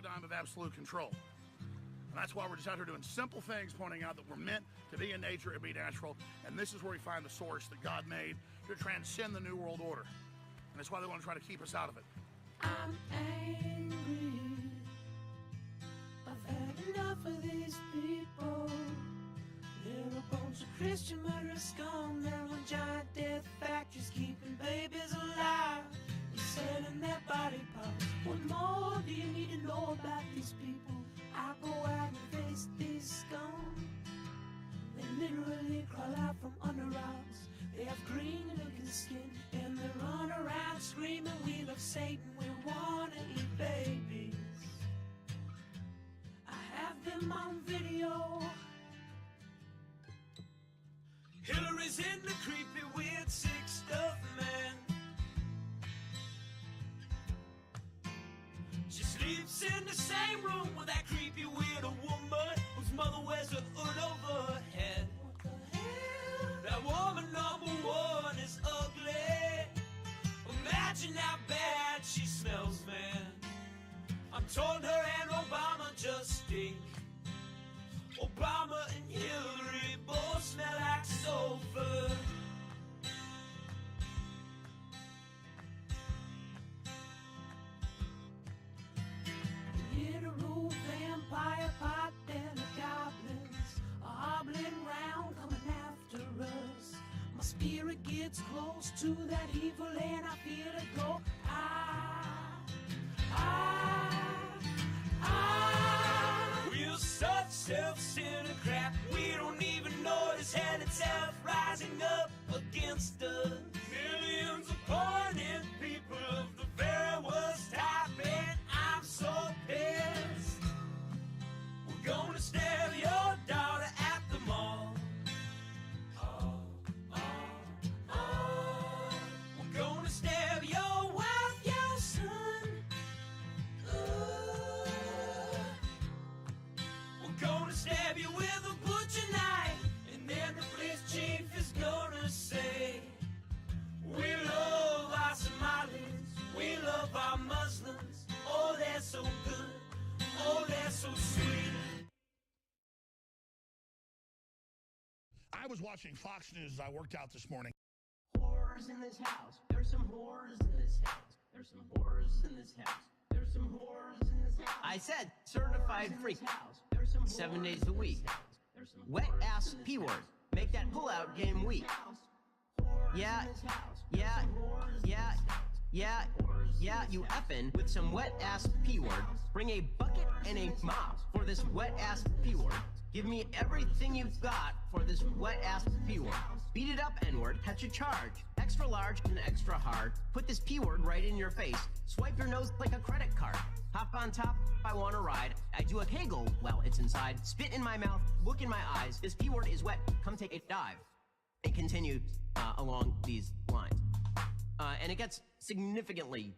paradigm of absolute control. And that's why we're just out here doing simple things, pointing out that we're meant to be in nature and be natural. And this is where we find the source that God made to transcend the New World Order. And that's why they want to try to keep us out of it. I'm angry. I've had enough of these people. They're a bunch of Christian murderers, scum. They're on giant death factories, keeping babies alive. They're selling their body parts. What more do you need to know about these people? I go out and face these scum. They literally crawl out from under rocks. They have green looking skin, and they run around screaming, we love Satan, we wanna eat babies. I have them on video. Hillary's in the creepy, weird, sick stuff, man. She sleeps in the same room with that creepy, weird woman whose mother wears a hood over her head. What the hell? That woman number one is ugly. Imagine how bad she smells, man. I'm told her and Obama just stink. Obama and Hillary both smell like sulfur. Hit a rule vampire pot, then the goblins are hobbling round, coming after us. My spirit gets close to that evil and I feel it go. We're such self-centered crap, we don't even notice hell itself rising up against us. Millions of pointed people of the very worst type, and I'm so pissed. We're gonna stab your daughter at the mall. We're gonna stab your wife, your son. We're gonna stab you with a butcher knife, and then the police chief is gonna say, we love our Somalis, we love our Muslims. Oh, they're so good, oh, they're so sweet. I was watching Fox News as I worked out this morning. Horrors in this house. There's some horrors in this house. There's some horrors in this house. There's some horrors in this house. I said certified freak. 7 days a week. Wet ass P word. Make that pullout game weak. Yeah, you effin' with some wet ass P word. Bring a bucket and a mop for this wet ass P word. Give me everything you've got for this wet ass P word. Beat it up, N-word, catch a charge. Extra large and extra hard. Put this P word right in your face. Swipe your nose like a credit card. Hop on top, I wanna ride. I do a kegel while it's inside. Spit in my mouth, look in my eyes. This P word is wet, come take a dive. It continued along these lines. And it gets significantly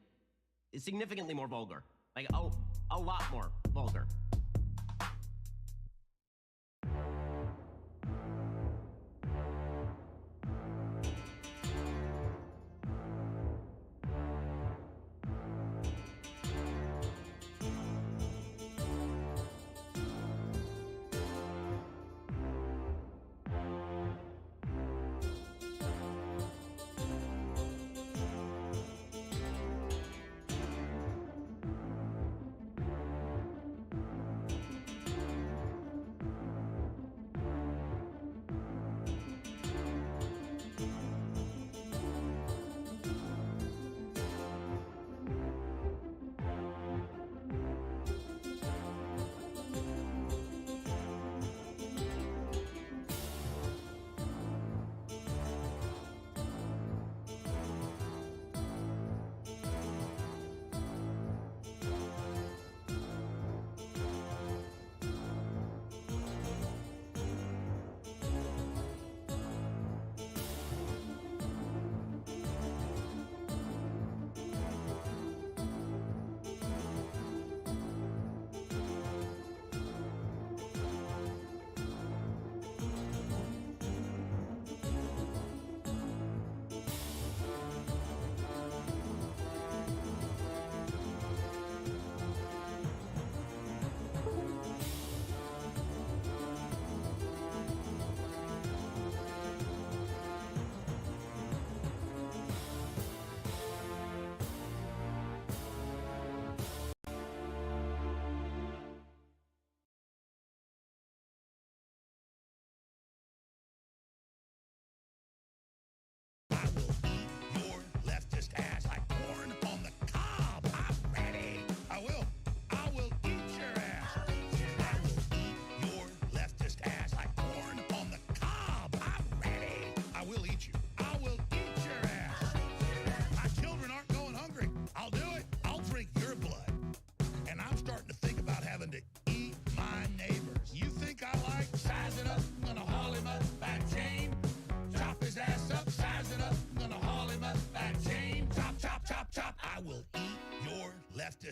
more vulgar. Like, a lot more vulgar.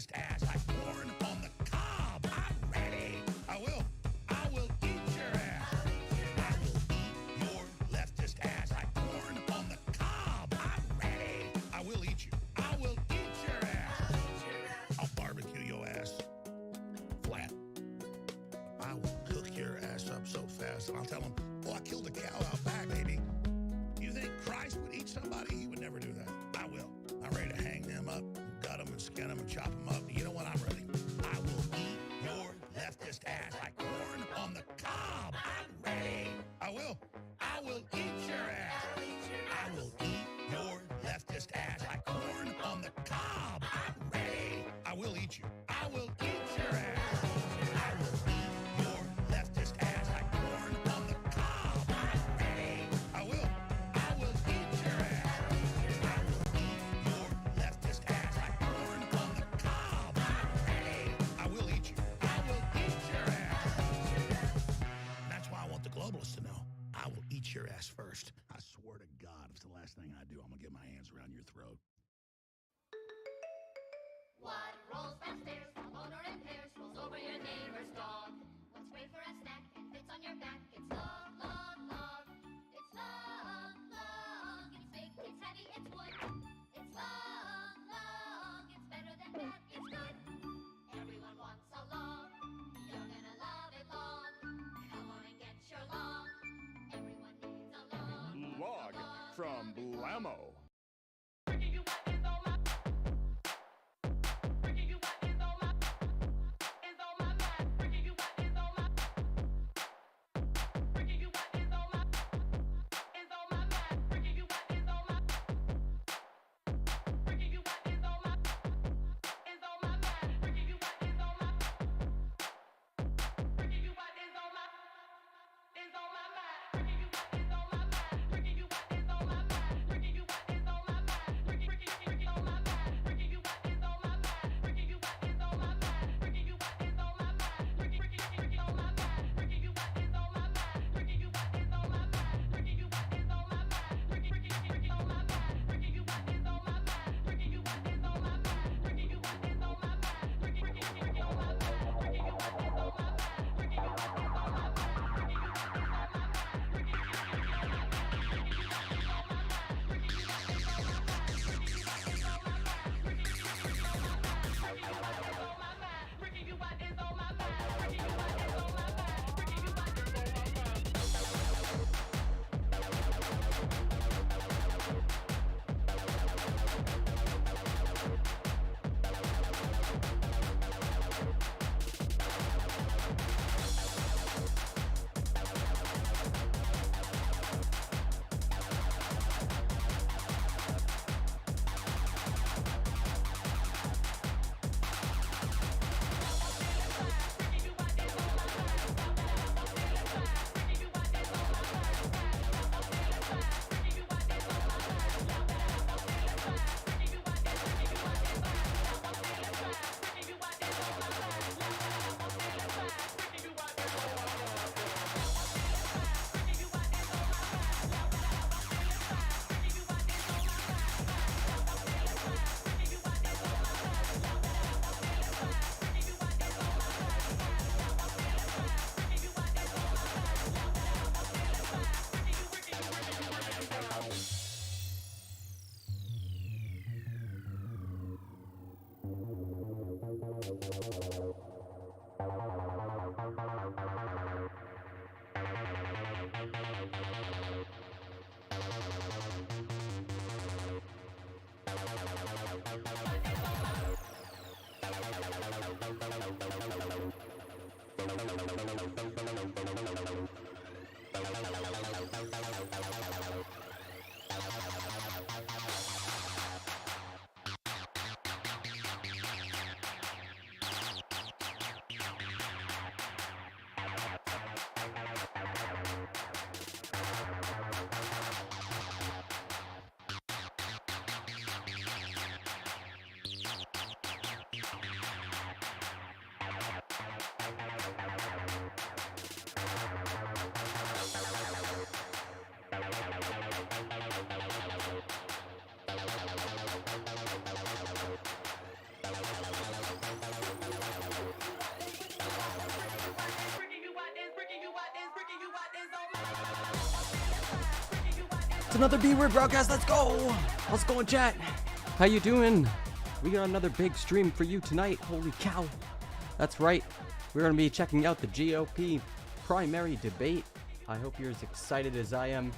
leftist ass like corn on the cob. I'm ready. I will eat your ass. I will eat your leftist ass like corn on the cob. I'm ready. I will eat you. I will eat your ass. I'll barbecue your ass flat. I will cook your ass up so fast, and I'll tell them, "Oh, I killed a cow out back, baby." You think Christ would eat somebody? He would never do that. I will. I'm ready to hang them up, gut them and skin them and chop them up. You know what? I'm ready. I will eat your leftist ass like corn on the cob. I'm ready. I will eat your ass. I will eat your leftist ass like corn on the cob. I'm ready. I will eat you. I will eat your ass. I will eat your leftist ass like corn on the cob. I'm ready. I will eat your ass. I will eat your leftist ass like corn on the cob. I'm ready. I will eat you. I will eat your ass. And that's why I want the globalists to know. I will eat your ass first. I swear to God, if it's the last thing I do, I'm going to get my hands around your throat. What rolls downstairs, owner and pears, rolls over your neighbor's dog? What's great for a snack and fits on your back? It's long, long, long. It's long, long. It's big, it's heavy, it's wood. It's long, long. It's better than that, it's good. Everyone wants a log. You're gonna love it long. Come on and get your log. Everyone needs a log. Log from Blammo. It's another B-Word broadcast. Let's go. Let's go in chat. How you doing? We got another big stream for you tonight. Holy cow. That's right. We're going to be checking out the GOP primary debate. I hope you're as excited as I am.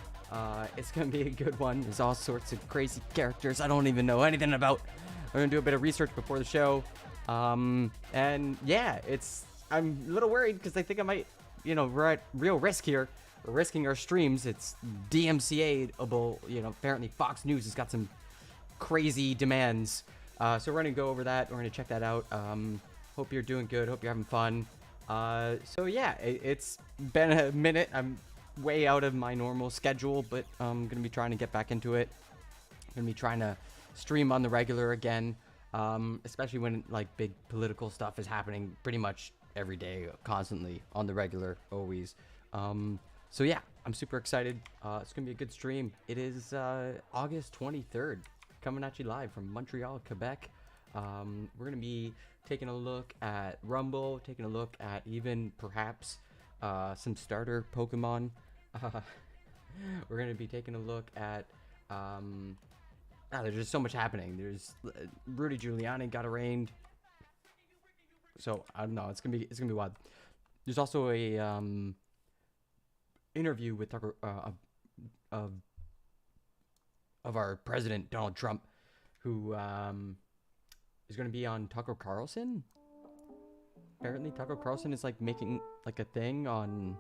It's going to be a good one. There's all sorts of crazy characters I don't even know anything about. We're going to do a bit of research before the show. And yeah, I'm a little worried because I think I might, we're at real risk here. We're risking our streams. It's DMCA-able. Apparently Fox News has got some crazy demands. So we're going to go over that. We're going to check that out. Hope you're doing good. Hope you're having fun. So yeah, it's been a minute. I'm way out of my normal schedule, but I'm going to be trying to get back into it. I'm going to be trying to stream on the regular again, especially when like big political stuff is happening pretty much every day, constantly on the regular, always. So yeah, I'm super excited. It's going to be a good stream. It is August 23rd, coming at you live from Montreal, Quebec. We're going to be taking a look at Rumble, taking a look at even perhaps some starter Pokemon. We're going to be taking a look at there's just so much happening. There's Rudy Giuliani got arraigned, so I don't know. It's gonna be wild. There's also a interview with Tucker of our president Donald Trump, who is gonna be on Tucker Carlson. Apparently, Tucker Carlson is like making like a thing on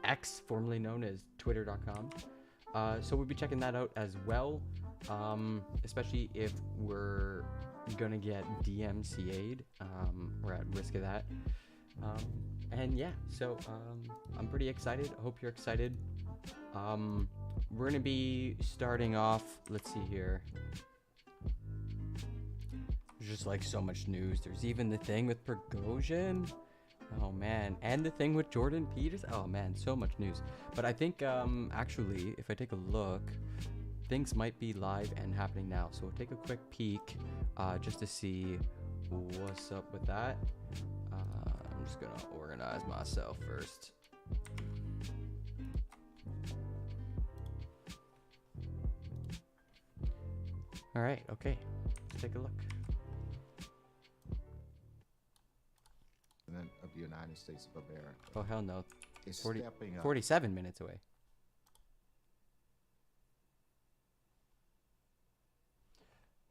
X, formerly known as Twitter.com. So we'll be checking that out as well, especially if we're gonna get DMCA'd. We're at risk of that. And yeah, so I'm pretty excited. I hope you're excited. We're gonna be starting off. Let's see here. There's just like so much news. There's even the thing with Prigozhin. Oh man, and the thing with Jordan Peters. Oh man, so much news. But I think actually, if I take a look, things might be live and happening now. So we'll take a quick peek just to see what's up with that. I'm just gonna organize myself first. All right, okay, let's take a look. Of the United States of America. Oh hell no! It's 47 minutes away.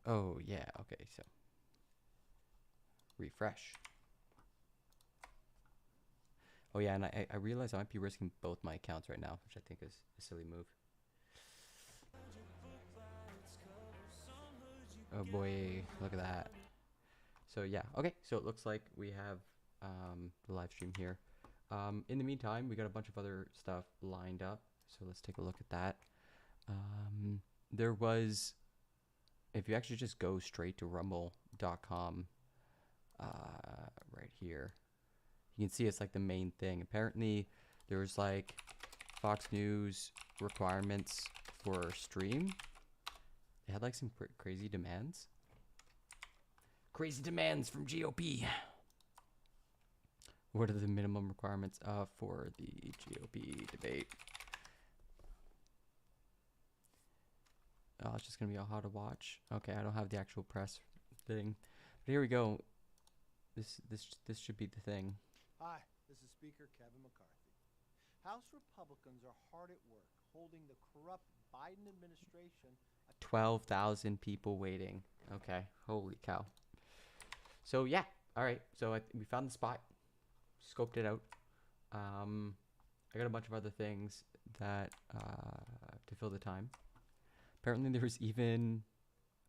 Oh yeah, okay, so refresh. Oh yeah, and I realize I might be risking both my accounts right now, which I think is a silly move. Oh boy, look at that. So yeah, okay, so it looks like we have the live stream here. In the meantime, we got a bunch of other stuff lined up, so let's take a look at that. There was, if you actually just go straight to rumble.com right here, you can see it's like the main thing. Apparently there was like Fox News requirements for stream. They had like some crazy demands. Crazy demands from GOP. What are the minimum requirements for the GOP debate? Oh, it's just gonna be how to watch. Okay, I don't have the actual press thing, but here we go. This should be the thing. Hi, this is Speaker Kevin McCarthy. House Republicans are hard at work holding the corrupt Biden administration. 12,000 people waiting. Okay, holy cow. So yeah, all right. So we found the spot. Scoped it out. I got a bunch of other things that to fill the time. Apparently there was even,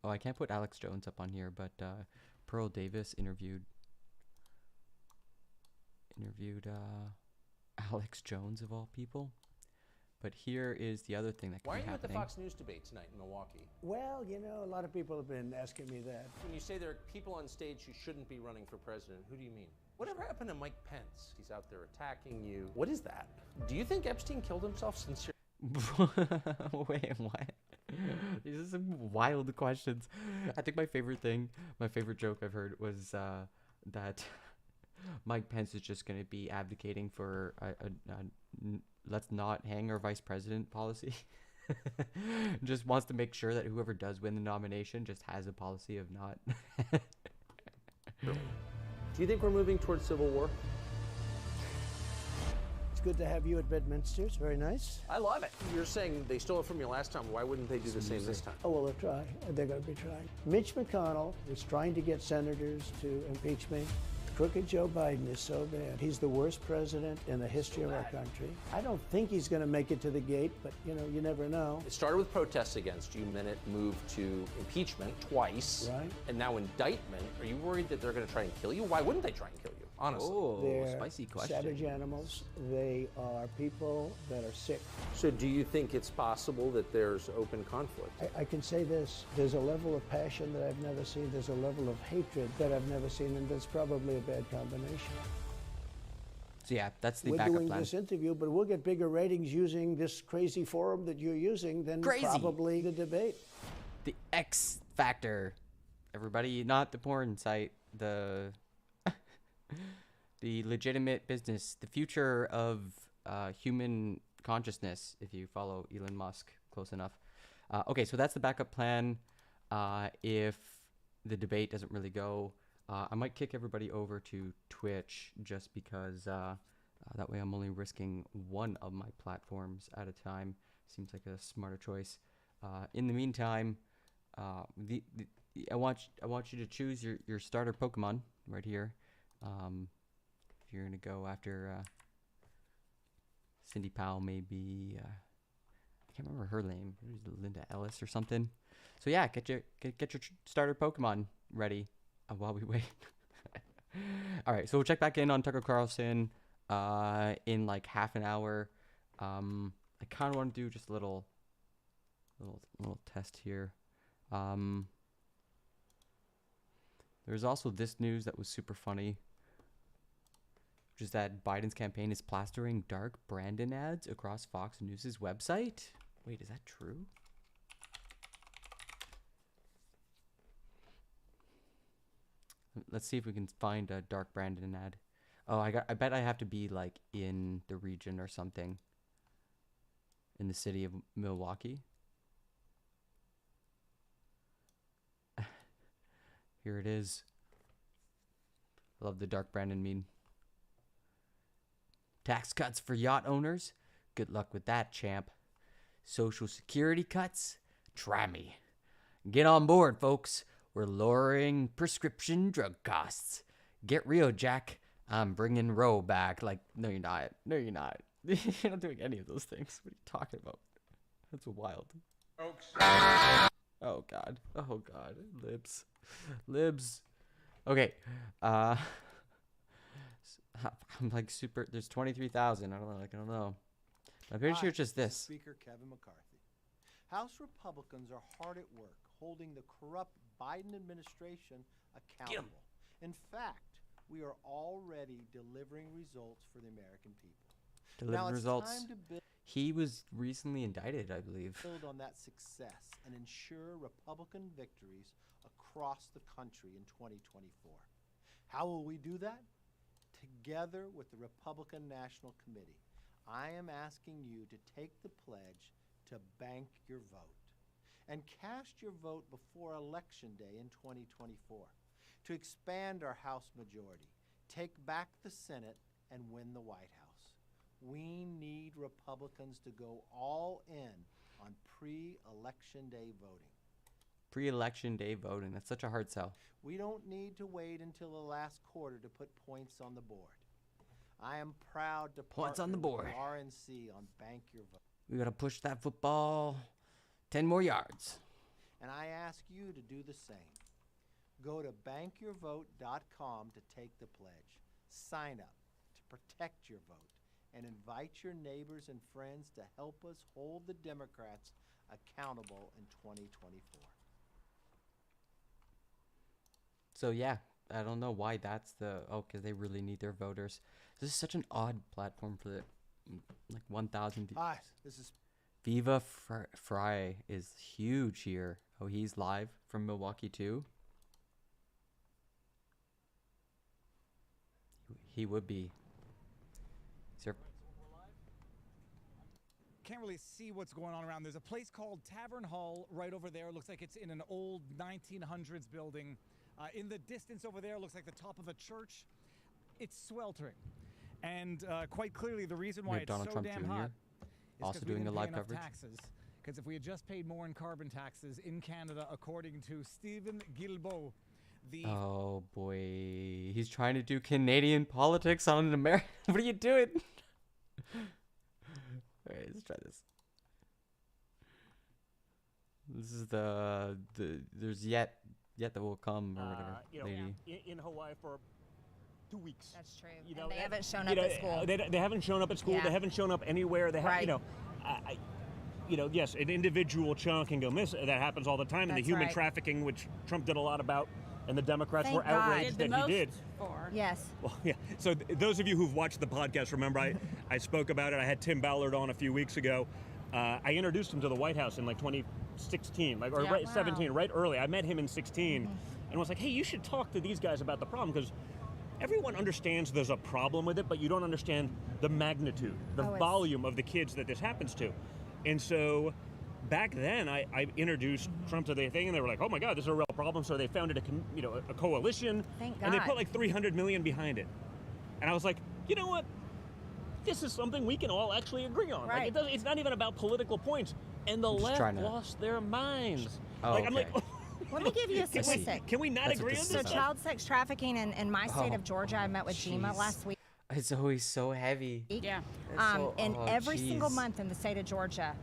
oh, I can't put Alex Jones up on here, but Pearl Davis interviewed Alex Jones of all people. But here is the other thing that could be happening. Why are you at the Fox News debate tonight in Milwaukee? Well, a lot of people have been asking me that. When you say there are people on stage who shouldn't be running for president, who do you mean? Whatever happened to Mike Pence? He's out there attacking you. What is that? Do you think Epstein killed himself sincerely? Wait, what? These are some wild questions. I think my favorite joke I've heard was that Mike Pence is just going to be advocating for a let's not hang our vice president policy. just wants to make sure that whoever does win the nomination just has a policy of not. Do you think we're moving towards civil war? It's good to have you at Bedminster. It's very nice. I love it. You're saying they stole it from you last time. Why wouldn't they do the same this time? Oh, well, they'll try. They're going to be trying. Mitch McConnell is trying to get senators to impeach me. Crooked Joe Biden is so bad. He's the worst president in the history of our country. I don't think he's going to make it to the gate, but, you know, you never know. It started with protests against you, then it moved to impeachment twice. Right. And now indictment. Are you worried that they're going to try and kill you? Why wouldn't they try and kill you, honestly? Oh, They're spicy question. savage animals. They are people that are sick. So do you think it's possible that there's open conflict? I can say this, there's a level of passion that I've never seen, there's a level of hatred that I've never seen, and that's probably a bad combination. So yeah, that's the We're backup doing plan. this interview, but we'll get bigger ratings using this crazy forum that you're using than probably the debate. The X Factor. Everybody, not the porn site, the the legitimate business, the future of human consciousness, if you follow Elon Musk close enough. Okay, so that's the backup plan. If the debate doesn't really go, I might kick everybody over to Twitch just because that way I'm only risking one of my platforms at a time. Seems like a smarter choice. In the meantime, I want you to choose your starter Pokemon right here. If you're gonna go after Cindy Powell, maybe I can't remember her name, Linda Ellis or something. So yeah, get your starter Pokemon ready while we wait. All right, so we'll check back in on Tucker Carlson in like half an hour. I kind of want to do just a little test here. There's also this news that was super funny, which is that Biden's campaign is plastering dark Brandon ads across Fox News' website. Wait, is that true? Let's see if we can find a dark Brandon ad. Oh, I bet I have to be like in the region or something. In the city of Milwaukee. Here it is. Love the dark Brandon meme. Tax cuts for yacht owners? Good luck with that, champ. Social security cuts? Try me. Get on board, folks. We're lowering prescription drug costs. Get real, Jack. I'm bringing Roe back. Like, no, you're not. No, you're not. You're not doing any of those things. What are you talking about? That's wild. Oh, God. Oh, God. Libs. Okay. I'm like super. There's 23,000. I don't know. I'm pretty sure it's just this. Speaker Kevin McCarthy. House Republicans are hard at work holding the corrupt Biden administration accountable. In fact, we are already delivering results for the American people. Delivering results. Time to build He was recently indicted, I believe. on that success and ensure Republican victories across the country in 2024. How will we do that? Together with the Republican National Committee, I am asking you to take the pledge to bank your vote and cast your vote before Election Day in 2024 to expand our House majority, take back the Senate, and win the White House. We need Republicans to go all in on pre-Election Day voting. Pre-election day voting. That's such a hard sell. We don't need to wait until the last quarter to put points on the board. I am proud to Points on the partner with board. RNC on Bank Your Vote. We gotta push that football 10 more yards. And I ask you to do the same. Go to bankyourvote.com to take the pledge. Sign up to protect your vote and invite your neighbors and friends to help us hold the Democrats accountable in 2024. So yeah, I don't know why that's the because they really need their voters. This is such an odd platform for the like 1,000 people. Hi, this is Viva Fry is huge here. Oh, he's live from Milwaukee too. He would be. Is there... can't really see what's going on around. There's a place called Tavern Hall right over there. Looks like it's in an old 1900s building. In the distance over there, looks like the top of a church. It's sweltering. And quite clearly, the reason why it's Donald so Trump damn Jr. hot is also because we doing didn't the pay live enough coverage. taxes. Because if we had just paid more in carbon taxes in Canada, according to Stephen Guilbeault, Oh boy, he's trying to do Canadian politics on an American. What are you doing? Alright, let's try this. This is the there's yet that will come or whatever. Lady. in Hawaii for 2 weeks. That's true. You And know, they haven't shown up at school. They haven't shown up at school. Yeah. They haven't shown up anywhere. They have, Right. Yes, an individual chunk can go missing. That happens all the time. And the That's human right. trafficking, which Trump did a lot about, and the Democrats Thank were outraged God. that he did. Yes. Well, yeah. So those of you who've watched the podcast, remember I spoke about it. I had Tim Ballard on a few weeks ago. I introduced him to the White House in like 2016, Yeah. right, Wow. 17, right early. I met him in 16, and was like, hey, you should talk to these guys about the problem, because everyone understands there's a problem with it, but you don't understand the magnitude, the volume of the kids that this happens to. And so back then, I introduced Trump to the thing, and they were like, "Oh my God, this is a real problem." So they founded a coalition, Thank and they God. put like $300 million behind it. And I was like, you know what? This is something we can all actually agree on. Right. Like, it's not even about political points. And the I'm just left trying to- lost their minds. Oh, like, I'm okay. like, Let me give you a statistic. can we not That's what agree on this this? is So child sex trafficking in my state of Georgia, I met with GMA jeez. last week. It's always so heavy. Yeah. so- And oh, every single jeez. month in the state of Georgia,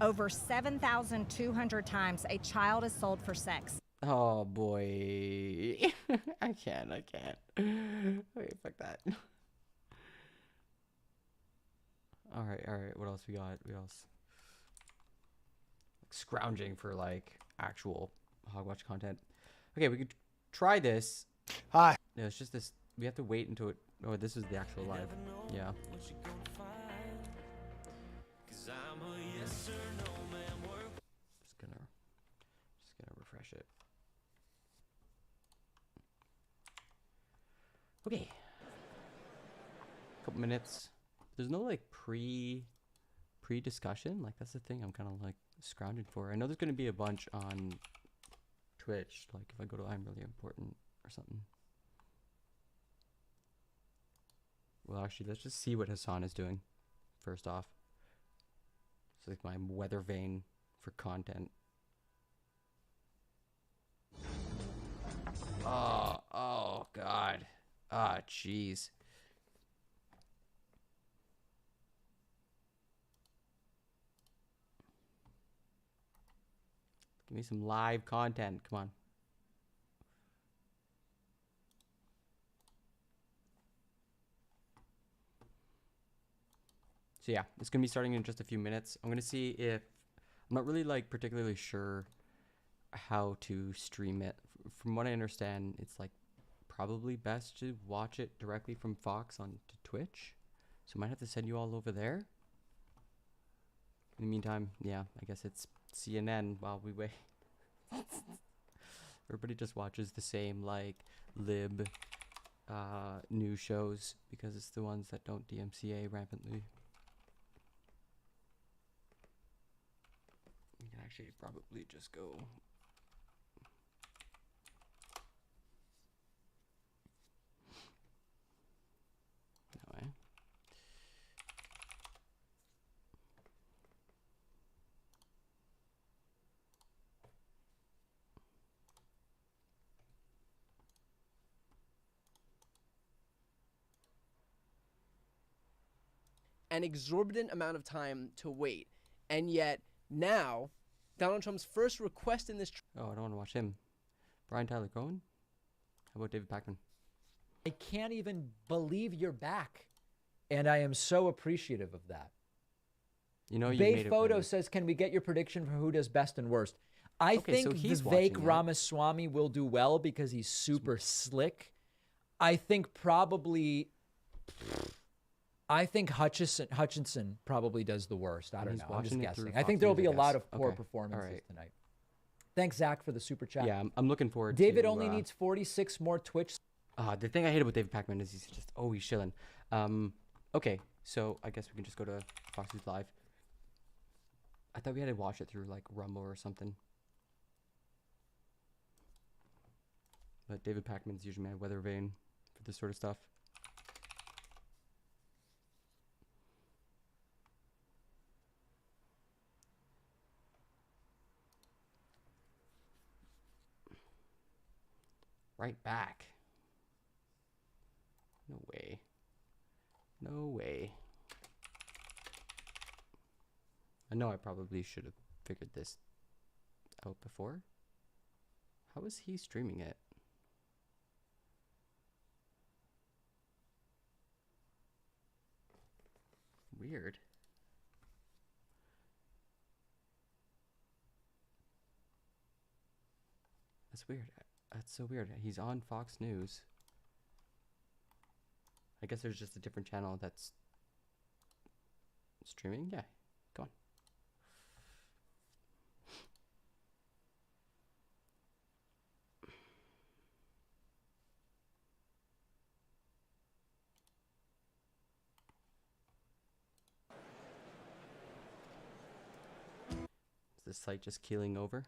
over 7,200 times a child is sold for sex. Oh boy, I can't. Okay, fuck that. All right. What else we got? What else? Like scrounging for like actual Hogwatch content. Okay, we could try this. Hi. No, it's just this. We have to wait until it. Oh, this is the actual live. Yeah. Just gonna refresh it. Okay. Couple minutes. There's no like pre-discussion. Like that's the thing I'm kind of like scrounging for. I know there's gonna be a bunch on Twitch. Like if I go to I'm Really Important or something. Well, actually, let's just see what Hassan is doing. First off, it's like my weather vane for content. Oh God. Ah, jeez. Give me some live content. Come on. So yeah, it's gonna be starting in just a few minutes. I'm gonna see if I'm not really like particularly sure how to stream it. From what I understand, it's like probably best to watch it directly from Fox onto Twitch. So I might have to send you all over there. In the meantime, yeah, I guess it's CNN while we wait. Everybody just watches the same like lib news shows because it's the ones that don't DMCA rampantly. You can actually probably just go. That way. An exorbitant amount of time to wait. And yet, now, Donald Trump's first request in this... Oh, I don't want to watch him. Brian Tyler Cohen? How about David Pakman? I can't even believe you're back. And I am so appreciative of that. You know, you Bay made it Photo really- says, can we get your prediction for who does best and worst? I Okay, think so he's Vivek watching it. Ramaswamy will do well because he's super slick. I think probably... I think Hutchinson probably does the worst. I don't He's know. I'm just watching it through guessing. I Fox think there will News, be I a lot guess. of poor Okay. performances All right. tonight. Thanks, Zach, for the super chat. Yeah, I'm looking forward David to... only needs 46 more Twitch. The thing I hate about David Pakman is he's just always chilling. Okay, so I guess we can just go to Fox News Live. I thought we had to watch it through like Rumble or something. But David Pakman's usually my weather vane for this sort of stuff. Right back. No way. No way. I know I probably should have figured this out before. How is he streaming it? Weird. That's weird. That's so weird. He's on Fox News. I guess there's just a different channel that's streaming. Yeah, go on. Is this site just keeling over?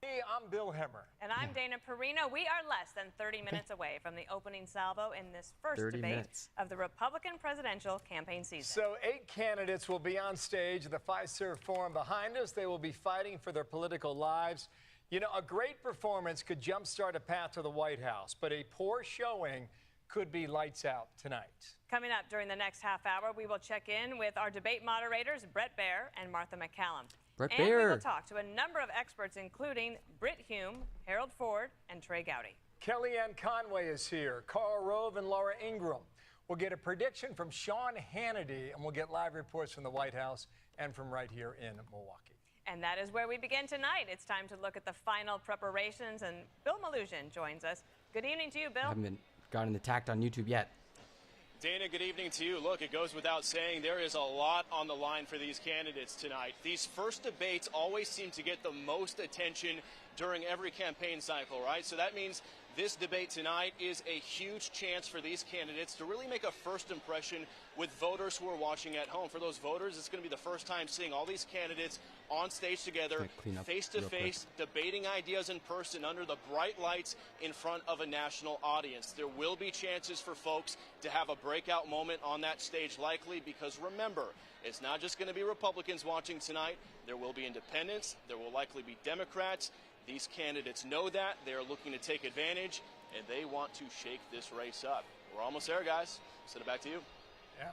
Hey, I'm Bill Hemmer. And I'm Dana Perino. We are less than 30 minutes away from the opening salvo in this first debate of the Republican presidential campaign season. So 8 candidates will be on stage at the Fiserv Forum behind us. They will be fighting for their political lives. You know, a great performance could jumpstart a path to the White House, but a poor showing could be lights out tonight. Coming up during the next half hour, we will check in with our debate moderators, Brett Baer and Martha McCallum. And we will talk to a number of experts, including Britt Hume, Harold Ford, and Trey Gowdy. Kellyanne Conway is here, Karl Rove and Laura Ingraham. We'll get a prediction from Sean Hannity, and we'll get live reports from the White House and from right here in Milwaukee. And that is where we begin tonight. It's time to look at the final preparations, and Bill Maluzhin joins us. Good evening to you, Bill. I haven't gotten attacked on YouTube yet. Dana, good evening to you. Look, it goes without saying there is a lot on the line for these candidates tonight. These first debates always seem to get the most attention during every campaign cycle, right? So that means this debate tonight is a huge chance for these candidates to really make a first impression with voters who are watching at home. For those voters, it's going to be the first time seeing all these candidates on stage together, face-to-face, debating ideas in person under the bright lights in front of a national audience. There will be chances for folks to have a breakout moment on that stage, likely, because remember, it's not just going to be Republicans watching tonight. There will be independents. There will likely be Democrats. These candidates know that. They are looking to take advantage, and they want to shake this race up. We're almost there, guys. Send it back to you. Yeah.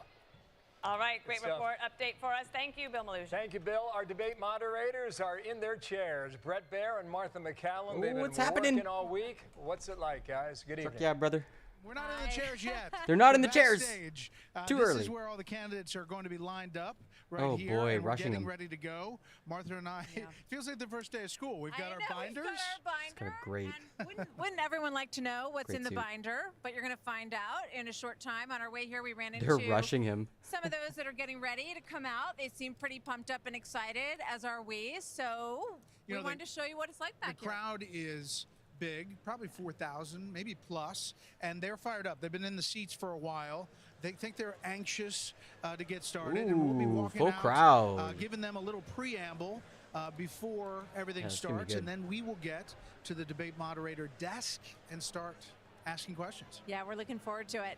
All right, great report update for us. Thank you, Bill Maluzhin. Thank you, Bill. Our debate moderators are in their chairs. Brett Baer and Martha McCallum. They've been working all week. What's it like, guys? Good evening. Yeah, brother. We're not in the chairs yet. They're not in the chairs. Backstage, Too early. This is where all the candidates are going to be lined up right oh here. boy, and we're rushing getting them. ready to go. Martha and I, it feels like the first day of school. We've got our binders. It's kind of great. Wouldn't everyone like to know what's Great in the suit. binder? But you're going to find out in a short time. On our way here, we ran into They're rushing him. some of those that are getting ready to come out. They seem pretty pumped up and excited, as are we. So we wanted to show you what it's like back The crowd is big, probably 4,000, maybe plus, and they're fired up. They've been in the seats for a while. They think they're anxious to get started, and we'll be walking full out, crowd. giving them a little preamble before everything it's gonna be starts, good. and then we will get to the debate moderator desk and start asking questions. Yeah, we're looking forward to it.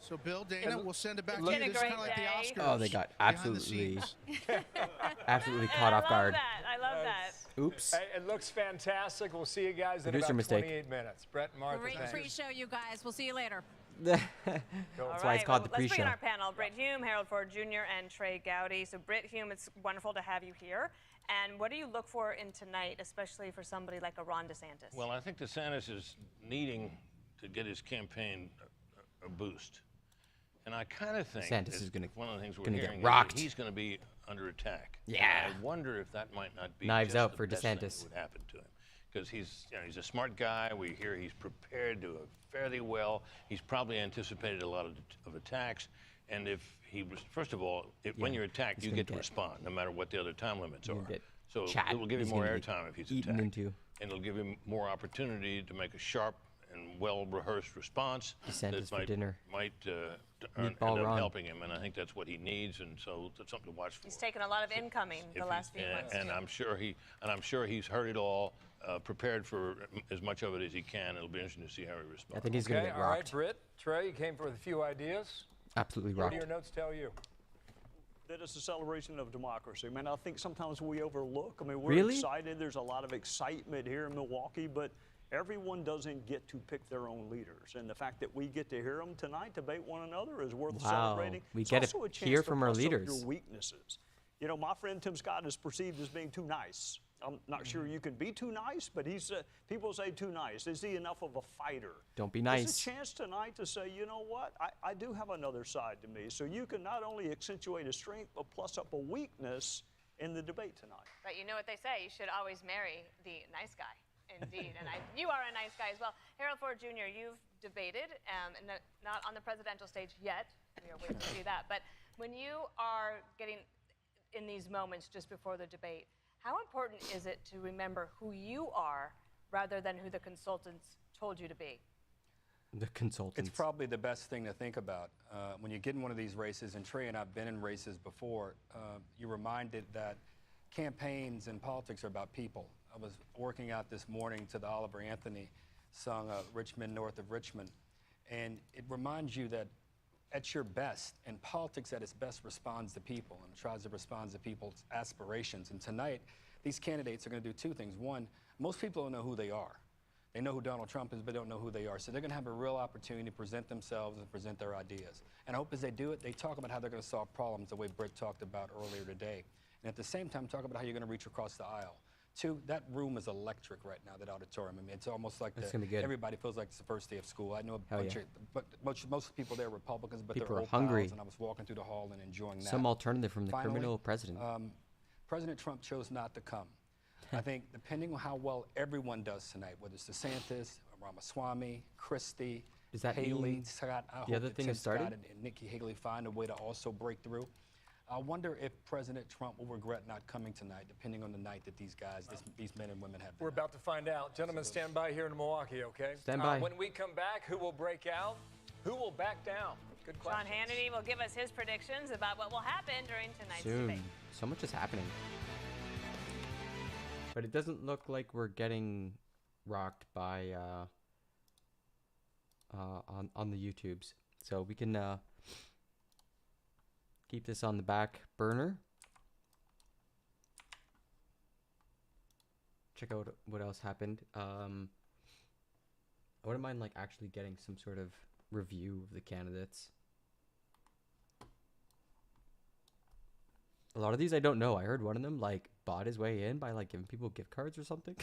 So, Bill, Dana, we'll send it back to It's you. been a This is kind of great like the day. Oscars. Oh, they got behind the absolutely, scenes. absolutely caught off guard. I love that. Oops. Hey, it looks fantastic. We'll see you guys in Producer about mistake. 28 minutes. Brett and Martha, Great thanks. pre-show, you guys. We'll see you later. That's All why it's called the let's bring pre-show. in our panel, Britt Hume, Harold Ford Jr., and Trey Gowdy. So, Britt Hume, it's wonderful to have you here. And what do you look for in tonight, especially for somebody like a Ron DeSantis? Well, I think DeSantis is needing to get his campaign a boost. And I kind of think DeSantis is gonna- one of the things we're gonna get hearing is that rocked. he's going to be under attack. Yeah. And I wonder if that might not be Knives just out the for best thing DeSantis. that would happen to him. Because he's a smart guy. We hear he's prepared to fairly well. He's probably anticipated a lot of attacks. And if he was, first of all, when you're attacked, you get to respond, no matter what the other time limits are. So chat. it will give him He's more gonna be airtime if he's eaten attacked. into. And it'll give him more opportunity to make a sharp and well-rehearsed response DeSantis for might dinner. end Meatball up Ron. helping him, and I think that's what he needs, and so that's something to watch for. He's taken a lot of incoming the last few months. And too. I'm sure he's heard it all, prepared for as much of it as he can. It'll be interesting to see how he responds. I think he's going to get all right, rocked. Britt, Trey, you came with a few ideas. Absolutely What rocked. do your notes tell you? That it's a celebration of democracy. I mean, I think sometimes we overlook. I mean, we're Really? excited. There's a lot of excitement here in Milwaukee, but everyone doesn't get to pick their own leaders. And the fact that we get to hear them tonight debate one another is worth celebrating. We It's get also to a chance hear to from our bust up leaders. your weaknesses. You know, my friend Tim Scott is perceived as being too nice. I'm not sure you can be too nice, but he's people say too nice. Is he enough of a fighter? Don't be It's nice. a chance tonight to say, you know what, I do have another side to me. So you can not only accentuate a strength, but plus up a weakness in the debate tonight. But you know what they say, you should always marry the nice guy. Indeed, and you are a nice guy as well. Harold Ford Jr., you've debated, and not on the presidential stage yet. We are waiting to see that. But when you are getting in these moments just before the debate, how important is it to remember who you are rather than who the consultants told you to be? The consultants. It's probably the best thing to think about. When you get in one of these races, and Trey and I've been in races before, you're reminded that campaigns and politics are about people. I was working out this morning to the Oliver Anthony song, Richmond North of Richmond, and it reminds you that at your best, and politics at its best responds to people and tries to respond to people's aspirations. And tonight, these candidates are going to do two things. One, most people don't know who they are. They know who Donald Trump is, but don't know who they are. So they're going to have a real opportunity to present themselves and present their ideas. And I hope as they do it, they talk about how they're going to solve problems the way Britt talked about earlier today. And at the same time, talk about how you're going to reach across the aisle. Two, that room is electric right now, that auditorium. I mean, it's almost like That's gonna be good. everybody feels like it's the first day of school. I know a Hell bunch yeah. of, but most people there are Republicans, but People they're are old hungry. pals, and I was walking through the hall and enjoying that. Some alternative from the Finally, criminal president. President Trump chose not to come. I think depending on how well everyone does tonight, whether it's DeSantis, Ramaswamy, Christie, Does that Haley, mean Scott, I the hope other that thing Tim has started? Scott and Nikki Haley find a way to also break through. I wonder if President Trump will regret not coming tonight, depending on the night that these guys, these men and women have. We're about to find out. Gentlemen, stand by here in Milwaukee, okay? Stand by. When we come back, who will break out? Who will back down? Good question. Sean Hannity will give us his predictions about what will happen during tonight's Soon. debate. So much is happening. But it doesn't look like we're getting rocked by on the YouTubes. So we can keep this on the back burner. Check out what else happened. I wouldn't mind like actually getting some sort of review of the candidates. A lot of these I don't know. I heard one of them like bought his way in by like giving people gift cards or something.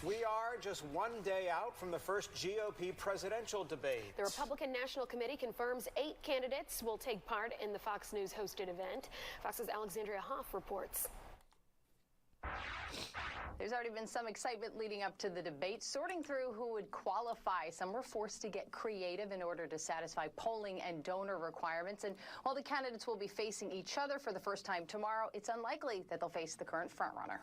We are just one day out from the first GOP presidential debate. The Republican National Committee confirms 8 candidates will take part in the Fox News hosted event. Fox's Alexandria Hoff reports. There's already been some excitement leading up to the debate, sorting through who would qualify. Some were forced to get creative in order to satisfy polling and donor requirements. And while the candidates will be facing each other for the first time tomorrow, it's unlikely that they'll face the current frontrunner.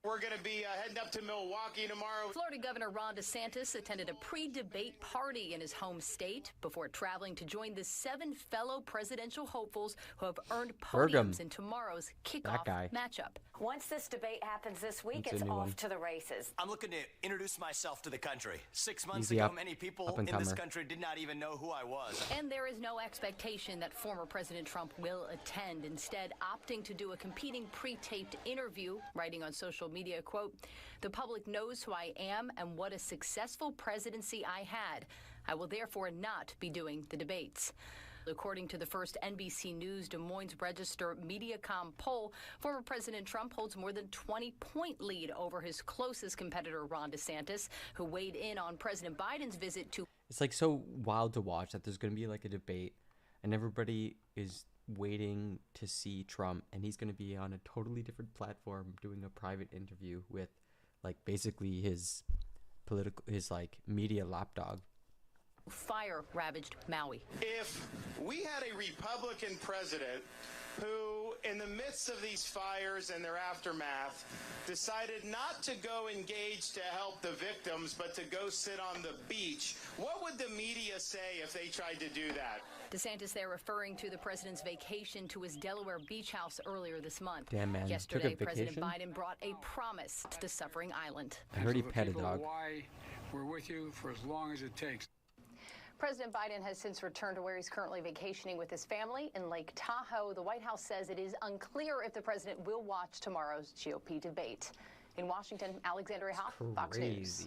We're going to be heading up to Milwaukee tomorrow. Florida Governor Ron DeSantis attended a pre-debate party in his home state before traveling to join the 7 fellow presidential hopefuls who have earned podiums in tomorrow's kickoff matchup. Once this debate happens this week, It's a it's new off one. to the races. I'm looking to introduce myself to the country. 6 months Easy ago, up- many people up and in this comer. country did not even know who I was. And there is no expectation that former President Trump will attend, instead opting to do a competing pre-taped interview, writing on social media, quote, "The public knows who I am and what a successful presidency I had. I will therefore not be doing the debates." According to the first NBC News Des Moines Register Mediacom poll, former President Trump holds more than 20-point lead over his closest competitor, Ron DeSantis, who weighed in on President Biden's visit to. It's like so wild to watch that there's going to be like a debate and everybody is waiting to see Trump and he's going to be on a totally different platform doing a private interview with like basically his like media lapdog. Fire-ravaged Maui. If we had a Republican president who in the midst of these fires and their aftermath, decided not to go engage to help the victims, but to go sit on the beach, what would the media say if they tried to do that? DeSantis there referring to the president's vacation to his Delaware beach house earlier this month. Damn, man. Yesterday, Took a President vacation? Biden brought a promise to the suffering island. I heard he pet a dog. Why we're with you for as long as it takes. President Biden has since returned to where he's currently vacationing with his family in Lake Tahoe. The White House says it is unclear if the president will watch tomorrow's GOP debate. In Washington, Alexandria Hoff, Fox News.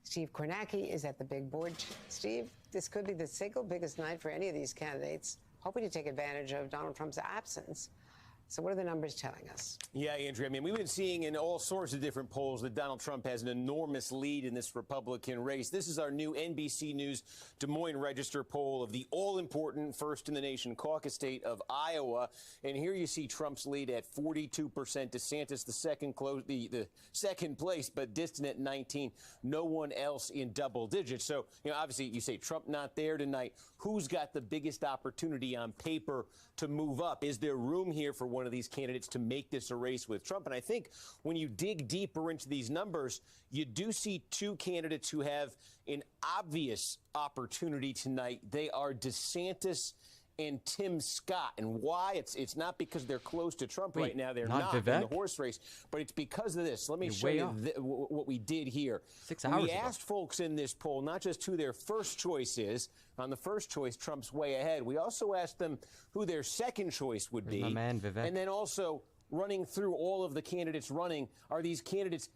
Steve Kornacki is at the big board. Steve, this could be the single biggest night for any of these candidates, hoping to take advantage of Donald Trump's absence. So what are the numbers telling us? Yeah, Andrea, I mean, we've been seeing in all sorts of different polls that Donald Trump has an enormous lead in this Republican race. This is our new NBC News Des Moines Register poll of the all-important first-in-the-nation caucus state of Iowa. And here you see Trump's lead at 42%. DeSantis, the second place, but distant at 19. No one else in double digits. So, you know, obviously you say Trump not there tonight. Who's got the biggest opportunity on paper to move up? Is there room here for one of these candidates to make this a race with Trump? And I think when you dig deeper into these numbers, you do see two candidates who have an obvious opportunity tonight. They are DeSantis and Tim Scott. And why? It's not because they're close to Trump right now. They're not in the horse race, but it's because of this. Let me show you what we did here. 6 hours We ago. asked folks in this poll not just who their first choice is. On the first choice, Trump's way ahead. We also asked them who their second choice would be. My man, Vivek. And then also running through all of the candidates running, are these candidates,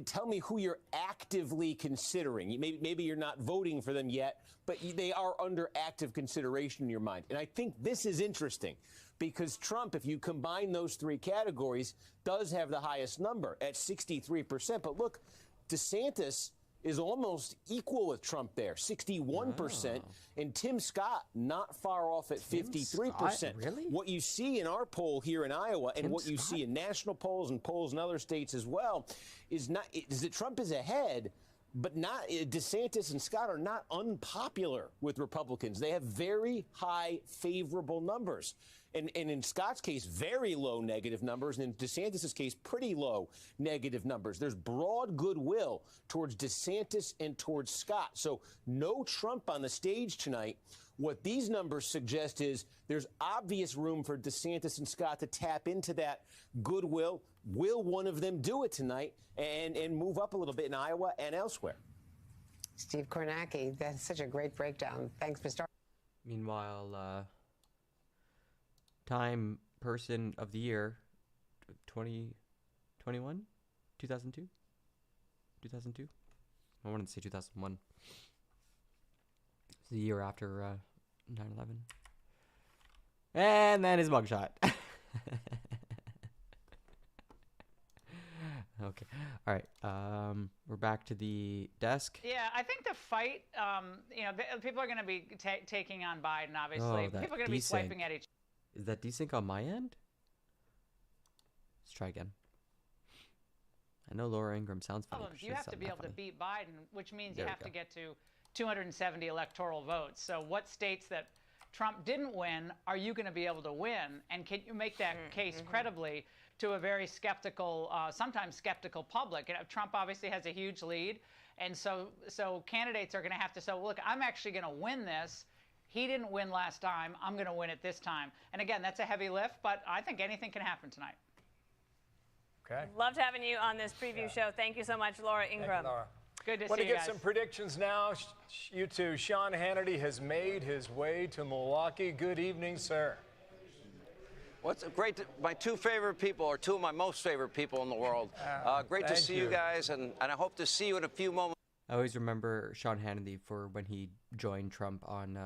tell me who you're actively considering. Maybe you're not voting for them yet, but they are under active consideration in your mind. And I think this is interesting because Trump, if you combine those three categories, does have the highest number at 63%. But look, DeSantis is almost equal with Trump there, 61%, and Tim Scott not far off at 53%. Really? What you see in our poll here in Iowa and what you see in national polls and polls in other states as well is that Trump is ahead, but not DeSantis and Scott are not unpopular with Republicans. They have very high favorable numbers. And in Scott's case, very low negative numbers, and in DeSantis' case, pretty low negative numbers. There's broad goodwill towards DeSantis and towards Scott. So no Trump on the stage tonight. What these numbers suggest is there's obvious room for DeSantis and Scott to tap into that goodwill. Will one of them do it tonight and move up a little bit in Iowa and elsewhere? Steve Kornacki, that's such a great breakdown. Thanks for starting. Meanwhile, Time Person of the Year, 2021? 2002? 2002? I wanted to say 2001. It's the year after 9/11. And then his mugshot. Okay. All right. We're back to the desk. Yeah, I think the fight, people are going to be taking on Biden, obviously. Oh, People that are going to be desync. swiping at each Is that desync on my end? Let's try again. I know Laura Ingraham sounds funny. but she You does have to sound be not able to funny. beat Biden, which means There you we have go. to get to 270 electoral votes. So what states that Trump didn't win are you going to be able to win? And can you make that case credibly to a very skeptical, sometimes skeptical public? And Trump obviously has a huge lead. And so candidates are going to have to say, well, look, I'm actually going to win this. He didn't win last time. I'm going to win it this time. And again, that's a heavy lift, but I think anything can happen tonight. Okay. Loved having you on this preview show. Thank you so much, Laura Ingraham. Thank you, Laura. Good to Want see to you get guys. some predictions now? You two. Sean Hannity has made his way to Milwaukee. Good evening, sir. What's great? My two favorite people are two of my most favorite people in the world. Great to thank see you you. guys, and I hope to see you in a few moments. I always remember Sean Hannity for when he joined Trump on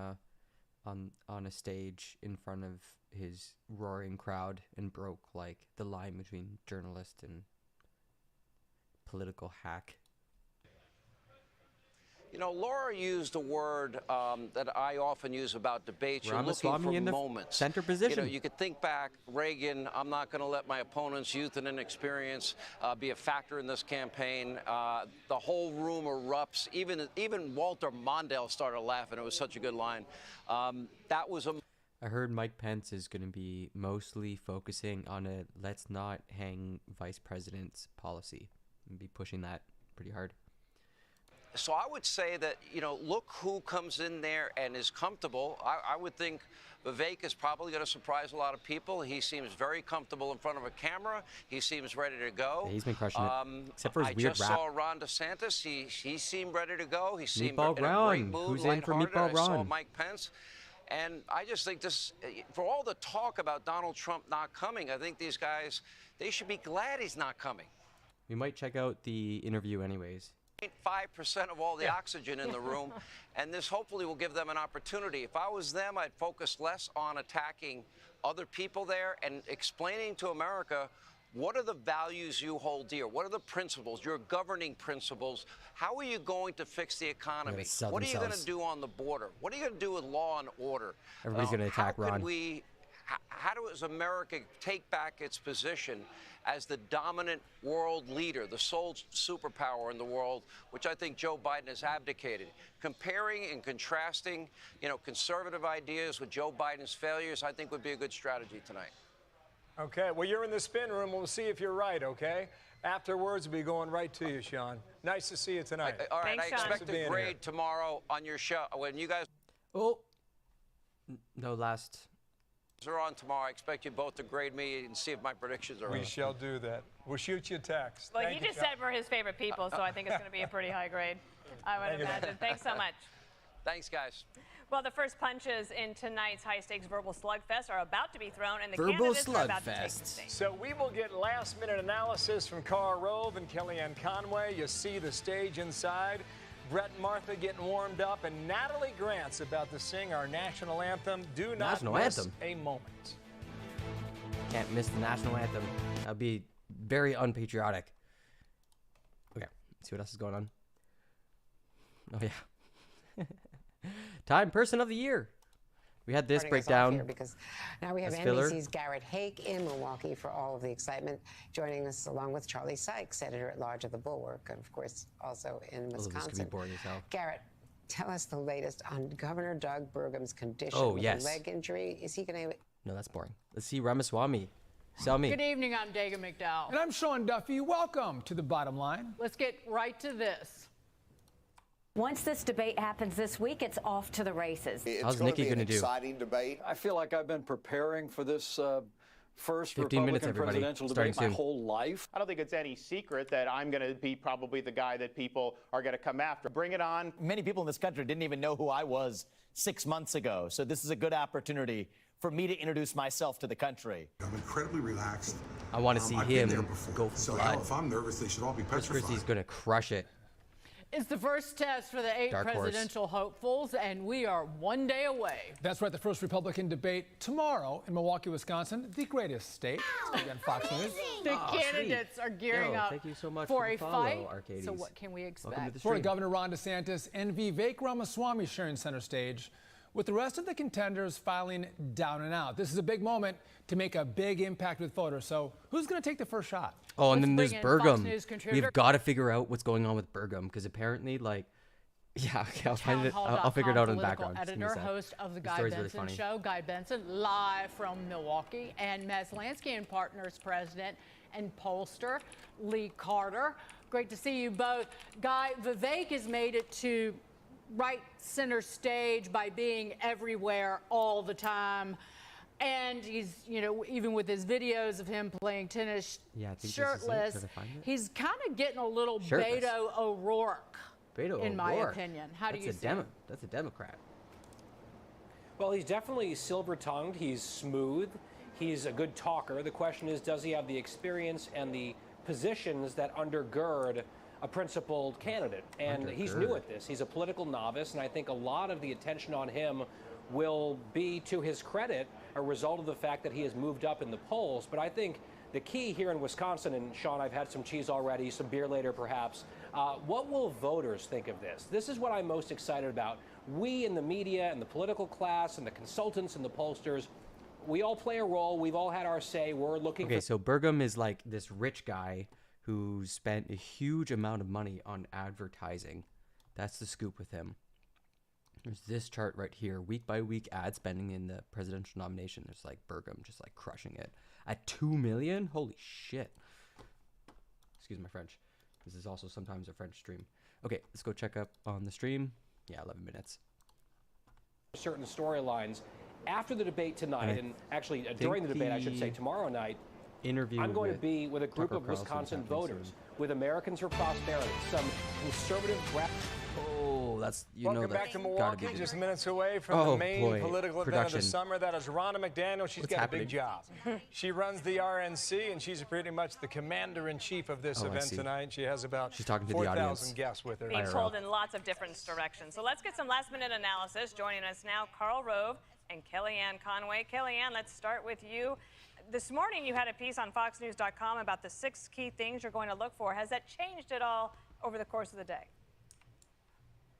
a stage in front of his roaring crowd and broke like the line between journalist and political hack. You know, Laura used a word that I often use about debates. You're looking for Ramaswamy in the moments. center position. You know, you could think back, Reagan, I'm not going to let my opponent's youth and inexperience be a factor in this campaign. The whole room erupts. Even Walter Mondale started laughing. It was such a good line. That was a... I heard Mike Pence is going to be mostly focusing on a let's not hang vice president's policy and be pushing that pretty hard. So I would say that, you know, look who comes in there and is comfortable. I would think Vivek is probably going to surprise a lot of people. He seems very comfortable in front of a camera. He seems ready to go. Yeah, he's been crushing it, except for his weird rap. I just saw Ron DeSantis. He seemed ready to go. He seemed Meatball in a Ron. great mood, Who's in for lighthearted. Meatball I saw Ron? Mike Pence. And I just think this, for all the talk about Donald Trump not coming, I think these guys, they should be glad he's not coming. We might check out the interview anyways. 5% of all the oxygen in the room, and this hopefully will give them an opportunity. If I was them, I'd focus less on attacking other people there and explaining to America what are the values you hold dear, what are the principles, your governing principles, how are you going to fix the economy, what are you going to do on the border, what are you going to do with law and order? Everybody's going to attack Ron. How does America take back its position as the dominant world leader, the sole superpower in the world, which I think Joe Biden has abdicated? Comparing and contrasting, you know, conservative ideas with Joe Biden's failures, I think would be a good strategy tonight. Okay, well, you're in the spin room. We'll see if you're right, okay? Afterwards, we'll be going right to you, Sean. Nice to see you tonight. All right, Thanks, I Sean. expect a grade tomorrow on your show. When you guys No last... are on tomorrow, I expect you both to grade me and see if my predictions are right. We shall do that. We'll shoot you a text. Well, Thank he you, just Sean. said we're his favorite people, so I think it's going to be a pretty high grade, I would imagine. Thanks so much. Thanks, guys. Well, the first punches in tonight's high-stakes verbal slugfest are about to be thrown, and the Verbal candidates are about to take the stage. So we will get last-minute analysis from Karl Rove and Kellyanne Conway. You see the stage inside. Brett and Martha getting warmed up, and Natalie Grant's about to sing our national anthem. Do not National miss anthem? a moment. Can't miss the national anthem. That would be very unpatriotic. Okay, let's see what else is going on. Oh, yeah. Time Person of the Year. We had this Starting us off breakdown. here because now we have as filler. NBC's Garrett Hake in Milwaukee for all of the excitement, joining us along with Charlie Sykes, editor-at-large of The Bulwark, and of course also in This could be Wisconsin. boring as hell. Garrett, tell us the latest on Governor Doug Burgum's condition Oh, with yes. a leg injury. Is he going to... No, that's boring. Let's see Ramaswamy. Sell me. Good evening, I'm Dagan McDowell. And I'm Sean Duffy. Welcome to The Bottom Line. Let's get right to this. Once this debate happens this week, it's off to the races. How's Nikki going to do? Exciting debate. I feel like I've been preparing for this first 15 minutes, Republican everybody. presidential Starting debate my soon. whole life. I don't think it's any secret that I'm going to be probably the guy that people are going to come after. Bring it on. Many people in this country didn't even know who I was 6 months ago. So this is a good opportunity for me to introduce myself to the country. I'm incredibly relaxed. I want to see I've him been there before. go for So blood. if I'm nervous, they should all be Chris petrified. Christie's going to crush it. It's the first test for the 8 Dark horse. presidential hopefuls, and we are one day away. That's right, the first Republican debate tomorrow in Milwaukee, Wisconsin, the greatest state. Again, Fox News. The Oh, candidates are gearing Yo, up thank you so much for for the a follow, fight. Arcades. So what can we expect? Welcome to the Florida stream. Governor Ron DeSantis and Vivek Ramaswamy sharing center stage, with the rest of the contenders filing down and out. This is a big moment to make a big impact with voters. So who's going to take the first shot? Oh, and then there's bring in Fox Burgum. News contributor- We've got to figure out what's going on with Burgum, because apparently, like, yeah, okay, I'll find it. I'll figure it out in the background. Just give me a Editor, sec. host of the The Guy story's really Benson funny. Show, Guy Benson, live from Milwaukee, and Maslansky and Partners president and pollster Lee Carter. Great to see you both. Guy, Vivek has made it to right center stage by being everywhere all the time. And he's, you know, even with his videos of him playing tennis Yeah, I think this is it. shirtless, Did I find it? he's kind of getting a little Shirtless. Beto O'Rourke, Beto in my O'Rourke. opinion. How do That's you a see it? That's a Democrat. Well, he's definitely silver-tongued. He's smooth. He's a good talker. The question is, does he have the experience and the positions that undergird a principled candidate? And he's new at this. He's a political novice, and I think a lot of the attention on him will be, to his credit, a result of the fact that he has moved up in the polls. But I think the key here in Wisconsin, and Sean, I've had some cheese already, some beer later perhaps, What will voters think of this? This is what I'm most excited about. We in the media and the political class and the consultants and the pollsters, we all play a role. We've all had our say. We're looking Okay, for... so Burgum is like this rich guy who spent a huge amount of money on advertising. That's the scoop with him. There's this chart right here, week by week ad spending in the presidential nomination. There's like Burgum just like crushing it at 2 million. Holy shit. Excuse my French. This is also sometimes a French stream. Okay, let's go check up on the stream. Yeah, 11 minutes. Certain storylines after the debate tonight, and actually during the debate, I should say, tomorrow night, I'm going to be with a group of Wisconsin voters, with Americans for Prosperity, some conservative... Oh, that's, you Welcome know, back to that's Milwaukee, gotta be just minutes away from the main political event of the summer. That is Ronna McDaniel. She's got a big job. She runs the RNC, and she's pretty much the commander-in-chief of this event tonight. She has about 4,000 guests with her. Being pulled in lots of different directions. So let's get some last-minute analysis. Joining us now, Karl Rove and Kellyanne Conway. Kellyanne, let's start with you. This morning, you had a piece on FoxNews.com about the 6 key things you're going to look for. Has that changed at all over the course of the day?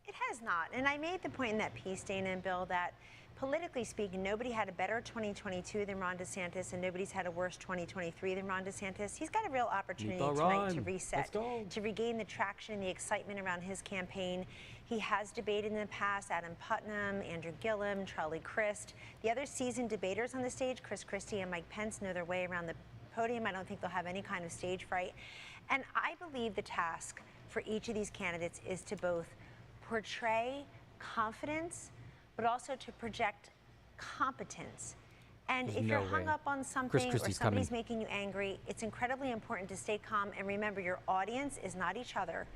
It has not. And I made the point in that piece, Dana and Bill, that politically speaking, nobody had a better 2022 than Ron DeSantis, and nobody's had a worse 2023 than Ron DeSantis. He's got a real opportunity tonight to reset, to regain the traction and the excitement around his campaign. He has debated in the past Adam Putnam, Andrew Gillum, Charlie Crist. The other seasoned debaters on the stage, Chris Christie and Mike Pence, know their way around the podium. I don't think they'll have any kind of stage fright. And I believe the task for each of these candidates is to both portray confidence, but also to project competence. And if you're hung up on something or somebody's making you angry, it's incredibly important to stay calm. And remember, your audience is not each other.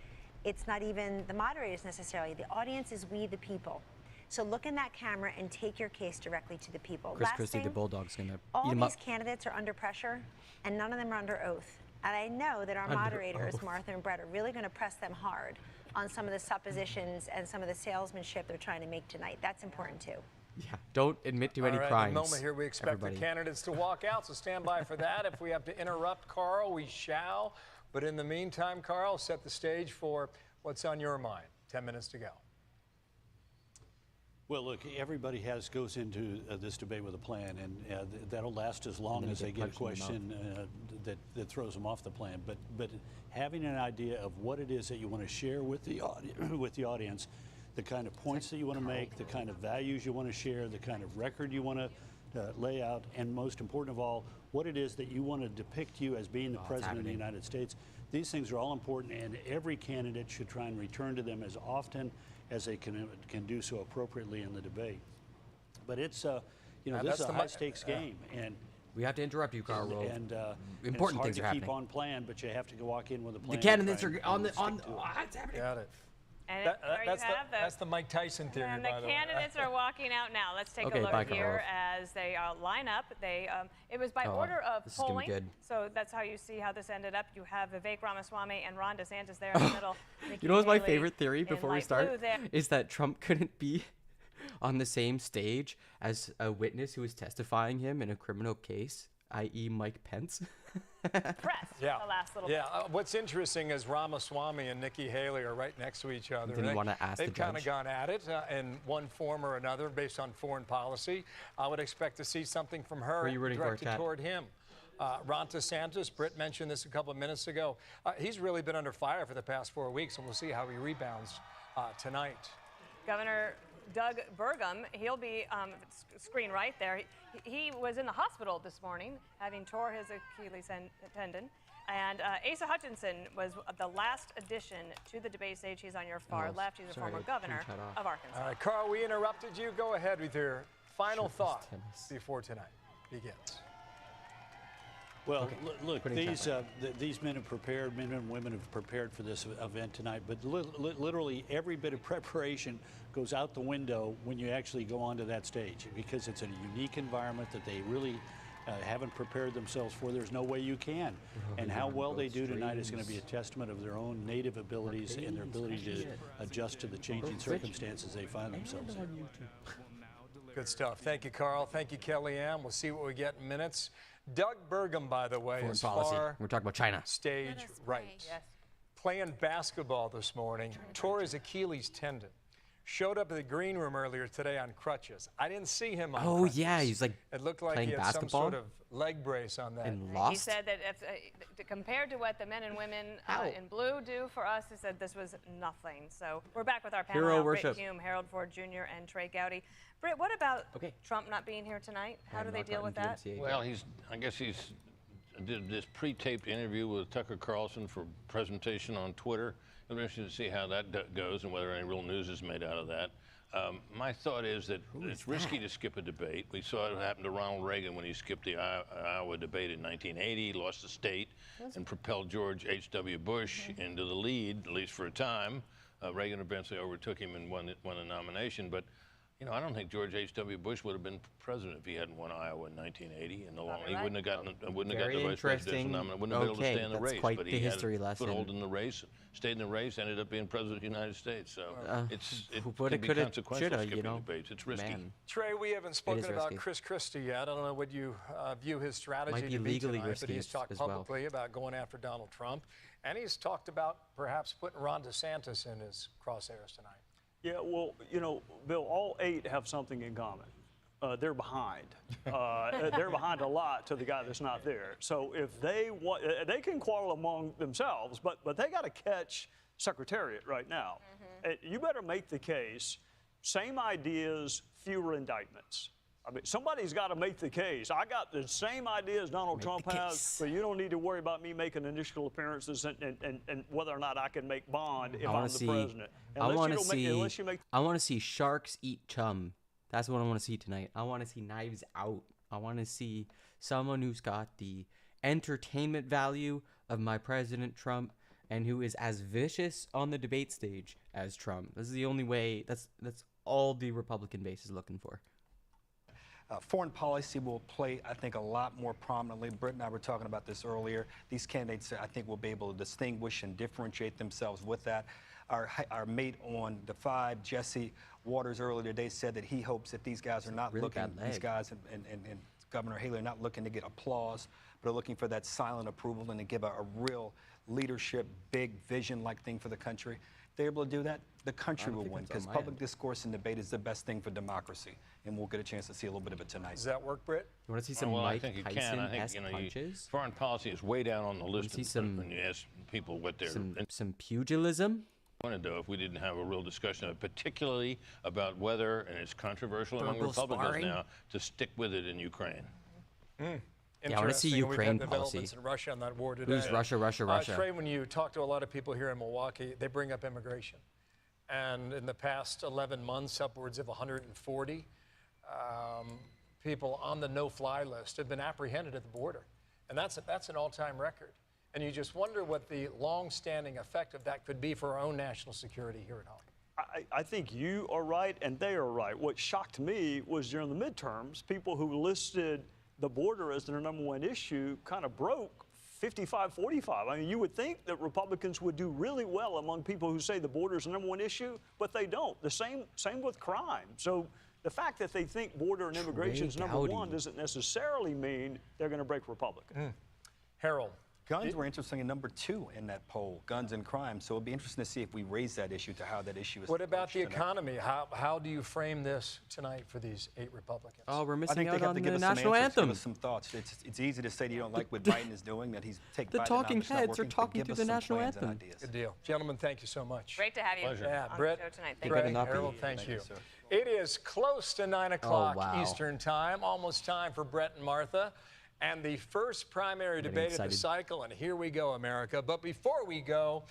It's not even the moderators necessarily. The audience is we, the people. So look in that camera and take your case directly to the people. Chris Christie, the Bulldog's going to eat all him these up. candidates are under pressure, and none of them are under oath. And I know that our moderators, Martha and Brett, are really going to press them hard on some of the suppositions and some of the salesmanship they're trying to make tonight. That's important too. Yeah, don't admit to any crimes. In a moment here, we expect the candidates to walk out, so stand by for that. If we have to interrupt Karl, we shall. But in the meantime, Karl, set the stage for what's on your mind. 10 minutes to go. Well, look, everybody goes into this debate with a plan, and that'll last as long as they get a question that throws them off the plan. But having an idea of what it is that you want to share with the audience, the kind of points that you want to make, the kind of values you want to share, the kind of record you want to lay out, and most important of all, what it is that you want to depict you as being the president of the United States. These things are all important, and every candidate should try and return to them as often as they can do so appropriately in the debate. But it's, you know, this is a high-stakes game, and we have to interrupt you, Karl Rove. And important things are are happening. Keep on plan, but you have to walk in with a plan. The candidates are on the it's happening. Got it. And that's the Mike Tyson theory, and by the the way. candidates are walking out now. Let's take a look here as they line up. They it was by order of polling, so that's how you see how this ended up. You have Vivek Ramaswamy and Ron DeSantis there in the middle. You know what's my favorite theory before we start? Is that Trump couldn't be on the same stage as a witness who is testifying him in a criminal case, i.e. Mike Pence. Yeah. The last little what's interesting is Ramaswamy and Nikki Haley are right next to each other. Didn't want to ask They've the kind of gone at it in one form or another based on foreign policy. I would expect to see something from her directed toward him. Ron DeSantis, Britt mentioned this a couple of minutes ago. He's really been under fire for the past 4 weeks, and we'll see how he rebounds tonight. Governor Doug Burgum, he'll be screen right there. He was in the hospital this morning, having tore his Achilles tendon. And Asa Hutchinson was the last addition to the debate stage. He's on your far left. He's a former governor of Arkansas. All right, Karl, we interrupted you. Go ahead with your final thought before tonight begins. Well, look, these men have prepared, men and women have prepared for this event tonight, but literally every bit of preparation goes out the window when you actually go onto that stage, because it's a unique environment that they really haven't prepared themselves for. There's no way you can. And how well they do tonight is going to be a testament of their own native abilities and their ability to adjust to the changing circumstances they find themselves in. Good stuff. Thank you, Karl. Thank you, Kellyanne. We'll see what we get in minutes. Doug Burgum, by the way, is far We're talking about China. Stage right. Yes. playing basketball this morning, tore his Achilles tendon. Showed up at the green room earlier today on crutches. I didn't see him on crutches. Yeah, he's like it looked like playing he had basketball some sort of leg brace on that. and lost. He said that if, compared to what the men and women in blue do for us, he said this was nothing. So we're back with our panel Hero now. worship. Britt Hume, Harold Ford Jr., and Trey Gowdy. Britt, what about Trump not being here tonight? How do they deal with that? Well, I guess he's did this pre-taped interview with Tucker Carlson for presentation on Twitter. It'll be interesting to see how that goes and whether any real news is made out of that. My thought is that it's risky to skip a debate. We saw it happen to Ronald Reagan when he skipped the Iowa debate in 1980, lost the state, and propelled George H.W. Bush into the lead, at least for a time. Reagan eventually overtook him and won the nomination. But you know, I don't think George H.W. Bush would have been president if he hadn't won Iowa in 1980. In the long, he wouldn't have gotten the vice presidential nomination. Wouldn't have been able to stay in the race. Quite but the he history had a lesson. foothold in the race, stayed in the race, ended up being president of the United States. So it woulda, can be coulda, consequential shoulda, skipping you know. debates. It's risky. Man. Trey, we haven't spoken about risky. Chris Christie yet. I don't know what you view his strategy Might be to be legally tonight, but risky he's talked as well. publicly about going after Donald Trump, and he's talked about perhaps putting Ron DeSantis in his crosshairs tonight. Yeah, well, you know, Bill, all 8 have something in common. They're behind. They're behind a lot to the guy that's not there. So if they want, they can quarrel among themselves, but they got to catch Secretariat right now. You better make the case, same ideas, fewer indictments. I mean, somebody's got to make the case. I got the same ideas Donald Trump has, but you don't need to worry about me making initial appearances and whether or not I can make bond if I'm the president. I want to see sharks eat chum. That's what I want to see tonight. I want to see Knives Out. I want to see someone who's got the entertainment value of my President Trump and who is as vicious on the debate stage as Trump. This is the only way. That's all the Republican base is looking for. Foreign policy will play, I think, a lot more prominently. Britt and I were talking about this earlier. These candidates, I think, will be able to distinguish and differentiate themselves with that. Our mate on the 5, Jesse Waters, earlier today said that he hopes that these guys are not looking, these guys and Governor Haley are not looking to get applause, but are looking for that silent approval and to give a real leadership, big vision-like thing for the country. If they're able to do that, the country will win, because public discourse and debate is the best thing for democracy, and we'll get a chance to see a little bit of it tonight. Does that work, Britt? You want to see some well, Mike I think you can. I think punches? Foreign policy is way down on the list see some, when you ask people what they're some pugilism. Want to do if we didn't have a real discussion of it, particularly about whether, and it's controversial among Republicans now, to stick with it in Ukraine. Yeah, I want to see Ukraine policy. In Russia on that war today. Who's Russia? Trey, when you talk to a lot of people here in Milwaukee, they bring up immigration. And in the past 11 months, upwards of 140 people on the no-fly list have been apprehended at the border. And that's an all-time record. And you just wonder what the long-standing effect of that could be for our own national security here at home. I think you are right and they are right. What shocked me was during the midterms, people who listed the border as their #1 issue kind of broke 55-45. I mean, you would think that Republicans would do really well among people who say the border is the #1 issue, but they don't. The same with crime. So the fact that they think border and immigration is #1 doesn't necessarily mean they're going to break Republican. Harold. Guns were interesting in #2 in that poll, guns and crime. So it'll be interesting to see if we raise that issue to how that issue is. What about the economy? How do you frame this tonight for these 8 Republicans? Oh, we're I missing think they out have on to the give us some national answers, anthem. give us some thoughts. It's easy to say you don't like what Biden is doing, that he's taking The talking heads are talking through the national anthem. Good deal. Gentlemen, thank you so much. Great to have you Yeah, on Britt, the show tonight. Trey, Harold, thank you. It is close to 9 o'clock Eastern time, almost time for Brett and Martha. And the first primary debate of the cycle, and here we go, America. But before we go,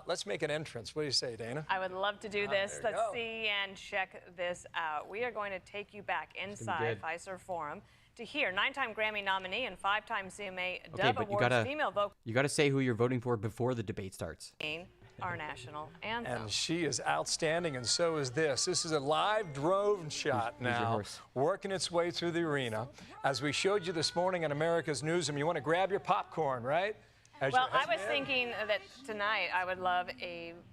let's make an entrance. What do you say, Dana? I would love to do this. There you Let's go. see and check this out. We are going to take you back inside Fiserv Forum to hear 9-time Grammy nominee and 5-time CMA Dove Awards female vocal. You gotta say who you're voting for before the debate starts. Our national anthem. And she is outstanding, and so is this. This is a live drone shot now, working its way through the arena. As we showed you this morning on America's Newsroom, you want to grab your popcorn, right? Well, I was thinking that tonight I would love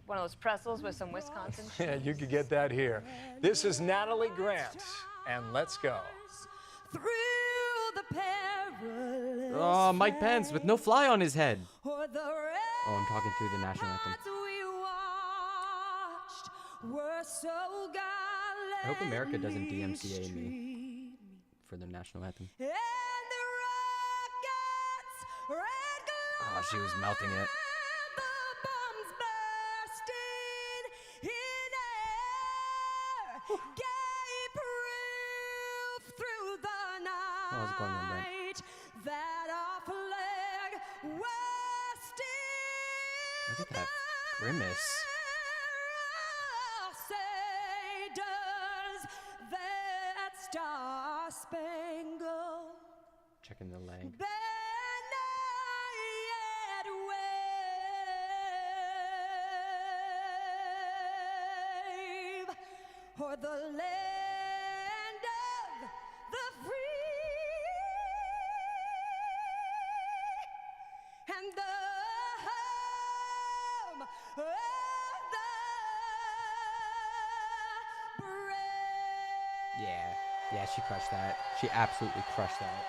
one of those pretzels with some Wisconsin cheese. Yeah, you could get that here. This is Natalie Grant, and let's go. Oh, Mike Pence with no fly on his head. Oh, I'm talking through the national anthem. I hope America doesn't DMCA me for the national anthem. Oh, she was mouthing it. How's it going on, Brent? Look at that grimace. Checking the leg. For the land of the free and the home of the brave. Yeah, she crushed that. She absolutely crushed that.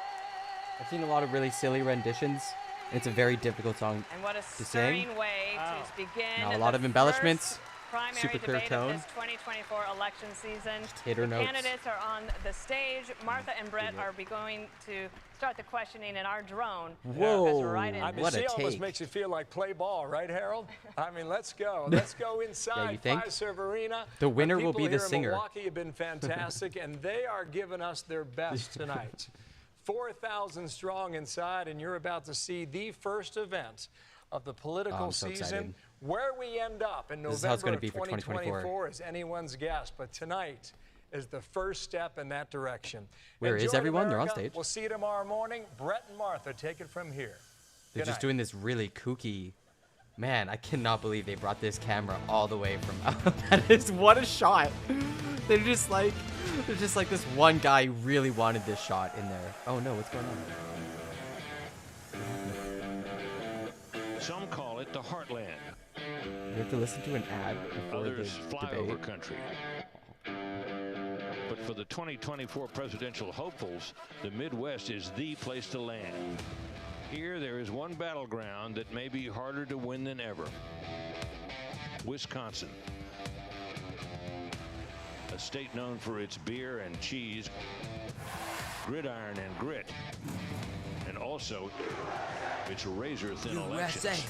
I've seen a lot of really silly renditions. And it's a very difficult song And what a to sing. stirring way to begin. Now a lot of embellishments. Primary Super clear debate tone. of this 2024 election season. hit her the notes. candidates are on the stage. Martha and Brett are going to start the questioning in our drone. Whoa, As we're right in. I mean, see, almost makes you feel like play ball, right, Harold? I mean, let's go. Let's go inside you think? Fiserv Arena. The winner will be the People here in singer. Milwaukee have been fantastic, and they are giving us their best tonight. 4,000 strong inside, and you're about to see the first event of the political I'm so season. excited. Where we end up in This is how it's November gonna be of for 2024 is anyone's guess, but tonight is the first step in that direction. Where is Enjoy everyone? They're on America. stage. We'll see you tomorrow morning. Brett and Martha, take it from here. They're Good just night. doing this really kooky. Man, I cannot believe they brought this camera all the way from that is what a shot. They're just like this one guy really wanted this shot in there. Oh no, what's going on? Some call it the heartland. We have to listen to an ad before Others the flyover debate. country. But for the 2024 presidential hopefuls, the Midwest is the place to land. Here, there is one battleground that may be harder to win than ever. Wisconsin. A state known for its beer and cheese, gridiron and grit, and also its razor-thin elections.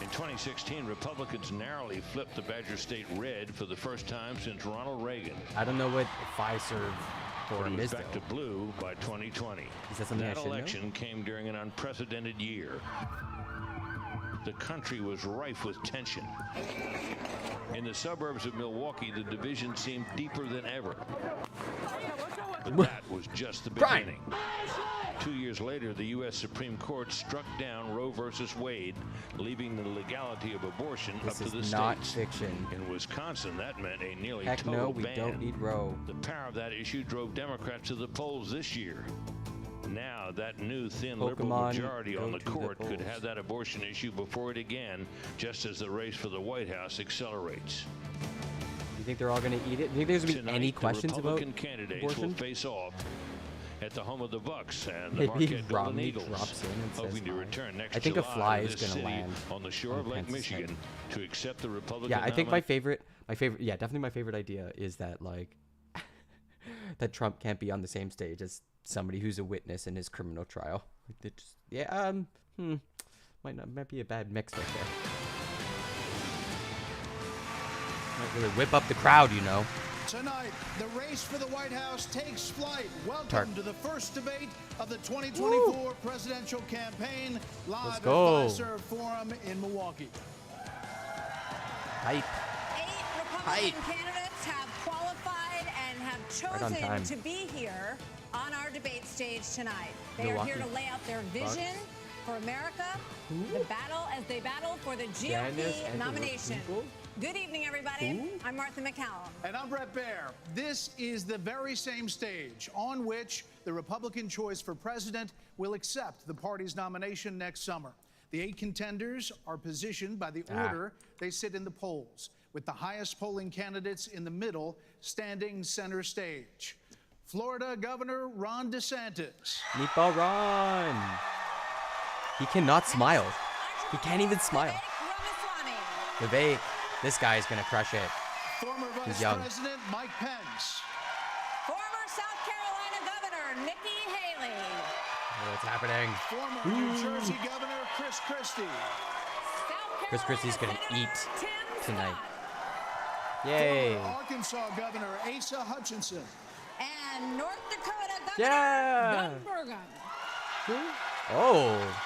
In 2016, Republicans narrowly flipped the Badger State red for the first time since Ronald Reagan. I don't know what Fiserv But forum it was is back though. to blue by 2020. Is that something I That should know? election came during an unprecedented year. The country was rife with tension. In the suburbs of Milwaukee, the division seemed deeper than ever. But that was just the beginning. 2 years later, the U.S. Supreme Court struck down Roe versus Wade, leaving the legality of abortion This up to the is not states. fiction. In Wisconsin, that meant a nearly Heck total no, we ban. don't need Roe. The power of that issue drove Democrats to the polls this year. Now, that new thin liberal Pokemon, majority on go the to the court could polls. have that abortion issue before it again, just as the race for the White House accelerates. You think they're all going to eat it? Do you think there's going to be Tonight, any questions the about Republican candidates abortion? will face off at the home of the Bucks and the Maybe Marquette Golden Romney Eagles, drops in and says hoping to hi. return next I think a July fly to is this gonna city land on the shore on of Lake Pence's Michigan head. to accept the Republican Yeah, I think my nominee. favorite, yeah, definitely my favorite idea is that like that Trump can't be on the same stage as somebody who's a witness in his criminal trial. Like, they just, yeah, might be a bad mix right there. Might really whip up the crowd, you know. Tonight, the race for the White House takes flight. Welcome Tart. to the first debate of the 2024 presidential campaign, live Let's at go. Fiserv Forum in Milwaukee. Hype. 8 Republican candidates have qualified and have Right on time. chosen to be here on our debate stage tonight. They Milwaukee. are here to lay out their vision for America, the battle as they battle for the Janice GOP and the nomination. people. Good evening, everybody. I'm Martha McCallum. And I'm Brett Baer. This is the very same stage on which the Republican choice for president will accept the party's nomination next summer. The 8 contenders are positioned by the order they sit in the polls, with the highest polling candidates in the middle standing center stage. Florida Governor Ron DeSantis. Meatball Ron. He cannot smile. He can't even smile. Vivek, this guy is going to crush it. Former He's Vice young. President Mike Pence. Former South Carolina Governor Nikki Haley. What's happening? Former New Jersey Governor Chris Christie. Chris Christie's going to eat Tim tonight. Scott. Yay. Former Arkansas Governor Asa Hutchinson. And North Dakota Governor Yeah. Doug Burgum. Oh.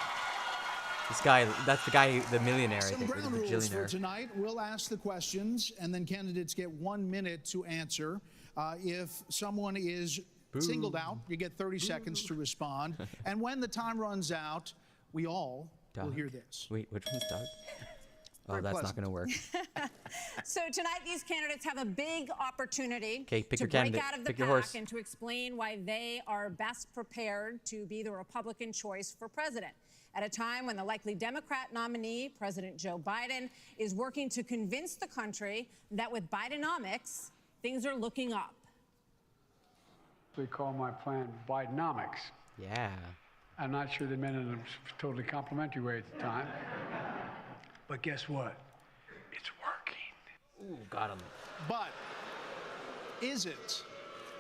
This guy, that's the guy, the millionaire, I Some think, or the ground rules for bajillionaire. tonight. We'll ask the questions, and then candidates get 1 minute to answer. If someone is singled out, you get 30 seconds to respond. And when the time runs out, we all will hear this. Wait, which one's Doug? Oh, Very that's pleasant. not going to work. So tonight, these candidates have a big opportunity Okay, pick to your break candidate. out of the Pick your pack horse. and to explain why they are best prepared to be the Republican choice for president. At a time when the likely Democrat nominee, President Joe Biden, is working to convince the country that with Bidenomics, things are looking up. They call my plan Bidenomics. Yeah. I'm not sure they meant it in a totally complimentary way at the time. But guess what? It's working. Ooh, got him. But is it?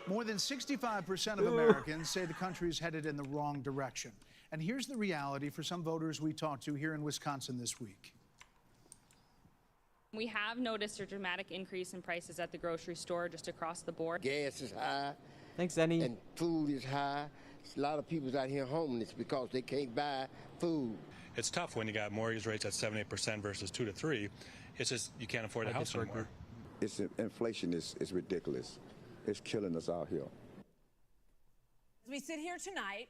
More than 65% of Americans say the country is headed in the wrong direction. And here's the reality for some voters we talked to here in Wisconsin this week. We have noticed a dramatic increase in prices at the grocery store just across the board. Gas is high. Thanks, Denny. And food is high. A lot of people's out here homeless because they can't buy food. It's tough when you got mortgage rates at 7-8% versus 2 to 3. It's just you can't afford a house anymore. Inflation is ridiculous. It's killing us out here. As we sit here tonight,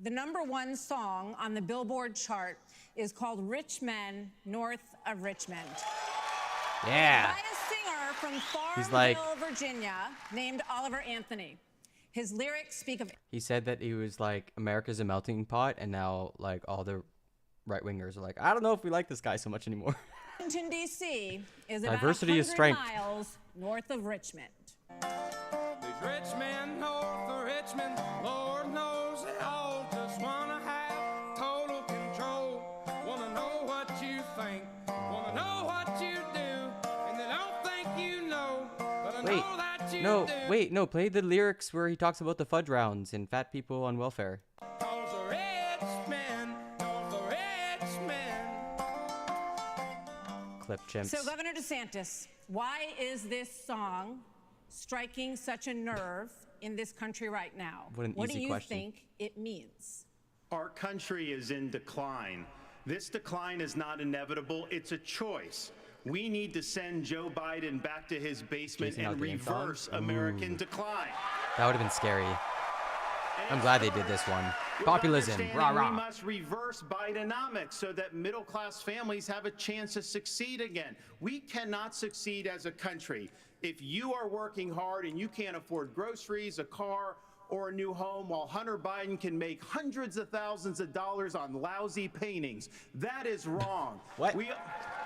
the #1 song on the Billboard chart is called Rich Men North of Richmond. Yeah. By a singer from He's like- Farmville, Virginia, named Oliver Anthony. His lyrics speak of He said that he was like, America's a melting pot, and now like all the right wingers are like, I don't know if we like this guy so much anymore. Washington, D.C. is about Diversity is 100 strength. miles north of Richmond. These rich men north of Richmond, Lord knows they all just wanna have total control. Wanna know what you think, wanna know what you do, and they don't think you know, but I Wait, know that you no, do. wait, no, play the lyrics where he talks about the fudge rounds and fat people on welfare. Cause the rich men north of Richmond. Clip chimps. So, Governor DeSantis, why is this song striking such a nerve in this country right now? What an What easy do you question. think it means? Our country is in decline. This decline is not inevitable, it's a choice. We need to send Joe Biden back to his basement Jason and Aldean song? reverse American Ooh. decline. That would have been scary. I'm glad they did this one. Populism, Understanding rah We rah. must reverse Bidenomics so that middle-class families have a chance to succeed again. We cannot succeed as a country if you are working hard and you can't afford groceries, a car, or a new home, while Hunter Biden can make hundreds of thousands of dollars on lousy paintings. That is wrong. What? We,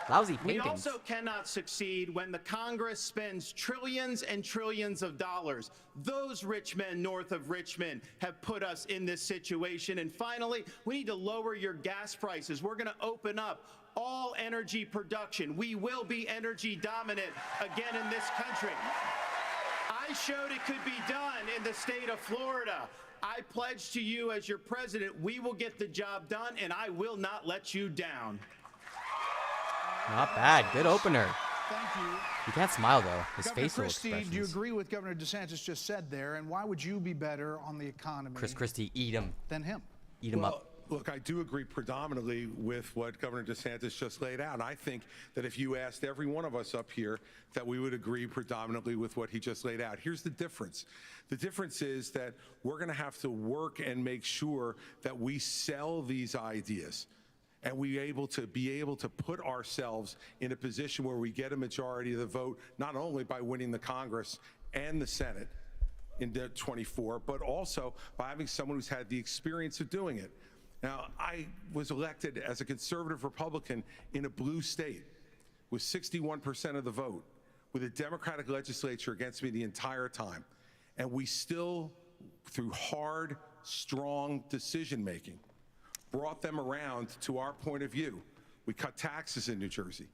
Lousy we paintings. also cannot succeed when the Congress spends trillions and trillions of dollars. Those rich men north of Richmond have put us in this situation. And finally, we need to lower your gas prices. We're going to open up all energy production. We will be energy dominant again in this country. I showed it could be done in the state of Florida. I pledge to you as your president, we will get the job done, and I will not let you down. Not bad. Good opener. Thank you. You can't smile though. His Governor facial Christie, do you expressions. agree with Governor DeSantis just said there? And why would you be better on the economy Chris Christie, eat him. than him? Eat him up. Look, I do agree predominantly with what Governor DeSantis just laid out. And I think that if you asked every one of us up here, that we would agree predominantly with what he just laid out. Here's the difference. The difference is that we're going to have to work and make sure that we sell these ideas. And be able to put ourselves in a position where we get a majority of the vote, not only by winning the Congress and the Senate in 24, but also by having someone who's had the experience of doing it. Now, I was elected as a conservative Republican in a blue state with 61% of the vote, with a Democratic legislature against me the entire time. And we still, through hard, strong decision making, brought them around to our point of view. We cut taxes in New Jersey.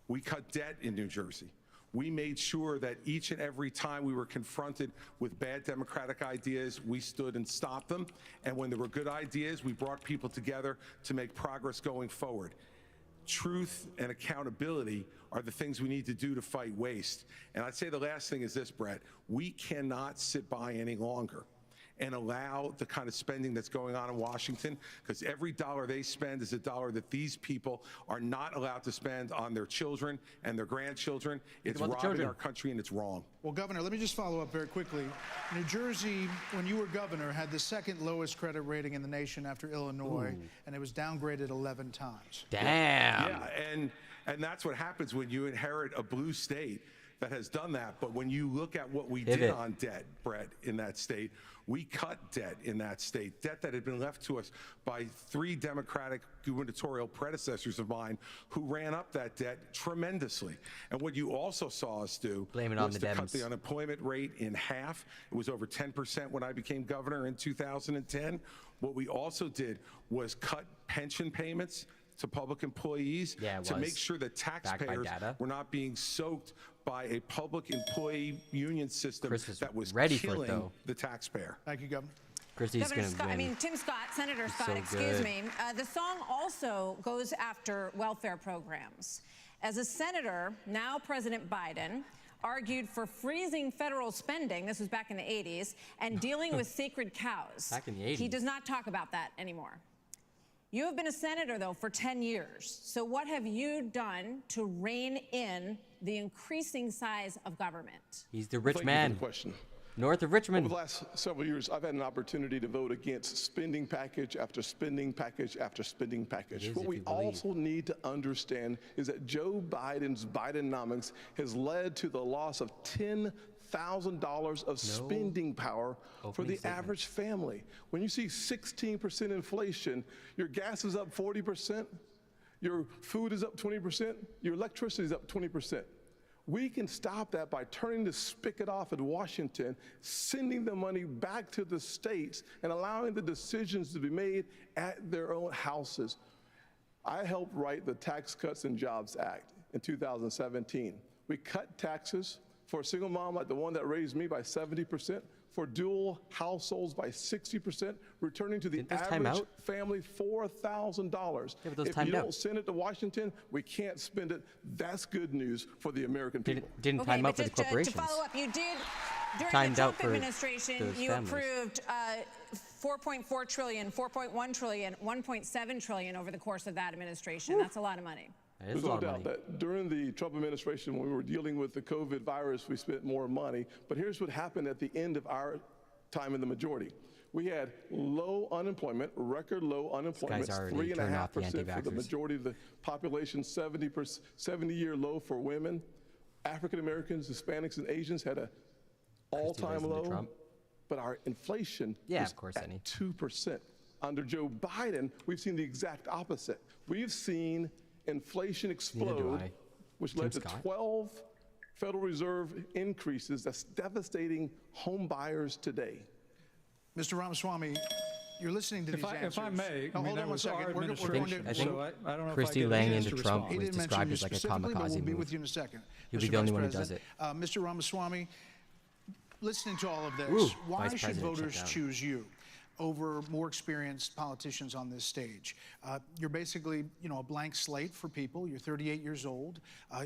We cut debt in New Jersey. We made sure that each and every time we were confronted with bad Democratic ideas, we stood and stopped them. And when there were good ideas, we brought people together to make progress going forward. Truth and accountability are the things we need to do to fight waste. And I'd say the last thing is this, Brett. We cannot sit by any longer and allow the kind of spending that's going on in Washington, because every dollar they spend is a dollar that these people are not allowed to spend on their children and their grandchildren. It's robbing our country, and it's wrong. Well, Governor, let me just follow up very quickly. New Jersey, when you were governor, had the second lowest credit rating in the nation after Illinois, and it was downgraded 11 times. Damn. Yeah, and that's what happens when you inherit a blue state that has done that. But when you look at what we did on debt, Brett, in that state, we cut debt in that state, debt that had been left to us by 3 Democratic gubernatorial predecessors of mine who ran up that debt tremendously. And what you also saw us do was to cut the unemployment rate in half. It was over 10% when I became governor in 2010. What we also did was cut pension payments to public employees to make sure that taxpayers were not being soaked by a public employee union system that was killing the taxpayer. Thank you, Governor. Governor Scott, Tim Scott, Senator Scott, excuse me. The song also goes after welfare programs. As a senator, now President Biden argued for freezing federal spending, this was back in the 80s, and dealing with sacred cows. Back in the 80s. He does not talk about that anymore. You have been a senator, though, for 10 years. So what have you done to rein in the increasing size of government? He's the rich Thank man. you for the question. North of Richmond. Over the last several years, I've had an opportunity to vote against spending package after spending package after spending package. What we also need to understand is that Joe Biden's Bidenomics has led to the loss of $10,000 of spending power for the average family. When you see 16% inflation, your gas is up 40%, your food is up 20%, your electricity is up 20%. We can stop that by turning the spigot off at Washington, sending the money back to the states, and allowing the decisions to be made at their own houses. I helped write the Tax Cuts and Jobs Act in 2017. We cut taxes for a single mom like the one that raised me by 70%, for dual households by 60%, returning to the average family $4,000. If you don't send it to Washington, we can't spend it. That's good news for the American people. Didn't time out for the corporations. To follow up, you did, during the Trump administration, you approved $4.4 trillion, $4.1 trillion, $1.7 trillion over the course of that administration. That's a lot of money. There's no doubt that during the Trump administration, when we were dealing with the COVID virus, we spent more money. But here's what happened at the end of our time in the majority. We had low unemployment, record low unemployment, 3.5% for the majority of the population, 70-year low for women. African Americans, Hispanics, and Asians had an all-time low. But our inflation was at 2%. Under Joe Biden, we've seen the exact opposite. We've seen inflation explode, which led to 12 Federal Reserve increases that's devastating home buyers today. Mr. Ramaswamy, you're listening to these answers. If I may, hold on one second. I think Christie laying into Trump was described as like a kamikaze We'll be move. with you in a second. He'll be the only one who does it. Mr. Ramaswamy, listening to all of this, why should voters choose you over more experienced politicians on this stage? You're basically, a blank slate for people. You're 38 years old.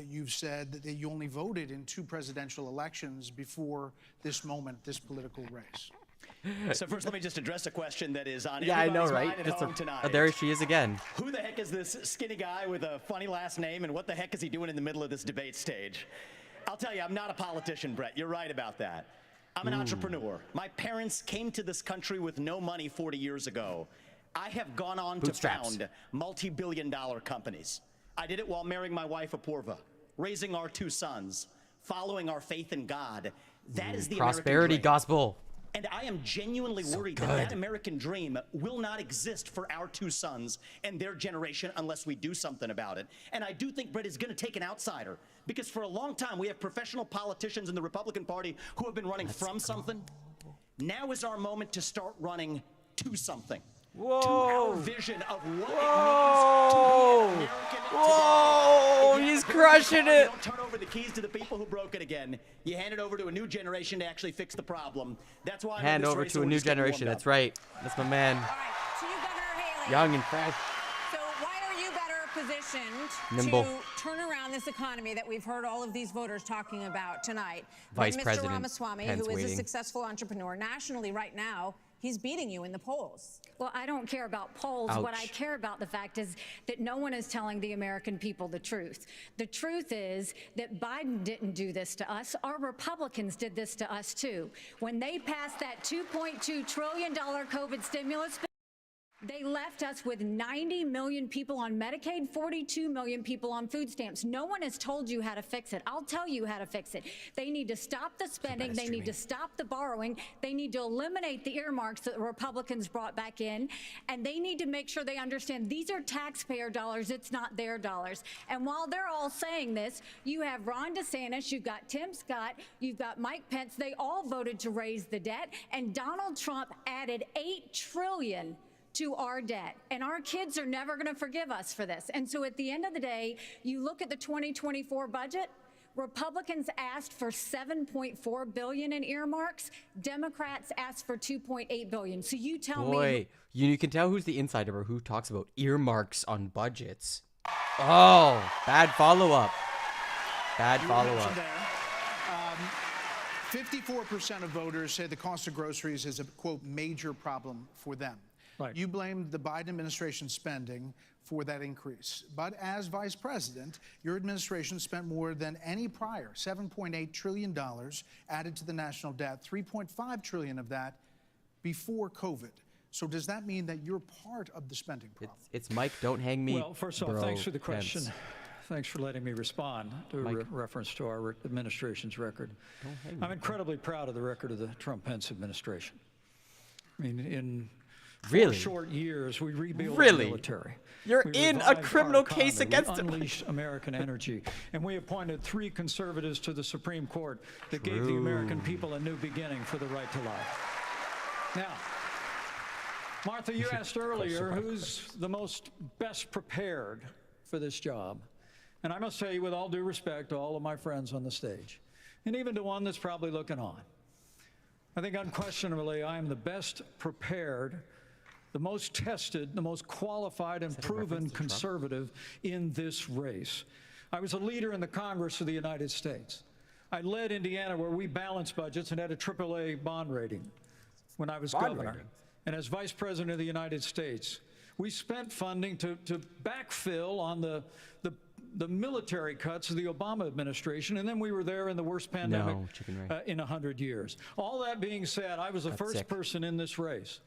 You've said that you only voted in 2 presidential elections before this moment, this political race. So first, let me just address a question that is on everybody's mind at home tonight. Oh, there she is again. Who the heck is this skinny guy with a funny last name, and what the heck is he doing in the middle of this debate stage? I'll tell you, I'm not a politician, Brett. You're right about that. I'm an entrepreneur. My parents came to this country with no money 40 years ago. I have gone on to found multi-billion-dollar companies. I did it while marrying my wife, Apoorva, raising our 2 sons, following our faith in God. That is the prosperity American dream. gospel. And I am genuinely worried that American dream will not exist for our 2 sons and their generation unless we do something about it. And I do think Brett is going to take an outsider, because for a long time we have professional politicians in the Republican Party who have been running from something. Now is our moment to start running to something. our vision of what Whoa! it means to be an American Whoa! today. He's crushing it. You don't turn over the keys to the people who broke it again. You hand it over to a new generation to actually fix the problem. That's why Hand over to a new generation. That's right. That's my man. All right, to you, Governor Haley. Young and fresh. So why are you better positioned Nimble. to turn around this economy that we've heard all of these voters talking about tonight? Vice than Mr. President Ramaswamy, Pence who is waiting. a successful entrepreneur nationally right now, he's beating you in the polls. Well, I don't care about polls. Ouch. What I care about the fact is that no one is telling the American people the truth. The truth is that Biden didn't do this to us. Our Republicans did this to us too. When they passed that $2.2 trillion COVID stimulus bill, they left us with 90 million people on Medicaid, 42 million people on food stamps. No one has told you how to fix it. I'll tell you how to fix it. They need to stop the spending. They need to stop the borrowing. They need to eliminate the earmarks that the Republicans brought back in. And they need to make sure they understand these are taxpayer dollars. It's not their dollars. And while they're all saying this, you have Ron DeSantis, you've got Tim Scott, you've got Mike Pence. They all voted to raise the debt. And Donald Trump added $8 trillion to our debt. And our kids are never going to forgive us for this. And so at the end of the day, you look at the 2024 budget, Republicans asked for $7.4 billion in earmarks. Democrats asked for $2.8 billion. So you tell me. Boy, you can tell who's the insider or who talks about earmarks on budgets. Oh, bad follow-up. Bad follow-up. 54% of voters say the cost of groceries is a, quote, major problem for them. Right. You blamed the Biden administration spending for that increase. But as vice president, your administration spent more than any prior, $7.8 trillion added to the national debt, $3.5 trillion of that before COVID. So does that mean that you're part of the spending problem? It's Mike, don't hang me. Well, first of all, bro, thanks for the question. Pence. Thanks for letting me respond to a reference to our administration's record. I'm incredibly proud of the record of the Trump-Pence administration. I mean, in 4 short years, we rebuilt the military. You're We in a revived our criminal case economy. against We him. unleashed American energy. And we appointed 3 conservatives to the Supreme Court that gave the American people a new beginning for the right to life. Now, Martha, you asked earlier who's the most best prepared for this job. And I must tell you, with all due respect to all of my friends on the stage, and even to one that's probably looking on, I think unquestionably I am the best prepared, the most tested, the most qualified and proven conservative in this race. I was a leader in the Congress of the United States. I led Indiana where we balanced budgets and had a AAA bond rating when I was governor. And as Vice President of the United States, we spent funding to backfill on the military cuts of the Obama administration, and then we were there in the worst pandemic in 100 years. All that being said, I was the first person in this race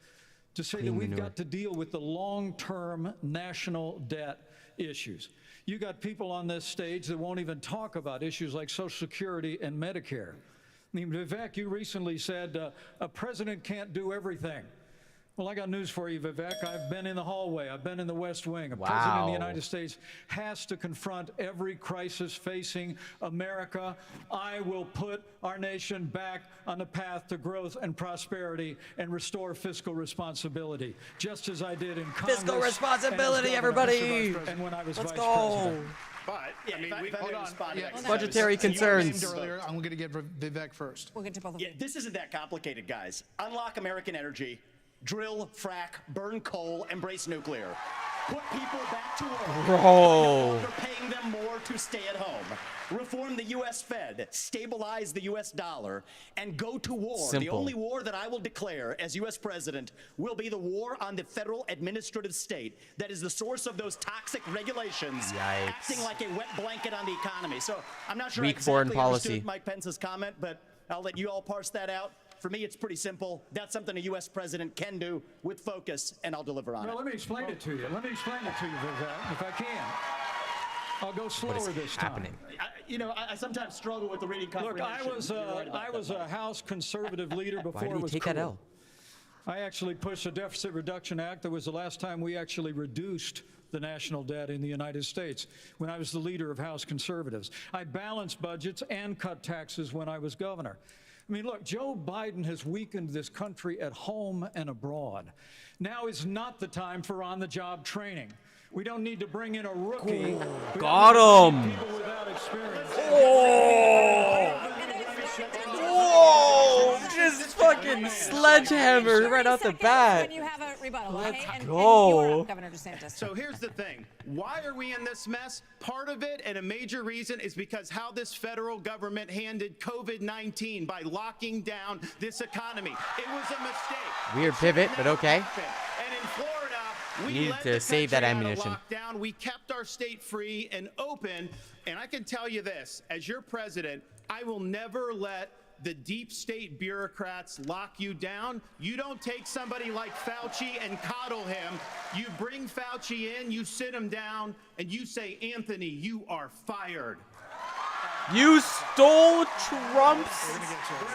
to say that we've got to deal with the long-term national debt issues. You got people on this stage that won't even talk about issues like Social Security and Medicare. I mean, Vivek, you recently said a president can't do everything. Well, I got news for you, Vivek. I've been in the hallway. I've been in the West Wing. A president of the United States has to confront every crisis facing America. I will put our nation back on the path to growth and prosperity and restore fiscal responsibility, just as I did in Congress. Fiscal responsibility, everybody. And when I was Let's vice go. president. But, I mean, hold on. Budgetary concerns. Earlier, I'm going to give Vivek first. We'll get to both of you. This isn't that complicated, guys. Unlock American energy. Drill, frack, burn coal, embrace nuclear. Put people back to work. Bro. No longer paying them more to stay at home. Reform the U.S. Fed, stabilize the U.S. dollar, and go to war. Simple. The only war that I will declare as U.S. president will be the war on the federal administrative state that is the source of those toxic regulations, acting like a wet blanket on the economy. So I'm not sure I Weak foreign exactly policy. understood Mike Pence's comment, but I'll let you all parse that out. For me, it's pretty simple. That's something a U.S. president can do with focus, and I'll deliver on it. Well, let me explain it to you. Let me explain it to you, Vivek, if I can. I'll go slower this time. I sometimes struggle with the reading Look, comprehension. I was a House conservative leader before it was take cool. that L? I actually pushed a Deficit Reduction Act. That was the last time we actually reduced the national debt in the United States when I was the leader of House conservatives. I balanced budgets and cut taxes when I was governor. I mean, look, Joe Biden has weakened this country at home and abroad. Now is not the time for on-the-job training. We don't need to bring in a rookie. Got him. People without experience. Whoa! Just fucking sledgehammer right out the bat. When you have a rebuttal, Let's okay? And go. you are Governor DeSantis. So here's the thing. Why are we in this mess? Part of it, and a major reason, is because how this federal government handled COVID-19 by locking down this economy. It was a mistake. Weird pivot, but okay. And in Florida, We we need let to the save that country out of ammunition. lockdown. We kept our state free and open. And I can tell you this, as your president, I will never let the deep state bureaucrats lock you down. You don't take somebody like Fauci and coddle him. You bring Fauci in, you sit him down, and you say, Anthony, you are fired. You stole Trump's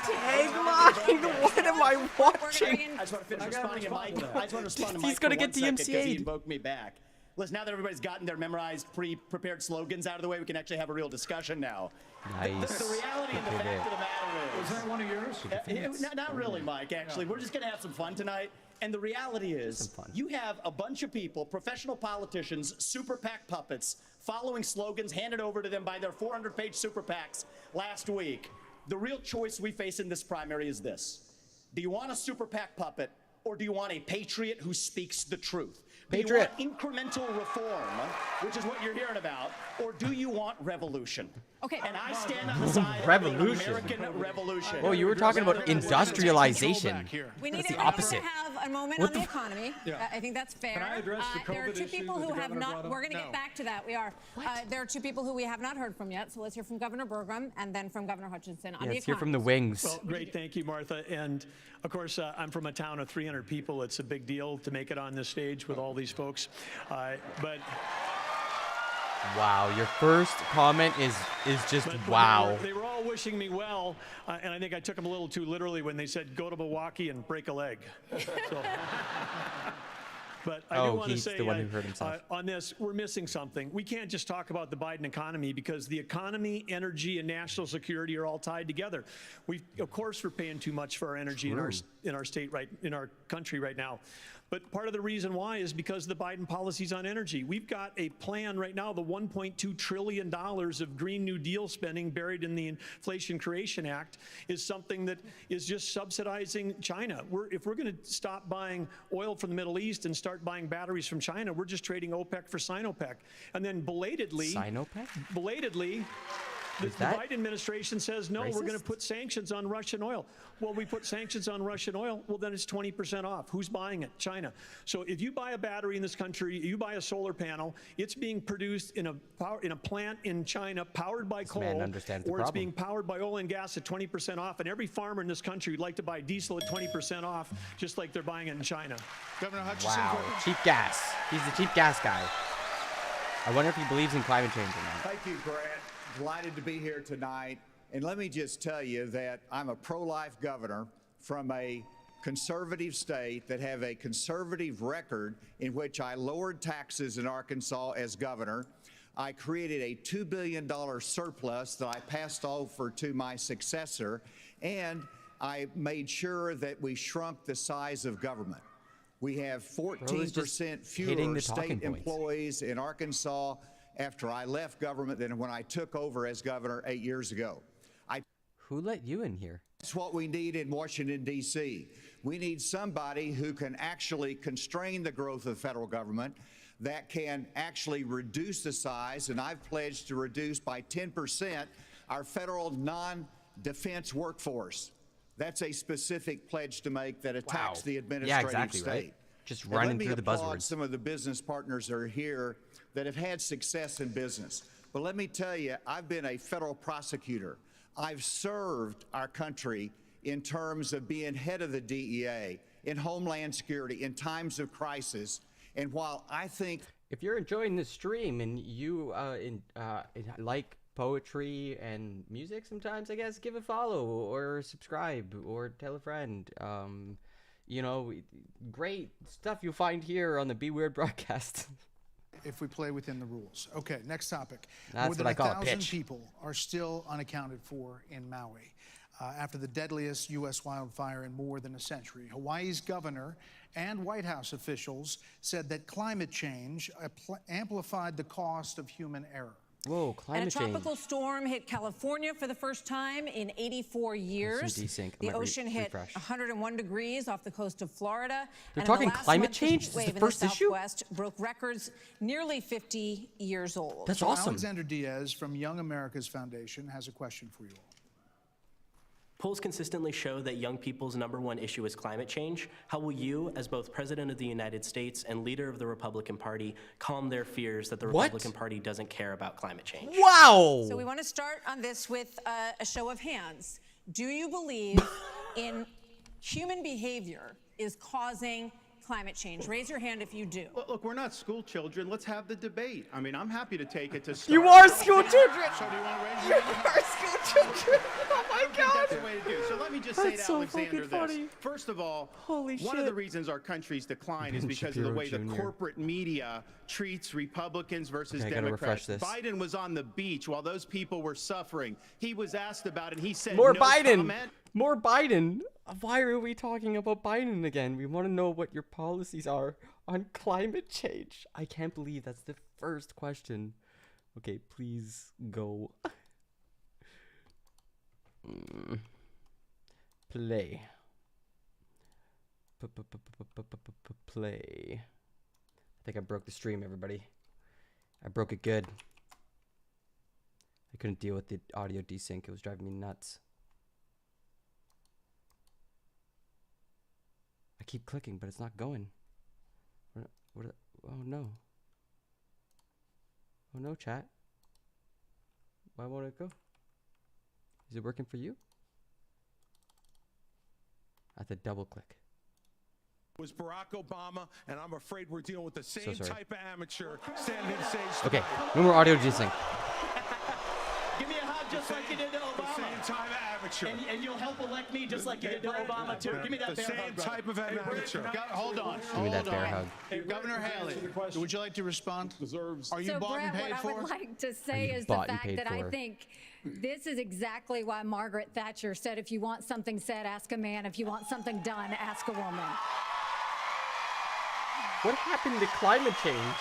tagline. What am I watching? I just want to finish responding to Mike. I just want to respond to Mike. He's gonna for get 1 second, 'cause DMCA'd. He invoked me back. Listen, now that everybody's gotten their memorized, pre-prepared slogans out of the way, we can actually have a real discussion now. Nice. The reality and the fact of the matter is... Was that one of yours? Not really, Mike, actually. We're just going to have some fun tonight. And the reality is, you have a bunch of people, professional politicians, super PAC puppets, following slogans handed over to them by their 400-page super PACs last week. The real choice we face in this primary is this. Do you want a super PAC puppet, or do you want a patriot who speaks the truth? Patriot. Do you want incremental reform, which is what you're hearing about, or do you want revolution? Okay. And I stand on the side Revolution. of the American revolution. Oh, you were talking about industrialization. We need That's to the opposite. have a moment What on the the economy. Yeah. I think that's fair. Can I address the There are COVID two issue people that who the have governor not. brought up? We're going to get back to that. We are. There are two people who we have not heard from yet. So let's hear from Governor Burgum and then from Governor Hutchinson on the Let's hear economy. from the wings. Well, great. Thank you, Martha. And of course, I'm from a town of 300 people. It's a big deal to make it on this stage with all these folks. But Wow, your first comment is just wow. They were all wishing me well, and I think I took them a little too literally when they said, go to Milwaukee and break a leg. So, but I do want to he's say the one who hurt himself. on this, we're missing something. We can't just talk about the Biden economy because the economy, energy, and national security are all tied together. Of course, we're paying too much for our energy in our state in our country right now. But part of the reason why is because of the Biden policies on energy. We've got a plan right now, the $1.2 trillion of Green New Deal spending buried in the Inflation Creation Act is something that is just subsidizing China. If we're going to stop buying oil from the Middle East and start buying batteries from China, we're just trading OPEC for Sinopec. And then belatedly, the Biden administration says, no, we're going to put sanctions on Russian oil. Well, we put sanctions on Russian oil, well, then it's 20% off. Who's buying it? China. So if you buy a battery in this country, you buy a solar panel, it's being produced in a plant in China powered by coal, or it's being powered by oil and gas at 20% off. And every farmer in this country would like to buy diesel at 20% off, just like they're buying it in China. Governor Hutchinson. Wow, cheap gas. He's the cheap gas guy. I wonder if he believes in climate change or not. Thank you, Grant. Delighted to be here tonight. And let me just tell you that I'm a pro-life governor from a conservative state that have a conservative record in which I lowered taxes in Arkansas as governor. I created a $2 billion surplus that I passed over to my successor, and I made sure that we shrunk the size of government. We have 14% fewer state employees in Arkansas after I left government than when I took over as governor 8 years ago. Who let you in here? That's what we need in Washington, D.C. We need somebody who can actually constrain the growth of the federal government, that can actually reduce the size, and I've pledged to reduce by 10% our federal non-defense workforce. That's a specific pledge to make that attacks the administrative state. Right? Just running through the buzzwords. Let me applaud some of the business partners that are here that have had success in business. But let me tell you, I've been a federal prosecutor. I've served our country in terms of being head of the DEA, in Homeland Security, in times of crisis. And while I think... If you're enjoying this stream and you like poetry and music sometimes, I guess, give a follow or subscribe or tell a friend. You know, great stuff you'll find here on the Be Weird broadcast. If we play within the rules. Okay, next topic. That's More than what I call a 1,000 pitch. people are still unaccounted for in Maui. after the deadliest U.S. wildfire in more than a century. Hawaii's governor and White House officials said that climate change amplified the cost of human error. Whoa, climate change. And a tropical storm hit California for the first time in 84 years. The ocean hit 101 degrees off the coast of Florida. They're and talking in the last climate month, change? the This is wave the in first the issue? Southwest broke records nearly 50 years old. That's So awesome. Alexander Diaz from Young America's Foundation has a question for you all. Polls consistently show that young people's #1 issue is climate change. How will you, as both President of the United States and leader of the Republican Party, calm their fears that the Republican Party doesn't care about climate change? Wow! So we want to start on this with a show of hands. Do you believe in human behavior is causing climate change? Raise your hand if you do. Well, look, we're not school children. Let's have the debate. I mean, I'm happy to take it to start. You are school children! So do you want to raise You your hand? are school children! Oh my I don't think that's the way to do. So let me just say That's to so Alexander fucking funny. this. First of all, Holy one of shit. the reasons our country's decline is Ben because of the Shapiro way the Jr. corporate media treats Republicans versus Okay, I gotta refresh Democrats. this. Biden was on the beach while those people were suffering. He was asked about it, and he said More no Biden! comment. More Biden! Why are we talking about Biden again? We want to know what your policies are on climate change. I can't believe that's the first question. Okay, please go. Play. Play. I think I broke the stream, everybody. I broke it good. I couldn't deal with the audio desync. It was driving me nuts. I keep clicking, but it's not going. Oh no. Oh no, chat. Why won't it go? Is it working for you? I have to double click. Was Barack Obama, and I'm afraid we're dealing with the same sorry. type of amateur standing in stage. Okay, no more audio desync. Give me a hug just like you did to Obama. The same type of amateur. And you'll help elect me just like you did to Obama, too. Give me that The bear same hug, brother. type of amateur. Hold on. Give me that bear hug. Hey, Governor Haley, would you like to respond? Are you So bought and Brett, paid what for? I would like to say you is the bought and fact paid that I for? think this is exactly why Margaret Thatcher said, if you want something said, ask a man. If you want something done, ask a woman. What happened to climate change?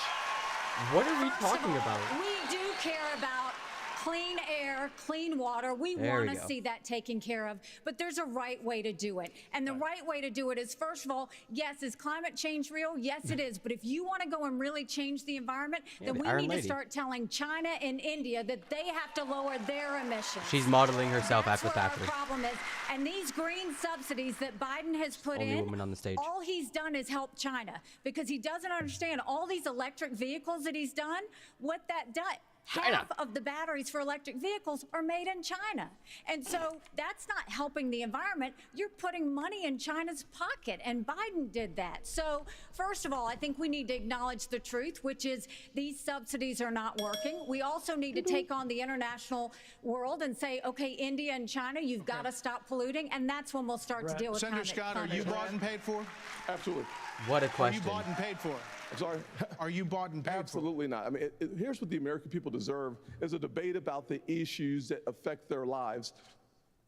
What are we talking about? We do care about clean air, clean water. We There we want to go. see that taken care of, but there's a right way to do it. And the right way to do it is, first of all, yes, is climate change real? Yes, it is. But if you want to go and really change the environment, Yeah, then the we Iron need Lady. to start telling China and India that they have to lower their emissions. She's modeling herself That's after what Thatcher. our problem is. And these green subsidies that Biden has put Only in, woman on the stage. all he's done is help China, because he doesn't understand all these electric vehicles that he's done, what that does. Half of the batteries for electric vehicles are made in China. And so that's not helping the environment. You're putting money in China's pocket, and Biden did that. So first of all, I think we need to acknowledge the truth, which is these subsidies are not working. We also need to take on the international world and say, okay, India and China, you've got to stop polluting, and that's when we'll start to deal with Senator Scott, are you bought and paid for? Absolutely. What a question. Are you bought and paid for? I'm sorry? Are you bought and paid Absolutely not. I mean, here's what the American people deserve is a debate about the issues that affect their lives.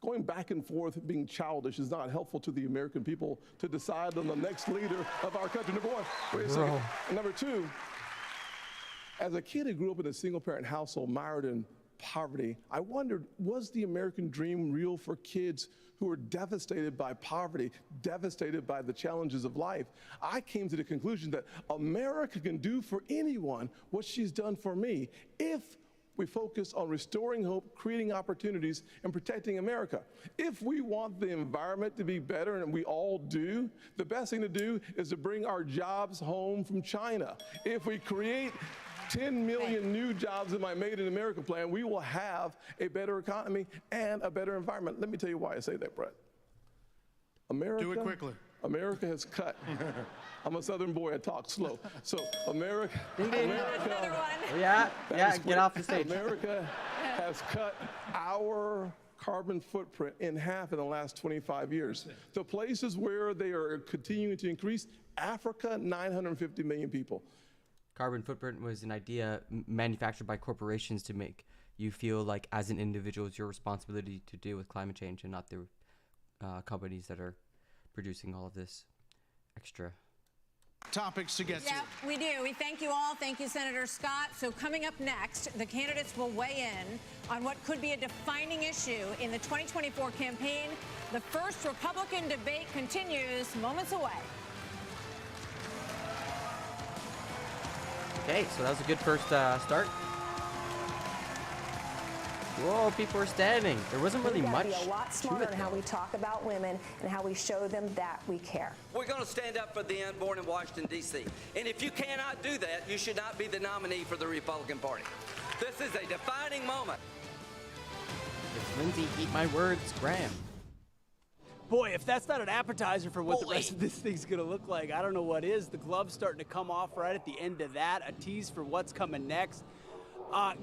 Going back and forth, being childish is not helpful to the American people to decide on the next leader of our country. Number one. Wait a second. Bro. And number two, as a kid who grew up in a single-parent household mired in poverty, I wondered, was the American dream real for kids who were devastated by poverty, devastated by the challenges of life? I came to the conclusion that America can do for anyone what she's done for me if we focus on restoring hope, creating opportunities, and protecting America. If we want the environment to be better, and we all do, the best thing to do is to bring our jobs home from China. If we create 10 million new jobs in my Made in America plan, we will have a better economy and a better environment. Let me tell you why I say that, Brett. America, Do it quickly. America has cut. I'm a Southern boy, I talk slow. So America, Yeah, get off the stage. America has cut our carbon footprint in half in the last 25 years. The places where they are continuing to increase, Africa, 950 million people. Carbon footprint was an idea manufactured by corporations to make you feel like as an individual it's your responsibility to deal with climate change and not the companies that are producing all of this extra topics to get to. Yeah, we do. We thank you all. Thank you, Senator Scott. So coming up next, the candidates will weigh in on what could be a defining issue in the 2024 campaign. The first Republican debate continues moments away. Okay, so that was a good first start. Whoa, people are standing. There wasn't really much. We've got to be a lot smarter in how we talk about women and how we show them that we care. We're going to stand up for the unborn in Washington, D.C. And if you cannot do that, you should not be the nominee for the Republican Party. This is a defining moment. It's Lindsay, eat my words, Graham. Boy, if that's not an appetizer for what the rest of this thing's going to look like, I don't know what is. The glove's starting to come off right at the end of that, a tease for what's coming next.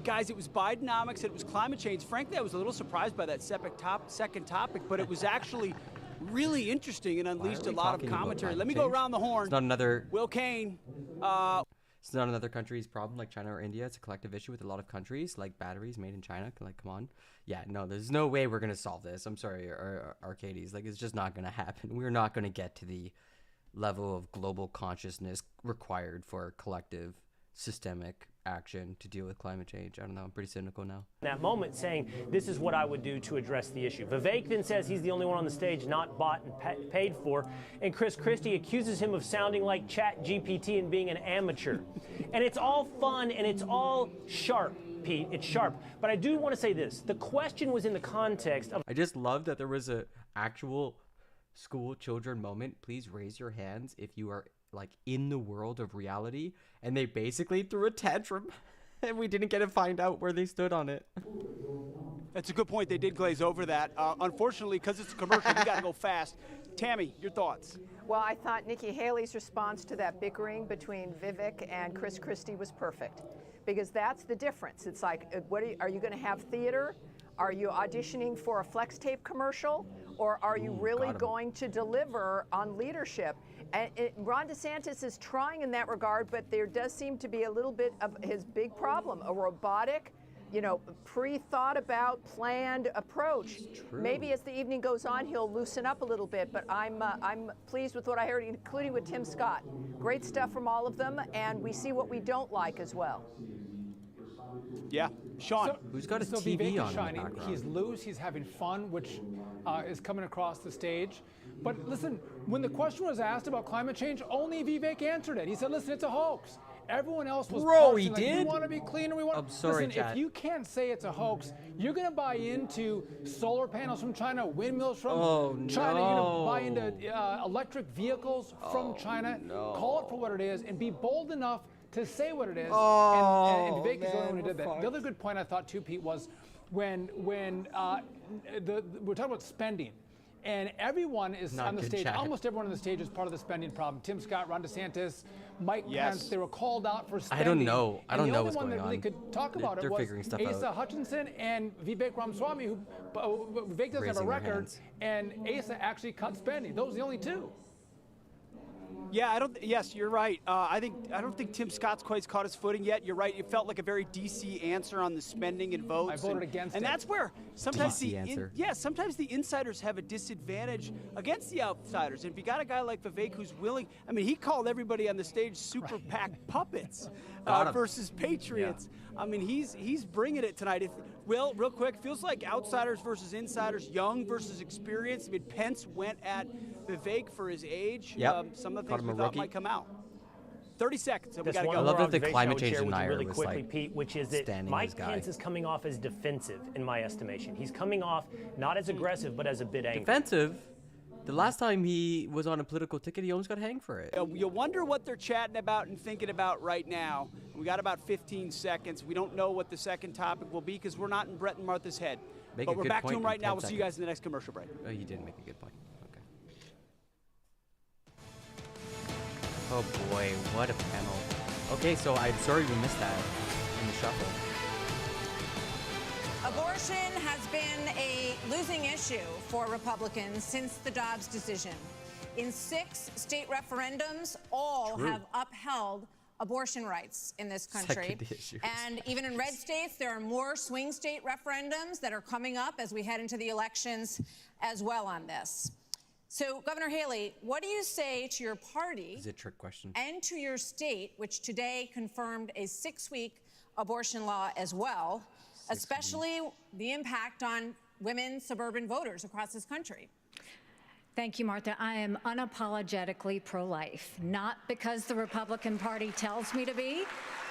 Guys, it was Bidenomics and it was climate change. Frankly, I was a little surprised by that second topic, but it was actually really interesting and unleashed a lot of commentary. Let me go around the horn. It's not another... Will Kane. It's not another country's problem like China or India. It's a collective issue with a lot of countries, like batteries made in China. Like, come on. Yeah, no, there's no way we're going to solve this. I'm sorry, Arcades. Like, it's just not going to happen. We're not going to get to the level of global consciousness required for collective systemic action to deal with climate change. I don't know. I'm pretty cynical now. That moment saying, this is what I would do to address the issue. Vivek then says he's the only one on the stage not bought and paid for. And Chris Christie accuses him of sounding like ChatGPT and being an amateur. And it's all fun and it's all sharp, Pete. It's sharp. But I do want to say this. The question was in the context of... I just love that there was a actual school children moment. Please raise your hands if you are like in the world of reality, and they basically threw a tantrum and we didn't get to find out where they stood on it. That's a good point. They did glaze over that. Unfortunately, because it's a commercial, we got to go fast. Tammy, your thoughts? Well, I thought Nikki Haley's response to that bickering between Vivek and Chris Christie was perfect, because that's the difference. It's like, are you going to have theater? Are you auditioning for a flex tape commercial? Or are you really going to deliver on leadership? And Ron DeSantis is trying in that regard, but there does seem to be a little bit of his big problem, a robotic, pre-thought about, planned approach. Maybe as the evening goes on, he'll loosen up a little bit, but I'm pleased with what I heard, including with Tim Scott. Great stuff from all of them, and we see what we don't like as well. Yeah. Sean. Who's got a so TV Vivek on is shining. in the background? He's loose. He's having fun, which is coming across the stage. But listen, when the question was asked about climate change, only Vivek answered it. He said, listen, it's a hoax. Everyone else was he like, did? We want to be cleaner. We want. I'm sorry, listen, if you can't say it's a hoax, you're going to buy into solar panels from China, windmills from China. You're going to buy into electric vehicles from China. Call it for what it is and be bold enough to say what it is. And Vivek is the only one who did that. The other good point I thought too, Pete, was when we're talking about spending. And everyone is on the stage. Almost everyone on the stage is part of the spending problem. Tim Scott, Ron DeSantis, Mike Pence, they were called out for spending. I don't know. I don't know what's going on. going The only one that really could talk about it was Asa Hutchinson and Vivek Ramaswamy, who Vivek doesn't have a record, and Asa actually cut spending. Those are the only two. Yeah, yes, you're right. I don't think Tim Scott's quite caught his footing yet. You're right. It felt like a very DC answer on the spending and votes. I voted against it. And that's where sometimes sometimes the insiders have a disadvantage against the outsiders. And if you got a guy like Vivek who's willing, I mean, he called everybody on the stage super PAC puppets versus patriots. Yeah. I mean, he's bringing it tonight. Real quick, feels like outsiders versus insiders, young versus experienced. I mean, Pence went at Vivek for his age. Yep. Some of the things we thought might come out. 30 seconds, and we got to go. I love that the climate change denier really was quickly, like Pete, which is that Mike Pence is coming off as defensive in my estimation. He's coming off not as aggressive, but as a bit angry. Defensive? The last time he was on a political ticket, he almost got hanged for it. You wonder what they're chatting about and thinking about right now. We got about 15 seconds. We don't know what the second topic will be because we're not in Brett and Martha's head. But we're back to him right now. We'll see you guys in the next commercial break. Oh, you did make a good point. Okay. Oh boy, what a panel. Okay, so I'm sorry we missed that in the shuffle. Abortion has been a losing issue for Republicans since the Dobbs decision. In 6 state referendums, all have upheld abortion rights in this country. Second issues. And even in red states, there are more swing state referendums that are coming up as we head into the elections as well on this. So, Governor Haley, what do you say to your party Is it a trick question? and to your state, which today confirmed a 6-week abortion law as well, especially the impact on women suburban voters across this country? Thank you, Martha. I am unapologetically pro-life, not because the Republican Party tells me to be,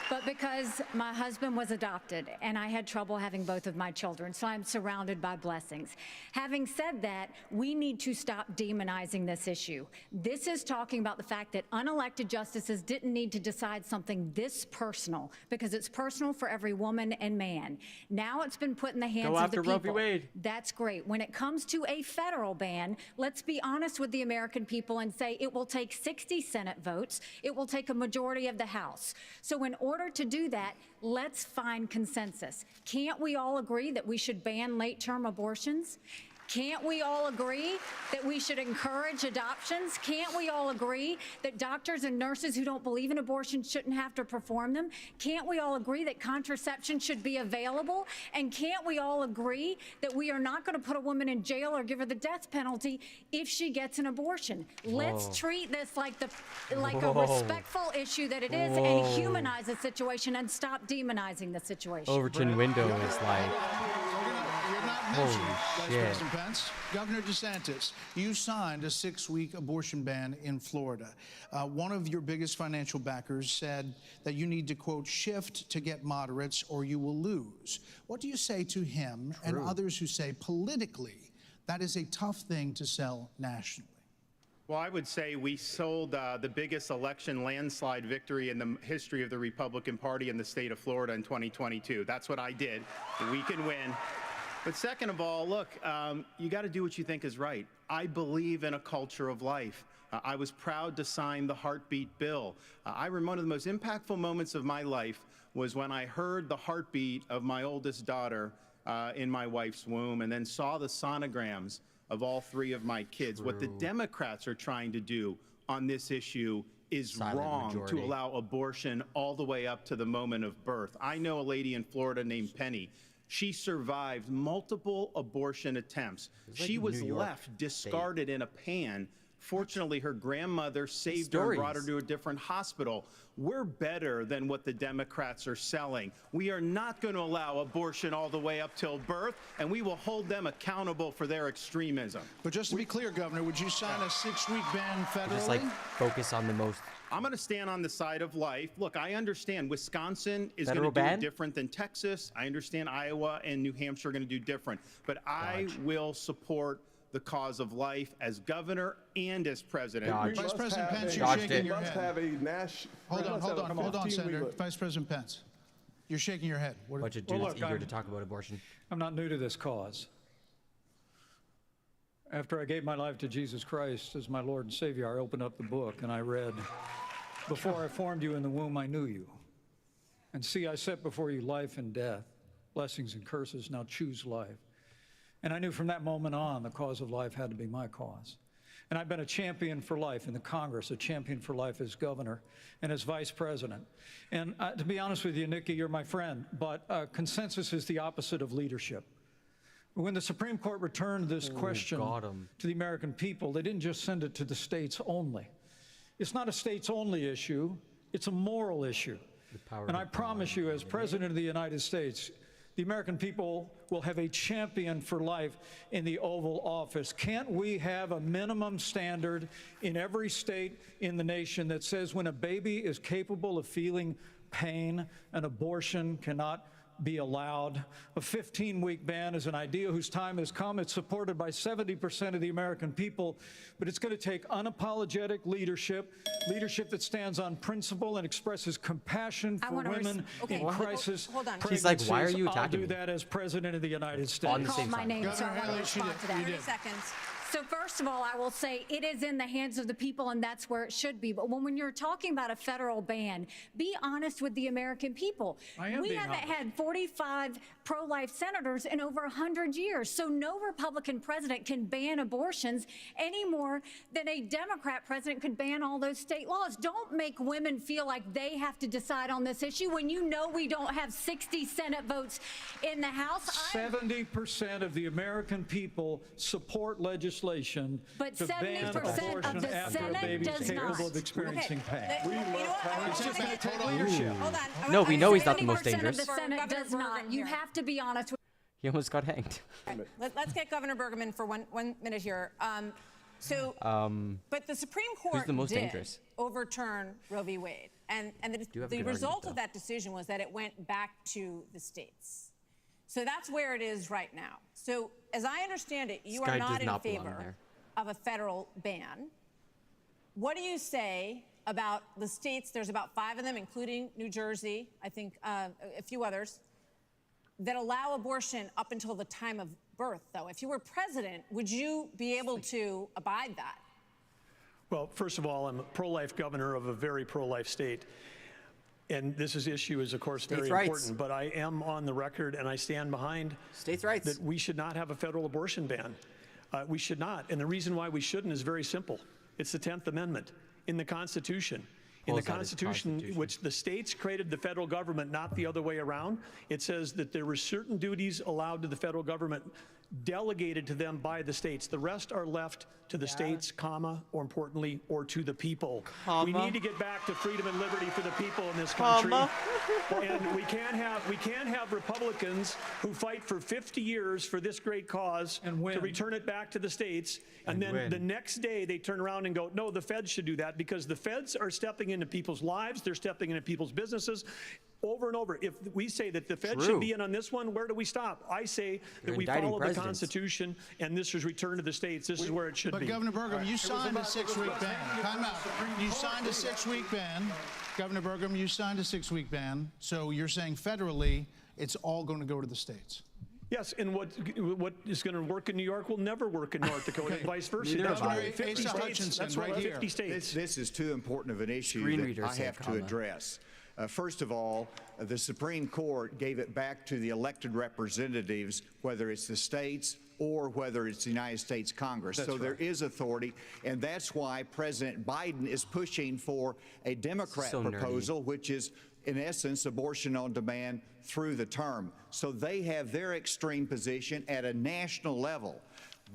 but because my husband was adopted and I had trouble having both of my children, so I'm surrounded by blessings. Having said that, we need to stop demonizing this issue. This is talking about the fact that unelected justices didn't need to decide something this personal, because it's personal for every woman and man. Now it's been put in the hands of the people. Roe v. Wade. That's great. When it comes to a federal ban, let's be honest with the American people and say it will take 60 Senate votes. It will take a majority of the House. So in order to do that, let's find consensus. Can't we all agree that we should ban late-term abortions? Can't we all agree that we should encourage adoptions? Can't we all agree that doctors and nurses who don't believe in abortion shouldn't have to perform them? Can't we all agree that contraception should be available? And can't we all agree that we are not going to put a woman in jail or give her the death penalty if she gets an abortion? Let's treat this like a respectful issue that it is and humanize the situation and stop demonizing the situation. Overton window is like, Vice President Pence. Governor DeSantis, you signed a 6-week abortion ban in Florida. One of your biggest financial backers said that you need to, quote, shift to get moderates or you will lose. What do you say to him and others who say politically that is a tough thing to sell nationally? Well, I would say we sold the biggest election landslide victory in the history of the Republican Party in the state of Florida in 2022. That's what I did. We can win. But second of all, look, you got to do what you think is right. I believe in a culture of life. I was proud to sign the heartbeat bill. I remember one of the most impactful moments of my life was when I heard the heartbeat of my oldest daughter in my wife's womb and then saw the sonograms of all 3 of my kids. What the Democrats are trying to do on this issue is wrong, to allow abortion all the way up to the moment of birth. I know a lady in Florida named Penny. She survived multiple abortion attempts. She was left discarded in a pan. Fortunately, her grandmother saved her and brought her to a different hospital. We're better than what the Democrats are selling. We are not going to allow abortion all the way up till birth, and we will hold them accountable for their extremism. But just to be clear, Governor, would you sign a 6-week ban federally? Just like focus on the most. I'm going to stand on the side of life. Look, I understand Wisconsin is going to do it different than Texas. I understand Iowa and New Hampshire are going to do different. But I will support the cause of life as governor and as president. Vice President Pence, you're shaking your head. Hold on, Senator. Vice President Pence, you're shaking your head. Bunch of dudes eager to talk about abortion. I'm not new to this cause. After I gave my life to Jesus Christ as my Lord and Savior, I opened up the book and I read, "Before I formed you in the womb, I knew you. And see, I set before you life and death, blessings and curses. Now choose life." And I knew from that moment on, the cause of life had to be my cause. And I've been a champion for life in the Congress, a champion for life as governor and as vice president. And to be honest with you, Nikki, you're my friend, but consensus is the opposite of leadership. When the Supreme Court returned this question to the American people, they didn't just send it to the states only. It's not a states only issue, it's a moral issue. And I promise you, as President of the United States, the American people will have a champion for life in the Oval Office. Can't we have a minimum standard in every state in the nation that says when a baby is capable of feeling pain, an abortion cannot be allowed? A 15-week ban is an idea whose time has come. It's supported by 70% of the American people, but it's going to take unapologetic leadership that stands on principle and expresses compassion for women in crisis. Hold on. He's like, why are you attacking I'll do that as President of the United States. On the same my name, so I Governor want to respond to that. 30 seconds. So first of all, I will say it is in the hands of the people, and that's where it should be. But when you're talking about a federal ban, be honest with the American people. I am we being haven't honest. had 45 pro-life senators in over 100 years. So no Republican president can ban abortions any more than a Democrat president could ban all those state laws. Don't make women feel like they have to decide on this issue when you know we don't have 60 Senate votes in the House. 70% of the American people support legislation But to ban 70% of abortion the after a Senate baby is does capable not. of experiencing Okay, pain. It's just going to take Hold leadership. on. No, we know he's not the most 70% dangerous. of the Senate does not. You have to be honest with. He almost got hanged. Let's get Governor Bergman for one minute here. But the Supreme Court the most did dangerous? overturn Roe v. Wade, and Do have a the good result argument, of that decision was that it went back to the states. So that's where it is right now. So as I understand it, you This guy are not does in not belong favor there. of a federal ban. What do you say about the states? There's about 5 of them, including New Jersey, I think a few others, that allow abortion up until the time of birth, though. If you were president, would you be able to abide that? Well, first of all, I'm a pro-life governor of a very pro-life state. And this issue is, of course, very important. But I am on the record, and I stand behind states' rights, that we should not have a federal abortion ban. We should not. And the reason why we shouldn't is very simple. It's the 10th Amendment in the Constitution. In the Constitution, which the states created the federal government, not the other way around, it says that there were certain duties allowed to the federal government delegated to them by the states. The rest are left to the states, comma, or importantly, or to the people. We need to get back to freedom and liberty for the people in this country. And we can't have Republicans who fight for 50 years for this great cause to return it back to the states, and then the next day they turn around and go, no, the feds should do that, because the feds are stepping into people's lives, they're stepping into people's businesses. Over and over. If we say that the Fed should be in on this one, where do we stop? I say that we follow the Constitution, and this is returned to the states. This is where it should be. But Governor Burgum, you signed a 6-week ban. Time out. You signed a 6-week ban. Governor Burgum, you signed a 6-week ban. So you're saying federally, it's all going to go to the states. Yes, and what is going to work in New York will never work in North Dakota, and vice versa. That's why 50 states. That's why 50 states. This is too important of an issue that I have to address. First of all, the Supreme Court gave it back to the elected representatives, whether it's the states or whether it's the United States Congress. So there is authority, and that's why President Biden is pushing for a Democrat proposal, which is, in essence, abortion on demand through the term. So they have their extreme position at a national level.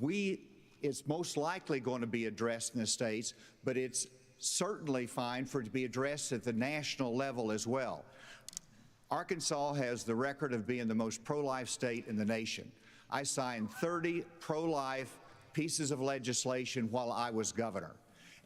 It's most likely going to be addressed in the states, but it's certainly fine for it to be addressed at the national level as well. Arkansas has the record of being the most pro-life state in the nation. I signed 30 pro-life pieces of legislation while I was governor.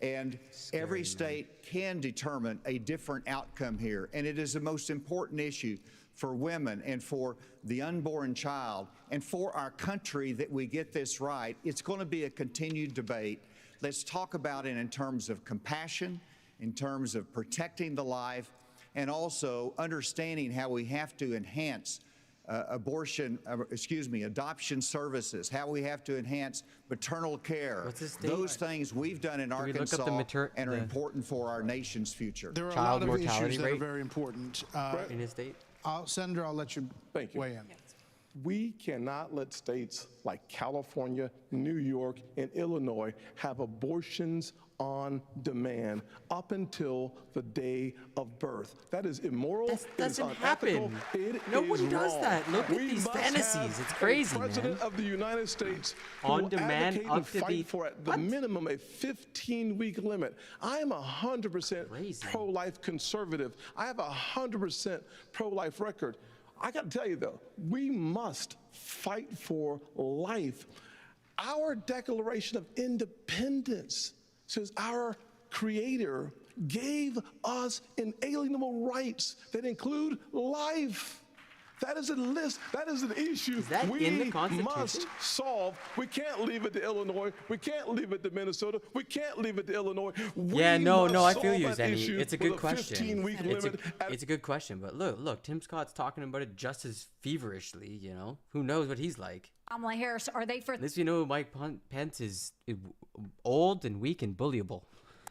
And every state can determine a different outcome here. And it is the most important issue for women and for the unborn child and for our country that we get this right. It's going to be a continued debate. Let's talk about it in terms of compassion, in terms of protecting the life, and also understanding how we have to enhance adoption services, how we have to enhance maternal care. Those things we've done in Arkansas and are important for our nation's future. There are a lot of issues that are very important. In his state? Senator, I'll let you weigh in. We cannot let states like California, New York, and Illinois have abortions on demand up until the day of birth. That is immoral. That doesn't happen. Nobody does that. Look at these fantasies. It's crazy, man. President of the United States on demand up up to to fight for at the minimum a 15-week limit. I am 100% pro-life conservative. I have 100% pro-life record. I got to tell you, though, we must fight for life. Our Declaration of Independence says our Creator gave us inalienable rights that include life. That is a list. That is an issue we must solve. We can't leave it to Illinois. We can't leave it to Minnesota. We can't leave it to Illinois. I feel you, Zenny. It's a good question. It's a good question, but look, Tim Scott's talking about it just as feverishly, you know? Who knows what he's like? Kamala Harris, are they for... At least you know Mike Pence is old and weak and bullyable.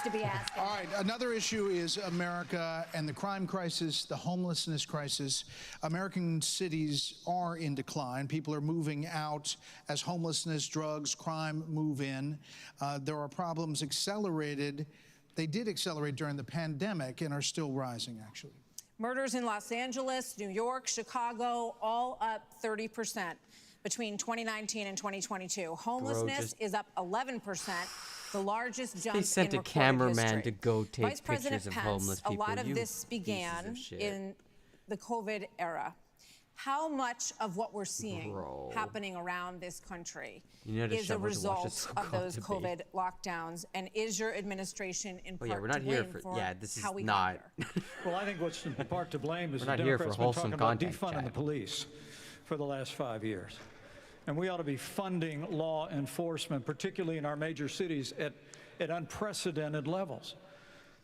to be asking. All right, another issue is America and the crime crisis, the homelessness crisis. American cities are in decline. People are moving out as homelessness, drugs, crime move in. There are problems accelerated. They did accelerate during the pandemic and are still rising, actually. Murders in Los Angeles, New York, Chicago, all up 30% between 2019 and 2022. Homelessness is up 11%, the largest jump They sent in a recorded cameraman history. to go take Vice President pictures of Pence, homeless people. A lot of You this began pieces of shit. in the COVID era. How much of what we're seeing happening around this country is a result of those COVID lockdowns? And is your administration in part we're not to here blame for, for this is how we not. got here? Well, I think what's in part to blame is We're the not here for Democrats been wholesome talking about content, defunding Chad. the police for the last 5 years. And we ought to be funding law enforcement, particularly in our major cities, at unprecedented levels.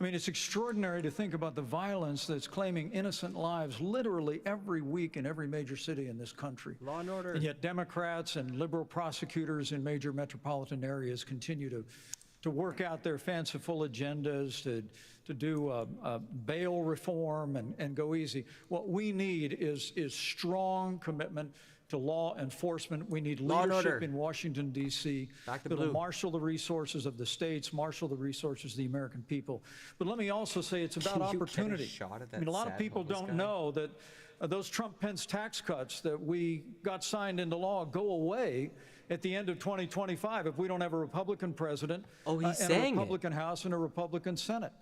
I mean, it's extraordinary to think about the violence that's claiming innocent lives literally every week in every major city in this country. Law and order. And yet Democrats and liberal prosecutors in major metropolitan areas continue to work out their fanciful agendas, to do bail reform and go easy. What we need is strong commitment to law enforcement. We need leadership in Washington, D.C. that will marshal the resources of the states, marshal the resources of the American people. But let me also say it's about opportunity. I mean, a lot of people don't know that those Trump-Pence tax cuts that we got signed into law go away at the end of 2025 if we don't have a Republican president and a Republican House and a Republican Senate.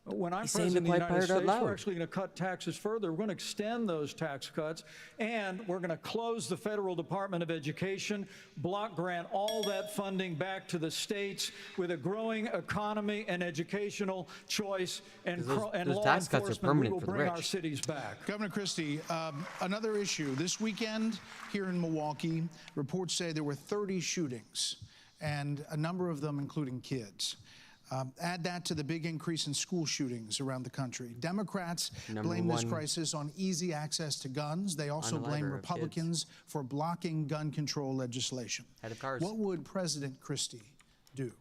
When I'm president of the United States, we're actually going to cut taxes further. We're going to extend those tax cuts, and we're going to close the Federal Department of Education, block grant all that funding back to the states with a growing economy and educational choice and law enforcement. We will bring our cities back. Governor Christie, another issue. This weekend here in Milwaukee, reports say there were 30 shootings, and a number of them including kids. Add that to the big increase in school shootings around the country. Democrats blame this crisis on easy access to guns. They also blame Republicans for blocking gun control legislation. What would President Christie do?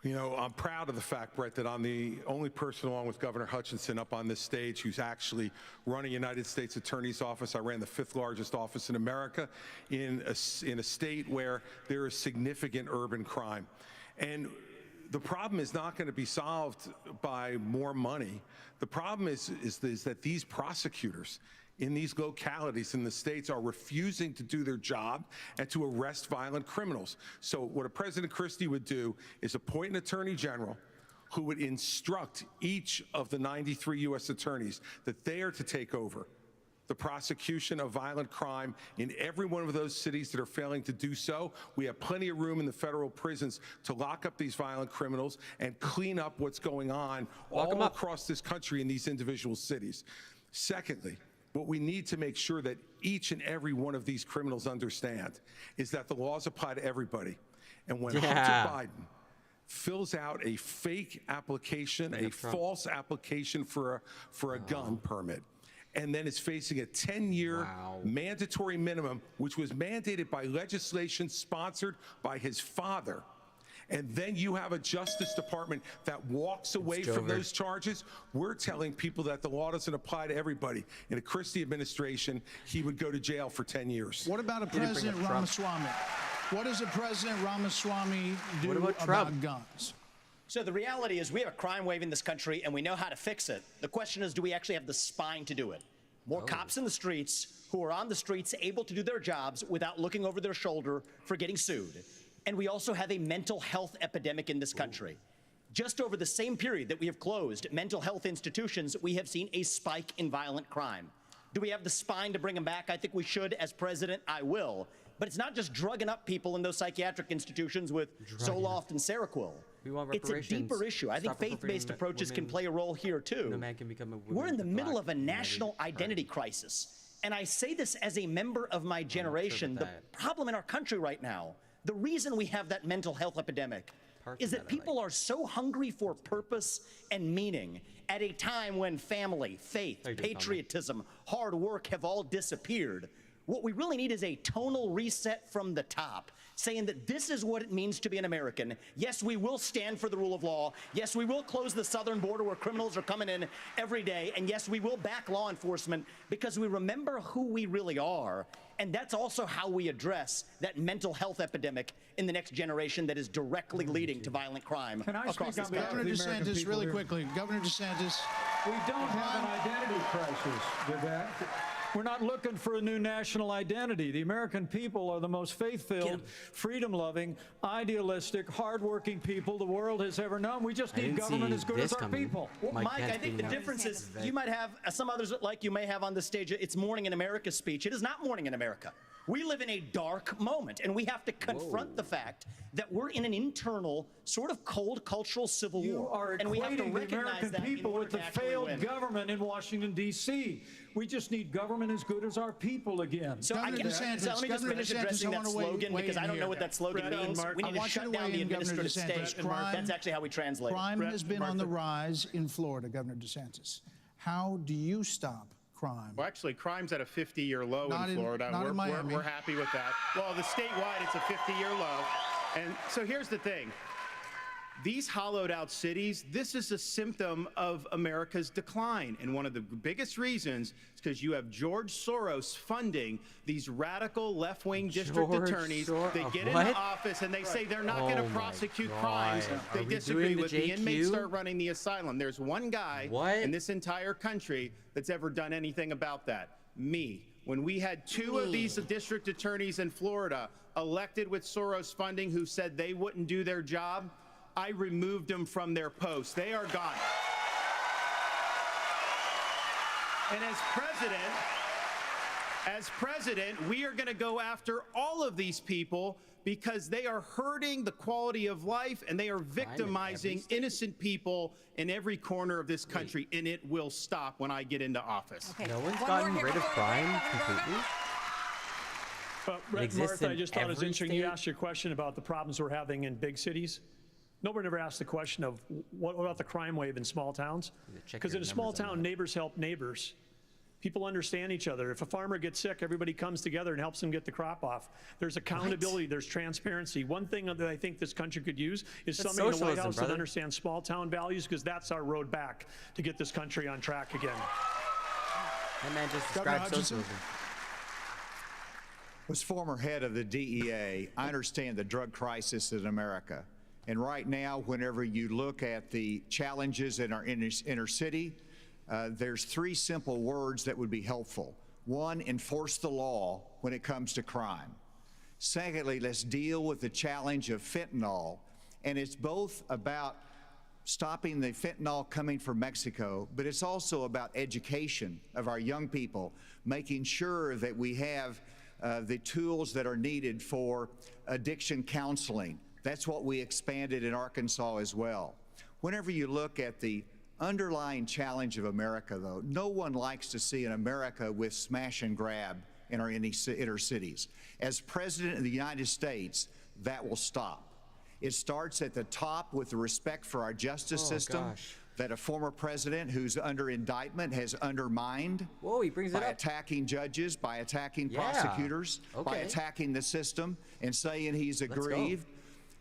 You know, I'm proud of the fact, Brett, that I'm the only person along with Governor Hutchinson up on this stage who's actually running United States Attorney's Office. I ran the 5th largest office in America in a state where there is significant urban crime. And the problem is not going to be solved by more money. The problem is that these prosecutors in these localities in the states are refusing to do their job and to arrest violent criminals. So what a President Christie would do is appoint an attorney general who would instruct each of the 93 U.S. attorneys that they are to take over the prosecution of violent crime in every one of those cities that are failing to do so. We have plenty of room in the federal prisons to lock up these violent criminals and clean up what's going on all across this country in these individual cities. Secondly, what we need to make sure that each and every one of these criminals understand is that the laws apply to everybody. And when Hunter Biden fills out a fake application, a false application for a gun permit, and then is facing a 10-year mandatory minimum, which was mandated by legislation sponsored by his father. And then you have a Justice Department that walks away from those charges. We're telling people that the law doesn't apply to everybody. In a Christie administration, he would go to jail for 10 years. What about a President Ramaswamy? What does a President Ramaswamy do about guns? So the reality is we have a crime wave in this country and we know how to fix it. The question is, do we actually have the spine to do it? More cops in the streets who are on the streets able to do their jobs without looking over their shoulder for getting sued. And we also have a mental health epidemic in this country. Just over the same period that we have closed mental health institutions, we have seen a spike in violent crime. Do we have the spine to bring them back? I think we should. As president, I will. But it's not just drugging up people in those psychiatric institutions with Zoloft and Seroquel. It's a deeper issue. I think faith-based approaches can play a role here, too. No man can become a woman. We're in the middle of a national identity crisis. And I say this as a member of my generation. The problem in our country right now, the reason we have that mental health epidemic is that people are so hungry for purpose and meaning at a time when family, faith, patriotism, hard work have all disappeared. What we really need is a tonal reset from the top. saying that this is what it means to be an American. Yes, we will stand for the rule of law. Yes, we will close the southern border where criminals are coming in every day. And yes, we will back law enforcement because we remember who we really are. And that's also how we address that mental health epidemic in the next generation that is directly leading to violent crime across this country. Governor DeSantis, really quickly. Governor DeSantis. We don't have an identity crisis, Vivek. We're not looking for a new national identity. The American people are the most faith-filled, freedom-loving, idealistic, hardworking people the world has ever known. We just need government as good as our people. Well, Mike, I think the difference is you might have, some others like you may have on the stage, it's Morning in America speech. It is not Morning in America. We live in a dark moment, and we have to confront the fact that we're in an internal, sort of cold cultural civil war. And we have to recognize the American people with the failed government in Washington, D.C. We just need government as good as our people again. So, let me just finish addressing that slogan, because I don't know what that slogan means. We need to shut down the administrative state. That's actually how we translate it. Crime has been on the rise in Florida, Governor DeSantis. How do you stop crime? Well, actually, crime's at a 50-year low Not in Florida. not in Miami. We're happy with that. Well, the statewide, it's a 50-year low. And so here's the thing. These hollowed out cities, this is a symptom of America's decline. And one of the biggest reasons is because you have George Soros funding these radical left-wing district attorneys. They get into office and they say they're not going to prosecute crimes they disagree with. The inmates start running the asylum. There's one guy in this entire country that's ever done anything about that. Me. When we had two of these district attorneys in Florida elected with Soros funding who said they wouldn't do their job, I removed them from their posts. They are gone. And as president, we are going to go after all of these people because they are hurting the quality of life and they are victimizing innocent people in every corner of this country, and it will stop when I get into office. Okay. No one's gotten rid of crime completely. Martha, I just thought it was interesting. You asked your question about the problems we're having in big cities. Nobody ever asked the question of what about the crime wave in small towns? Because in a small town, neighbors help neighbors. People understand each other. If a farmer gets sick, everybody comes together and helps him get the crop off. There's accountability. There's transparency. One thing that I think this country could use is somebody in the White House that understands small town values, because that's our road back to get this country on track again. That man just described socialism. As former head of the DEA, I understand the drug crisis in America. And right now, whenever you look at the challenges in our inner city, there's three simple words that would be helpful. One, enforce the law when it comes to crime. Secondly, let's deal with the challenge of fentanyl. And it's both about stopping the fentanyl coming from Mexico, but it's also about education of our young people, making sure that we have the tools that are needed for addiction counseling. That's what we expanded in Arkansas as well. Whenever you look at the underlying challenge of America, though, no one likes to see an America with smash and grab in our inner cities. As President of the United States, that will stop. It starts at the top with the respect for our justice system that a former president who's under indictment has undermined by attacking judges, by attacking prosecutors, by attacking the system and saying he's aggrieved.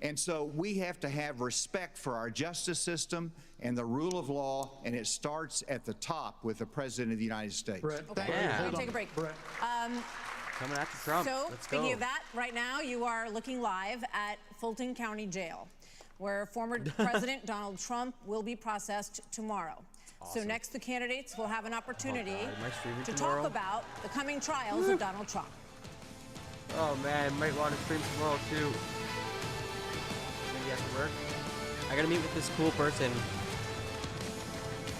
And so we have to have respect for our justice system and the rule of law, and it starts at the top with the President of the United States. We're going to take a break. Coming after Trump. So, Let's speaking go. of that, right now you are looking live at Fulton County Jail, where former President Donald Trump will be processed tomorrow. Awesome. So next, the candidates will have an opportunity to talk about the coming trials of Donald Trump. Oh man, might want to stream tomorrow too. Maybe after work. I gotta meet with this cool person.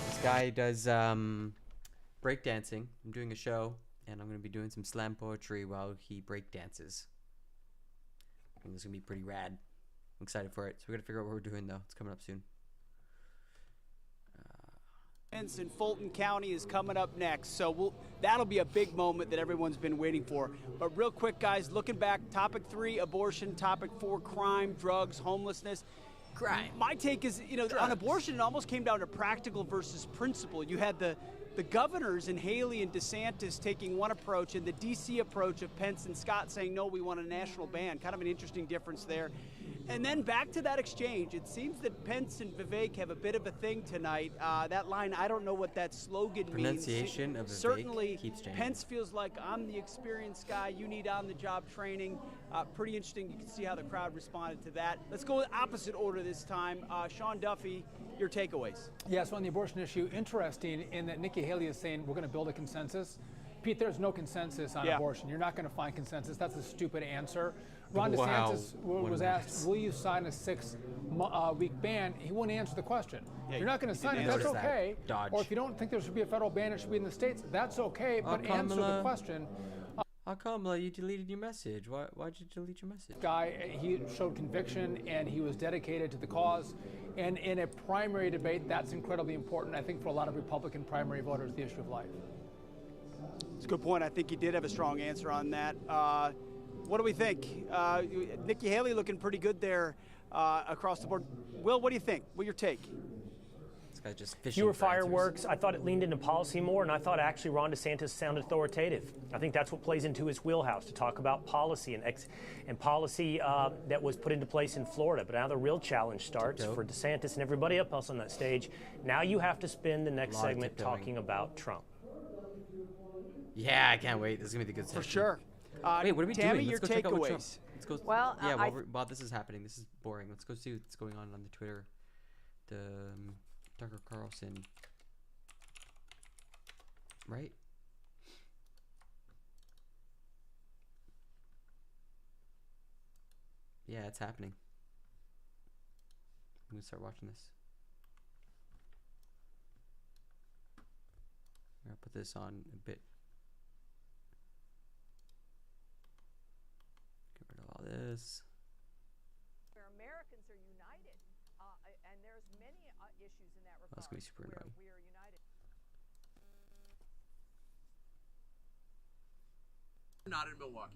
This guy does breakdancing. I'm doing a show, and I'm gonna be doing some slam poetry while he breakdances. I think this is gonna be pretty rad. I'm excited for it. So we gotta figure out what we're doing though. It's coming up soon. In Fulton County is coming up next, so that'll be a big moment that everyone's been waiting for. But real quick, guys, looking back, topic 3, abortion, topic 4, crime, drugs, homelessness. My take is, on abortion, it almost came down to practical versus principle. You had the governors in Haley and DeSantis taking one approach, and the D.C. approach of Pence and Scott saying, no, we want a national ban. Kind of an interesting difference there. And then back to that exchange, it seems that Pence and Vivek have a bit of a thing tonight. That line, I don't know what that slogan means. Pronunciation of Vivek Certainly, keeps changing. Pence feels like I'm the experienced guy. You need on-the-job training. Pretty interesting. You can see how the crowd responded to that. Let's go in opposite order this time. Sean Duffy, your takeaways. Yeah, so on the abortion issue, interesting in that Nikki Haley is saying we're going to build a consensus. Pete, there's no consensus on abortion. You're not going to find consensus. That's a stupid answer. Ron DeSantis was asked, will you sign a 6-week ban? He wouldn't answer the question. If you're not going to sign it, that's okay. Or if you don't think there should be a federal ban, it should be in the states, that's okay, but answer the question. How come you deleted your message? Why'd you delete your message? He showed conviction and he was dedicated to the cause. And in a primary debate, that's incredibly important, I think, for a lot of Republican primary voters, the issue of life. It's a good point. I think he did have a strong answer on that. What do we think? Nikki Haley looking pretty good there across the board. Will, what do you think? What's your take? This guy's just fishing Fewer for fireworks. answers. I thought it leaned into policy more, and I thought actually Ron DeSantis sounded authoritative. I think that's what plays into his wheelhouse, to talk about policy and policy that was put into place in Florida. But now the real challenge starts for DeSantis and everybody else on that stage. Now you have to spend the next segment talking about Trump. Yeah, I can't wait. This is going to be the good section. For sure. Wait, what are we Tammy, doing? your Let's go check out what Trump. takeaways. Let's go. Well, yeah, while this is happening, this is boring. Let's go see what's going on the Twitter. The Tucker Carlson. Right? Yeah, it's happening. I'm going to start watching this. I'm going to put this on a bit. Get rid of all this. Where Americans are united, and there's many issues in that regard. That's going to be super annoying. We are united. Not in Milwaukee.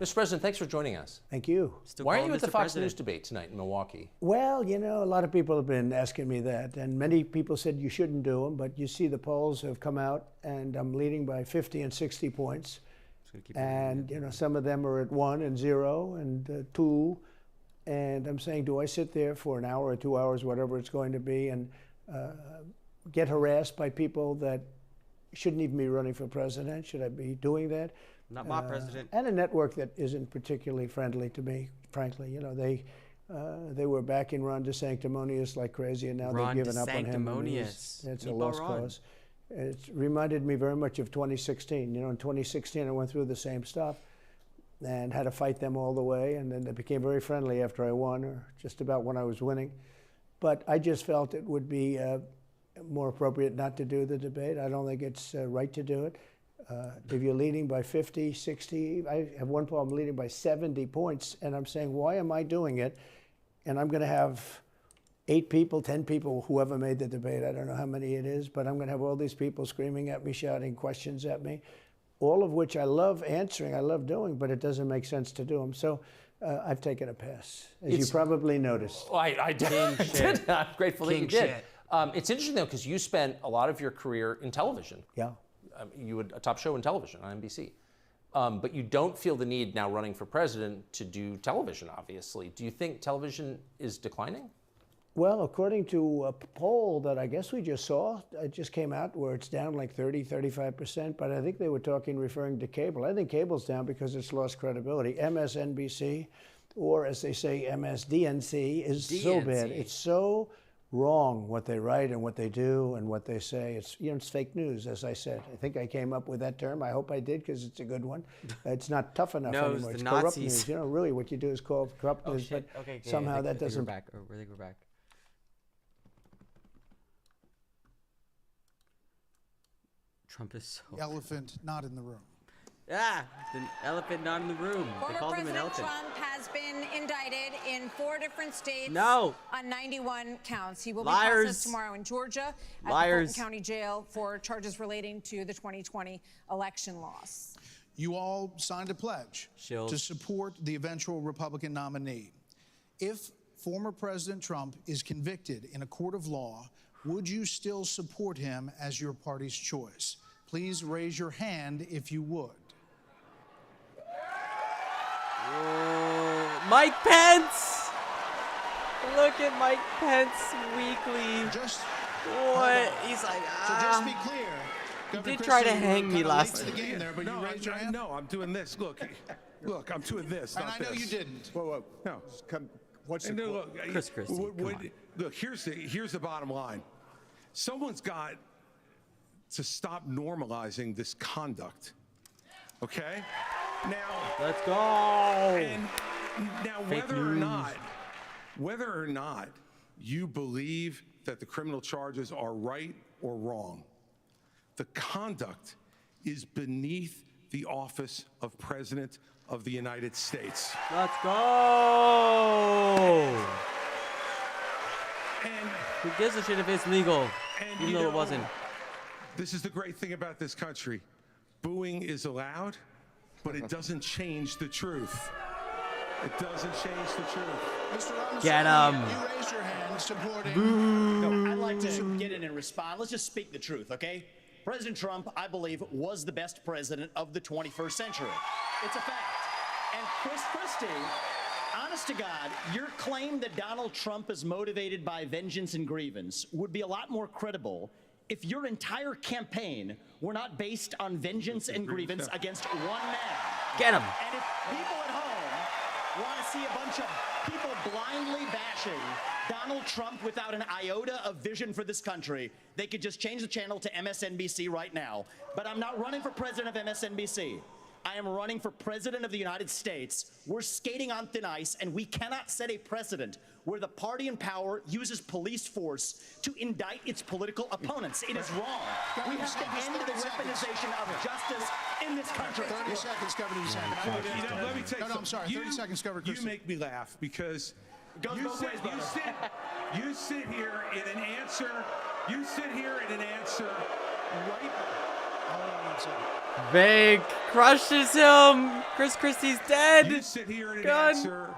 Mr. President, thanks for joining us. Thank you. Why aren't you at the Fox News debate tonight in Milwaukee? Well, a lot of people have been asking me that, and many people said you shouldn't do them, but you see the polls have come out, and I'm leading by 50 and 60 points. And, some of them are at 1 and 0 and 2. And I'm saying, do I sit there for an hour or 2 hours, whatever it's going to be, and get harassed by people that shouldn't even be running for president? Should I be doing that? Not my president. And a network that isn't particularly friendly to me, frankly. They were backing Ron DeSanctimonious like crazy, and now they've given up on him. It's a lost cause. It reminded me very much of 2016. In 2016, I went through the same stuff and had to fight them all the way, and then they became very friendly after I won, or just about when I was winning. But I just felt it would be more appropriate not to do the debate. I don't think it's right to do it. If you're leading by 50, 60, I have one problem leading by 70 points, and I'm saying, why am I doing it? And I'm going to have 8 people, 10 people, whoever made the debate, I don't know how many it is, but I'm going to have all these people screaming at me, shouting questions at me, all of which I love answering, I love doing, but it doesn't make sense to do them. So I've taken a pass, as you probably noticed. Well, I did. I'm grateful that you did. It's interesting, though, because you spent a lot of your career in television. Yeah. You had a top show in television on NBC. But you don't feel the need now running for president to do television, obviously. Do you think television is declining? Well, according to a poll that I guess we just saw, it just came out where it's down like 30, 35%, but I think they were referring to cable. I think cable's down because it's lost credibility. MSNBC, or as they say, MSDNC, is so bad. It's so wrong what they write and what they do and what they say. It's fake news, as I said. I think I came up with that term. I hope I did, because it's a good one. It's not tough enough anymore. It's corrupt news. Really what you do is call corrupt news, shit. but Okay, somehow that doesn't. I think we're back. Trump is so. The elephant not in the room. Yeah, the elephant not in the room. They called him an elephant. Trump has been indicted in 4 different states on 91 counts. He will be Liars. processed tomorrow in Georgia at the Liars. Fulton County Jail for charges relating to the 2020 election loss. you all signed a pledge to support the eventual Republican nominee. If former President Trump is convicted in a court of law, would you still support him as your party's choice? Please raise your hand if you would. Mike Pence! Look at Mike Pence weekly. What? He's like, So just to be clear, he Governor did try to Christie, you were hang me kinda last late to the time. game there, but you raised your hand? No, I'm doing this. Look, I'm doing this. And not I know this. you didn't. Whoa. No. What's And the look, Chris Christie, come on. Look, here's the bottom line. Someone's got to stop normalizing this conduct. Okay? Now, let's go. And now, Fake whether or not you believe that the criminal charges are right or wrong, the conduct is beneath the office of President of the United States. Let's go. And who gives a shit if it's legal, even though it wasn't? This is the great thing about this country. Booing is allowed, but it doesn't change the truth. It doesn't change the truth. Mr. Ramaswamy, Get him. you raised your hand supporting. No, I'd like to get in and respond. Let's just speak the truth, okay? President Trump, I believe, was the best president of the 21st century. It's a fact. And Chris Christie, honest to God, your claim that Donald Trump is motivated by vengeance and grievance would be a lot more credible if your entire campaign were not based on vengeance and grievance against one man. Get him. And if people at home want to see a bunch of people blindly bashing Donald Trump without an iota of vision for this country, they could just change the channel to MSNBC right now. But I'm not running for president of MSNBC. I am running for president of the United States. We're skating on thin ice, and we cannot set a precedent where the party in power uses police force to indict its political opponents. It is wrong. We have to end the weaponization of justice in this country. 30 seconds, Governor DeSantis. Let me take I'm sorry. 30 seconds, Governor Christie. You make me laugh because Goes both ways, brother. you sit here in an answer. You sit here in an answer right. Hold on one second. Vivek crushes him. Chris Christie's dead. You sit here in an Gun. answer.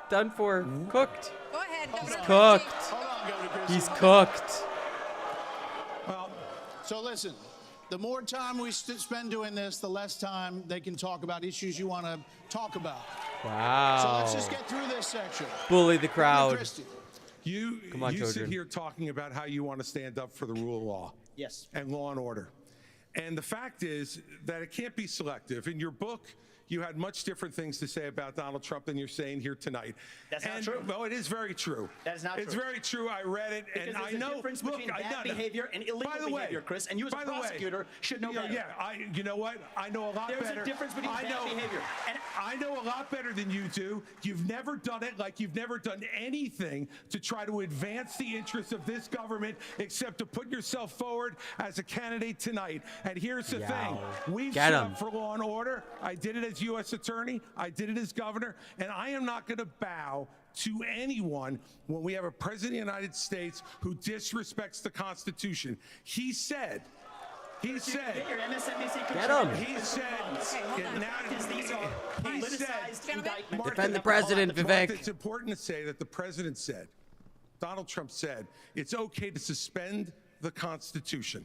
Done for. Cooked. Go ahead, Governor He's Christie. cooked. Hold on, Governor Christie. He's cooked. Well, so listen, the more time we spend doing this, the less time they can talk about issues you want to talk about. Wow. So let's just get through this section. Bully the Governor crowd. Christie. Come on, You sit children. here talking about how you want to stand up for the rule of law. Yes. And law and order. And the fact is that it can't be selective. In your book, you had much different things to say about Donald Trump than you're saying here tonight. That's not true. Well, it is very true. That is not It's true. very true. I read it, Because and there's I know. a difference Look, between I bad know. behavior and illegal By the way, behavior, Chris. And you as a by the way, prosecutor should know better. Yeah, you know what? I know a lot There's better. a difference between I bad know, behavior. And I know a lot better than you do. You've never done it like you've never done anything to try to advance the interests of this government except to put yourself forward as a candidate tonight. And here's the thing. We've Get stood him. up for law and order. I did it as U.S. attorney. I did it as governor. And I am not going to bow to anyone when we have a president of the United States who disrespects the Constitution. He said, Get your MSNBC Get him. he said, these are politicized indictments. Defend the president, Vivek. It's important to say that the president said, Donald Trump said, it's okay to suspend the Constitution.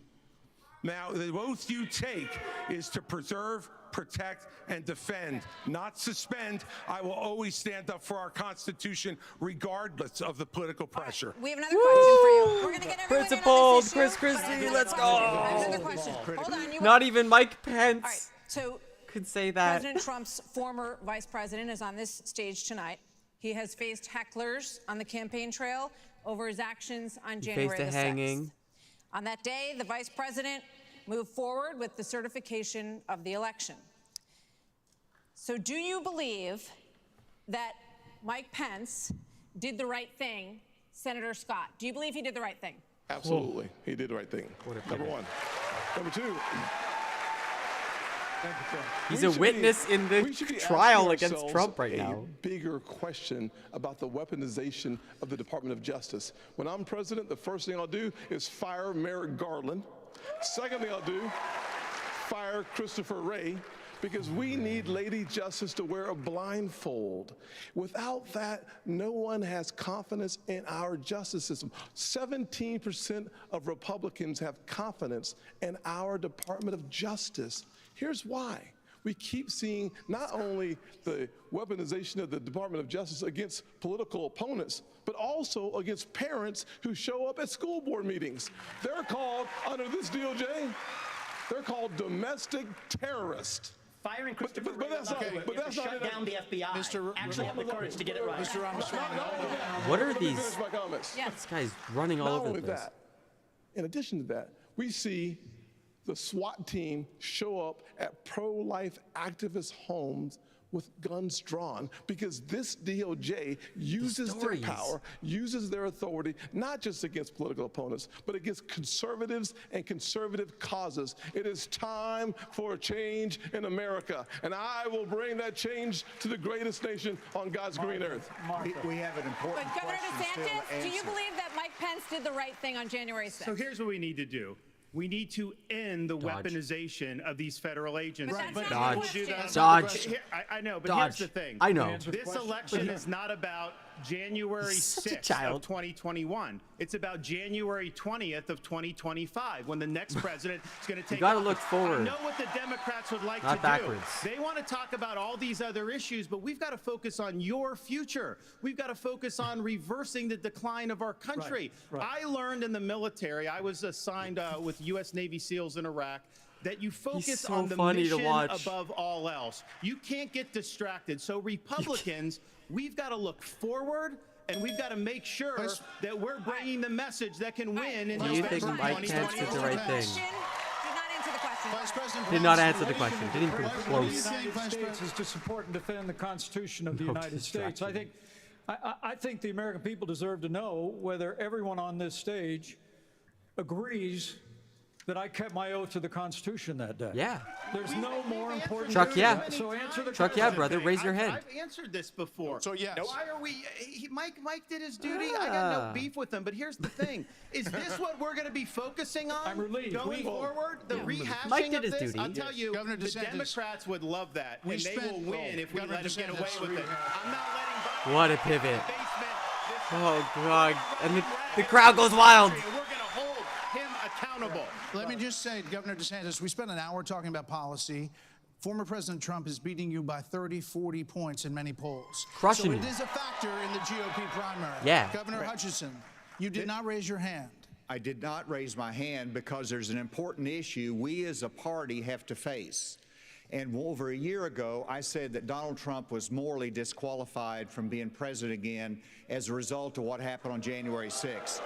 Now, the oath you take is to preserve, protect, and defend, not suspend. I will always stand up for our Constitution, regardless of the political pressure. We have another question for you. We're going to get everyone Principled in on this issue, Chris but Christie, I have let's another question. go. I have another question. Hold on. You Not even Mike Pence All right. So could say that. President Trump's former vice president is on this stage tonight. He has faced hecklers on the campaign trail over his actions on January faced the a 6th. hanging. On that day, the vice president moved forward with the certification of the election. So do you believe that Mike Pence did the right thing, Senator Scott? Do you believe he did the right thing? Absolutely. He did the right thing. Number one. Number two. He's a witness in the trial against Trump right now. Bigger question about the weaponization of the Department of Justice. When I'm president, the first thing I'll do is fire Merrick Garland. Second thing I'll do, fire Christopher Wray. because we need Lady Justice to wear a blindfold. Without that, no one has confidence in our justice system. 17% of Republicans have confidence in our Department of Justice. Here's why. We keep seeing not only the weaponization of the Department of Justice against political opponents, but also against parents who show up at school board meetings. They're called, under this DOJ, they're called domestic terrorists. Firing Christopher but that's not, but that's not shut down the FBI. Actually have the courage to get it right. Mr. Ramaswamy. What are these? Yes. This guy's running all over the place. That, in addition to that, we see the SWAT team show up at pro-life activist homes with guns drawn because this DOJ uses their power, uses their authority, not just against political opponents, but against conservatives and conservative causes. It is time for a change in America, and I will bring that change to the greatest nation on God's green earth. We have an important But Governor question DeSantis, do you answer. believe that Mike Pence did the right thing on January 6th? So here's what we need to do. We need to end the weaponization of these federal agents. But Dodge. that's Dodge. I know, but Dodge. here's the thing. I know. This election is not about January 6th of 2021. It's about January 20th of 2025 when the next president is going to take You gotta office. look forward. I know what the Democrats would like Not to backwards. do. They want to talk about all these other issues, but we've got to focus on your future. We've got to focus on reversing the decline of our country. I learned in the military, I was assigned with U.S. Navy SEALs in Iraq, that you focus so on the funny to mission watch. above all else. You can't get distracted. So Republicans, we've got to look forward, and we've got to make sure that we're bringing the message that can win in Do you think November Mike Pence did the right thing? Did not answer the question. Vice President Did not answer the question. Didn't even come The close. United States is to support and defend the Constitution of the No United States. I think the American people deserve to know whether everyone on this stage agrees that I kept my oath to the Constitution that day. Yeah. There's no more important. Chuck, yeah. So answer the Chuck, yeah, brother. Raise your hand. I've answered this before. So yes. Why are we? Mike did his duty. I got Ah. no beef with him. But here's the thing: is this what we're going to be focusing on I'm relieved. going forward? The rehashing Mike did of his this. duty. I'll tell you, Governor the DeSantis, Democrats would love that, and they will win if we let them get away with it. I'm not letting. What a pivot. Oh, God. And the crowd goes wild. We're going to hold him accountable. Let me just say, Governor DeSantis, we spent an hour talking about policy. Former President Trump is beating you by 30, 40 points in many polls. Crushing so you. it is a factor in the GOP primary. Yeah. Governor Hutchinson, you did not raise your hand. I did not raise my hand because there's an important issue we as a party have to face. And over a year ago, I said that Donald Trump was morally disqualified from being president again as a result of what happened on January 6th.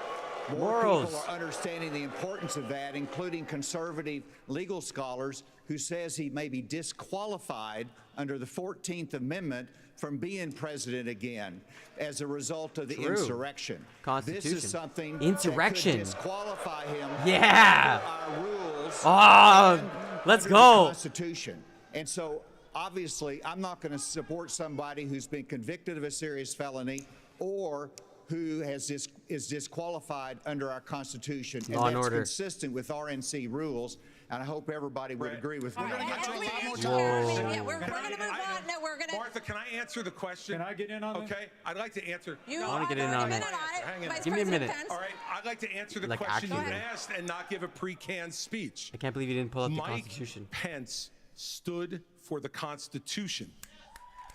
More people are understanding the importance of that, including conservative legal scholars who says he may be disqualified under the 14th Amendment from being president again as a result of the insurrection. Constitution. This is something Insurrection. that could disqualify him Yeah. under our rules. Oh, let's under go. the Constitution. And so, obviously, I'm not going to support somebody who's been convicted of a serious felony or who is disqualified under our Constitution. And Law and that's order. consistent with RNC rules, and I hope everybody would agree with me. We're going to move on. No, we're going to. Martha, can I answer the question? Can I get in on that? Okay, I'd like to answer. You I want to get in on it. Hang in. Give me a minute. All right, I'd like to answer the Like, question you actually. asked and not give a pre-canned speech. I can't believe you didn't pull up the Mike Constitution. Pence stood for the Constitution.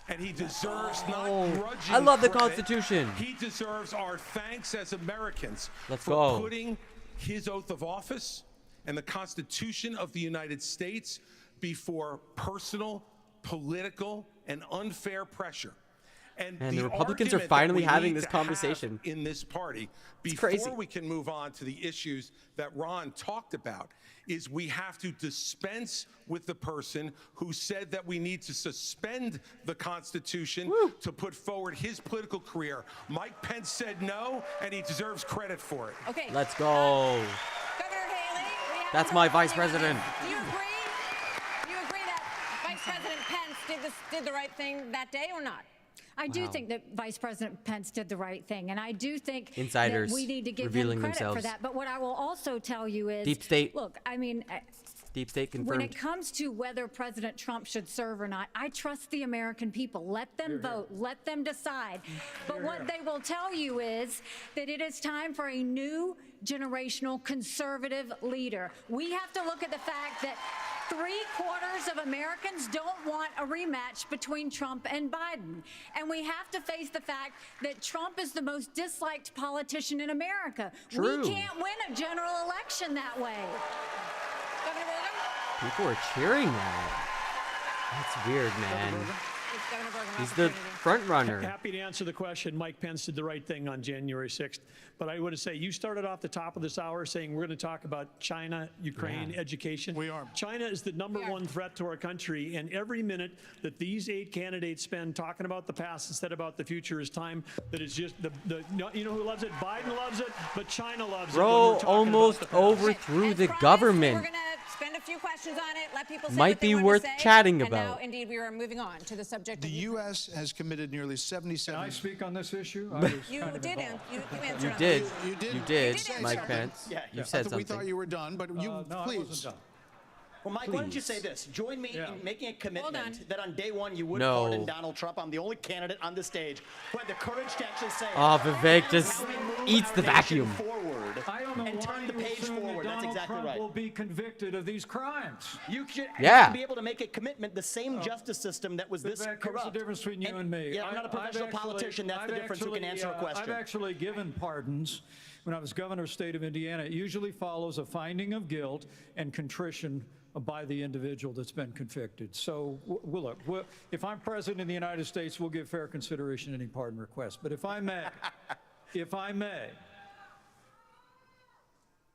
And he deserves not grudging I love the credit. Constitution. He deserves our thanks as Americans Let's for go. putting his oath of office and the Constitution of the United States before personal, political, and unfair pressure. And Man, the the Republicans are argument that finally we having need this to conversation. have in this party It's before crazy. we can move on to the issues that Ron talked about is we have to dispense with the person who said that we need to suspend the Constitution to put forward his political career. Mike Pence said no, and he deserves credit for it. Okay. Let's go. Governor Haley, we have That's to my move vice on. president. Do you agree? Do you agree that Vice President Pence did the right thing that day or not? I do think that Vice President Pence did the right thing, and I do think Insiders that we need to give revealing him credit themselves. for that. But what I will also tell you is, Deep state. Look, I mean, Deep state When confirmed. it comes to whether President Trump should serve or not, I trust the American people. Let them vote. Let them decide. But what they will tell you is that it is time for a new generational conservative leader. We have to look at the fact that 3/4 of Americans don't want a rematch between Trump and Biden. And we have to face the fact that Trump is the most disliked politician in America. True. We can't win a general election that way. Governor Bergen? People are cheering that. That's weird, man. It's Governor Bergen. He's the front runner. Happy to answer the question. Mike Pence did the right thing on January 6th. But I would say you started off the top of this hour saying we're going to talk about China, Ukraine, education. We are. China is the #1 threat to our country, and every minute that these 8 candidates spend talking about the past instead about the future is time that is just you know who loves it? Biden loves it, but China loves it. Bro, almost overthrew the government. We're going to spend a few questions on it, let people say Might what they be want worth to say, chatting and about. now, indeed, we are moving on to the subject The of U.S. has committed nearly 77. Can I speak on this issue? You did, you answered You on did. that. You did, say Mike something. Pence. Yeah, You yeah. said We thought something. you were done, but you No, I please. wasn't done. Well, Mike, why don't you Please. say this? Join me in making a commitment on. that on day one you would No. pardon Donald Trump. I'm the only candidate on the stage who had the courage to actually say, Oh, Vivek just "How we move eats our the nation vacuum. forward I don't know and why turn the you page assume forward." that That's Donald exactly Trump right. will be convicted of these crimes. You should Yeah. be able to make a commitment. The same justice system that was this Vivek, here's corrupt. the difference between you and me. Yeah, I'm not a professional politician. That's the difference. Who can answer a question? I've actually given pardons when I was governor of the state of Indiana. It usually follows a finding of guilt and contrition by the individual that's been convicted. So, look, if I'm president of the United States, we'll give fair consideration to any pardon request. But if I may,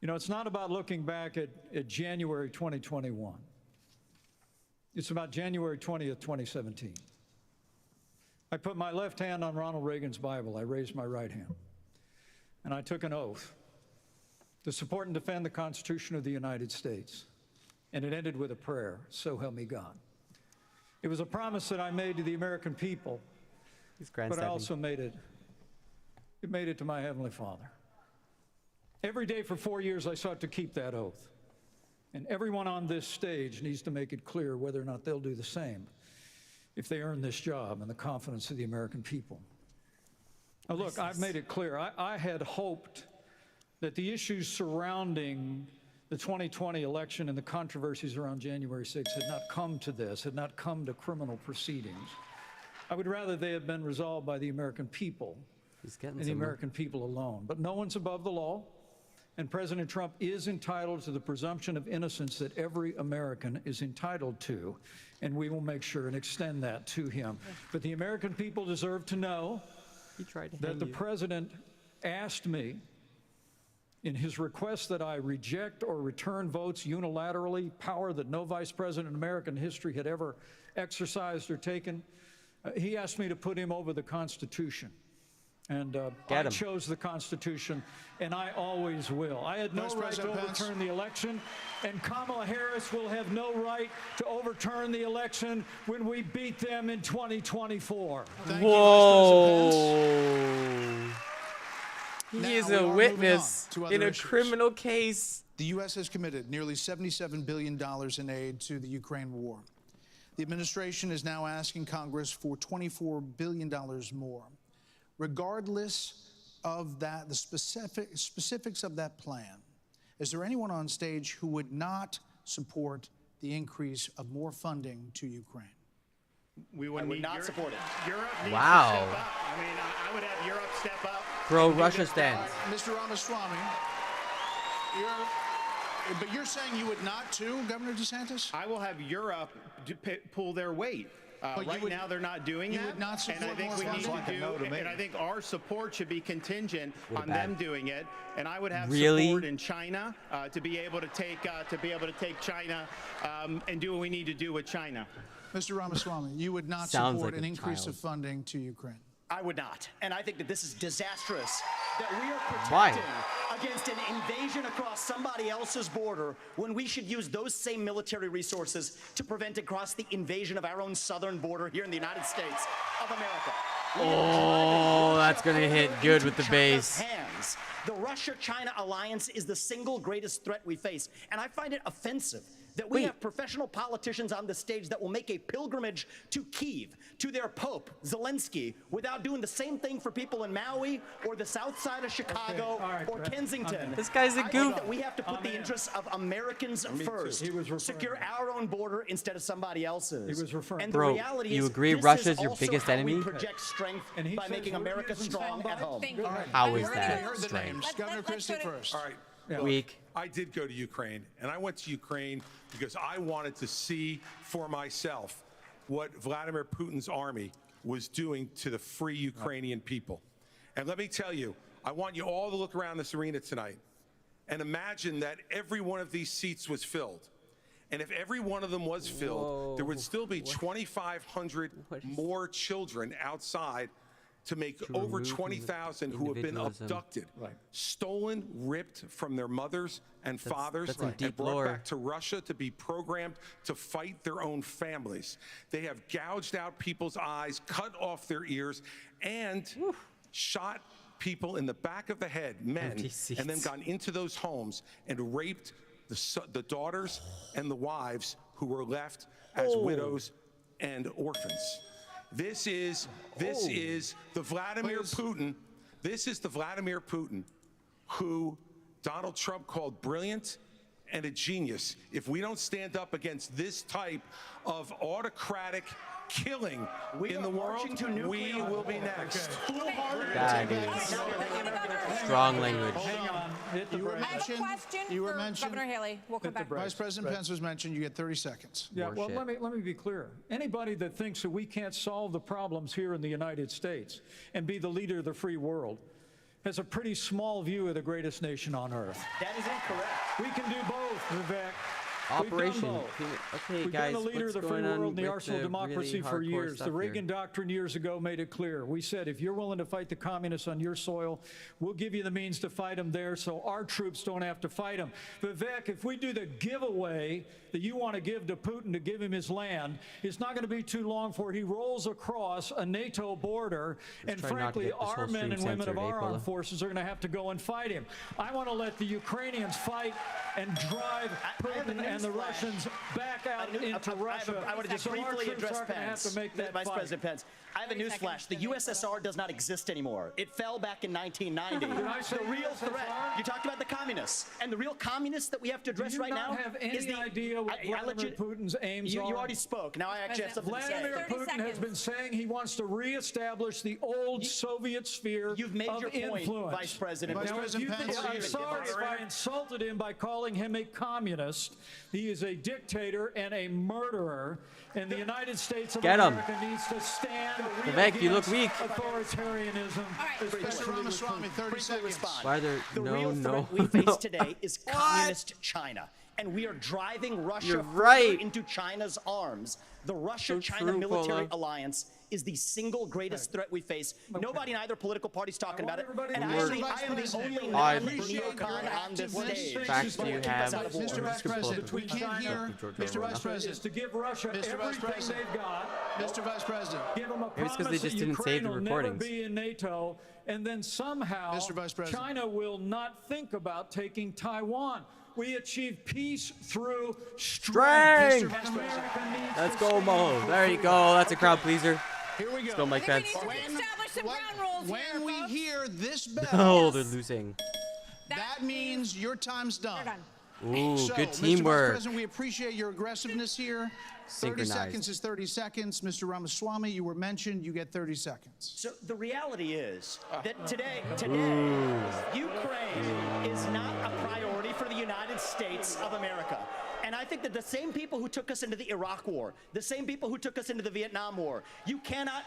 you know, it's not about looking back at January 2021. It's about January 20th, 2017. I put my left hand on Ronald Reagan's Bible. I raised my right hand. And I took an oath to support and defend the Constitution of the United States. And it ended with a prayer, so help me God. It was a promise that I made to the American people, but I also made it to my Heavenly Father. Every day for 4 years, I sought to keep that oath. And everyone on this stage needs to make it clear whether or not they'll do the same if they earn this job and the confidence of the American people. Now, look, I've made it clear. I had hoped that the issues surrounding the 2020 election and the controversies around January 6th had not come to this, had not come to criminal proceedings. I would rather they had been resolved by the American people and the American people alone. But no one's above the law, and President Trump is entitled to the presumption of innocence that every American is entitled to, and we will make sure and extend that to him. But the American people deserve to know that the president asked me in his request that I reject or return votes unilaterally, power that no vice president in American history had ever exercised or taken. He asked me to put him over the Constitution. And I chose the Constitution, and I always will. I had no right to overturn the election, and Kamala Harris will have no right to overturn the election when we beat them in 2024. Whoa. He's Now, a we are witness moving on to in other a issues. criminal case. The U.S. has committed nearly $77 billion in aid to the Ukraine war. The administration is now asking Congress for $24 billion more. Regardless of that, the specifics of that plan, is there anyone on stage who would not support the increase of more funding to Ukraine? We I would not support it. Europe needs Wow. to step up. I mean, I would have Europe step up. Bro, Russia stands. Mr. Ramaswamy, but you're saying you would not too, Governor DeSantis? I will have Europe pull their weight. Right now, they're not doing that. You would not support and I think more we need funding? to do, and I think our support should be contingent on them doing it. And I would have Really? support in China to be able to take China and do what we need to do with China. Mr. Ramaswamy, you would not Sounds support like an a increase child. of funding to Ukraine? I would not. And I think that this is disastrous, that we are Why? protecting against an invasion across somebody else's border when we should use those same military resources to prevent across the invasion of our own southern border here in the United States of America. Oh, that's going to hit good with the China's base. hands. The Russia-China alliance is the single greatest threat we face. And I find it offensive that we have professional politicians on the stage that will make a pilgrimage to Kyiv, to their Pope, Zelensky, without doing the same thing for people in Maui or the south side of Chicago or Kensington. This guy's a I think goof. that we have to put the interests of Americans first. Secure our own border instead of somebody else's. He was referring. And Bro, the reality you is, agree this Russia's is your also biggest how enemy? we project strength by making America strong at home. How is You that heard the strange? names. Governor Christie first. All right. Yeah. Weak. I did go to Ukraine, and I went to Ukraine because I wanted to see for myself what Vladimir Putin's army was doing to the free Ukrainian people. And let me tell you, I want you all to look around this arena tonight and imagine that every one of these seats was filled. And if every one of them was filled, there would still be 2,500 more children outside to make over 20,000 who have been abducted, stolen, ripped from their mothers and fathers, and brought back to Russia to be programmed to fight their own families. They have gouged out people's eyes, cut off their ears, and shot people in the back of the head, men, and then gone into those homes and raped the daughters and the wives who were left as widows and orphans. This is the Vladimir Putin. This is the Vladimir Putin who Donald Trump called brilliant and a genius. If we don't stand up against this type of autocratic killing in the world, we will be next. Strong language. Hang on. Hit the You were brakes. I have a mentioned. question You were for mentioned. Governor Haley. We'll come back. Vice President Pence was mentioned. You get 30 seconds. Yeah, well, let me be clear. Anybody that thinks that we can't solve the problems here in the United States and be the leader of the free world has a pretty small view of the greatest nation on earth. That is incorrect. We can do both, Vivek. Operation. We've done both. Okay, We've guys, been the leader of what's the free going on world and the with arsenal of the democracy really for hardcore years. stuff The Reagan here? Doctrine years ago made it clear. We said, if you're willing to fight the communists on your soil, we'll give you the means to fight them there so our troops don't have to fight them. Vivek, if we do the giveaway that you want to give to Putin to give him his land, it's not going to be too long before he rolls across a NATO border, and try not to frankly, get this our whole men stream and women censored, of our Paula? armed forces are going to have to go and fight him. I want to let the Ukrainians fight and drive Putin and the Russians back out into Russia. I want to just so our briefly troops address aren't gonna have Pence. to make that Vice fight. President Pence. I have a newsflash. The USSR does not exist anymore. It fell back in 1990. Did I say The real USSR? threat. You talked about the communists, and the real communists that we have to address Do you right not now have any is the idea what Vladimir Putin's aims you are? already spoke. Now I actually have something to say. Vladimir Putin has been saying he wants to reestablish the old Soviet sphere You've made of your point, influence. Vice President. Vice Now, if President you think, Pence. I'm sorry if I insulted him by calling him a communist. He is a dictator and a murderer, and the United States of Get him. America needs to stand Vivek, you look against weak. authoritarianism. Mr. Ramaswamy, 30 seconds. Why are there The real threat we face today is communist China. And we are driving Russia You're further right. into China's arms. The Russia-China true, military Paula. alliance is the single greatest threat we face. Nobody in either political party is talking about it. everybody And to actually, Vice I am the President. only I non-neocon on this stage. Facts do you Keep us have? out of war. Mr. Vice President, we can't hear. Mr. Vice Is President. to give Russia Mr. Vice everything President. they've got. Mr. Vice President. Give them a Maybe it's 'cause they promise just that didn't save Ukraine the will never recordings. be in NATO, and then somehow Mr. Vice President. China will not think about taking Taiwan. We achieve peace through strength. Strength! Mr. Vice President. America needs Let's to go, stand Mo. for There you freedom. go. That's a crowd pleaser. Here we Let's go. go, Mike I think Pence. we need to establish some ground rules When here, we folks. hear this bell, Oh, they're losing. that means your time's done. We're done. Ooh, So, good Mr. Vice teamwork. President, we appreciate your aggressiveness here. 30 Synchronized. seconds is 30 seconds. Mr. Ramaswamy, you were mentioned. You get 30 seconds. So the reality is that today, Ukraine is not a priority for the United States of America. And I think that the same people who took us into the Iraq War, the same people who took us into the Vietnam War, you cannot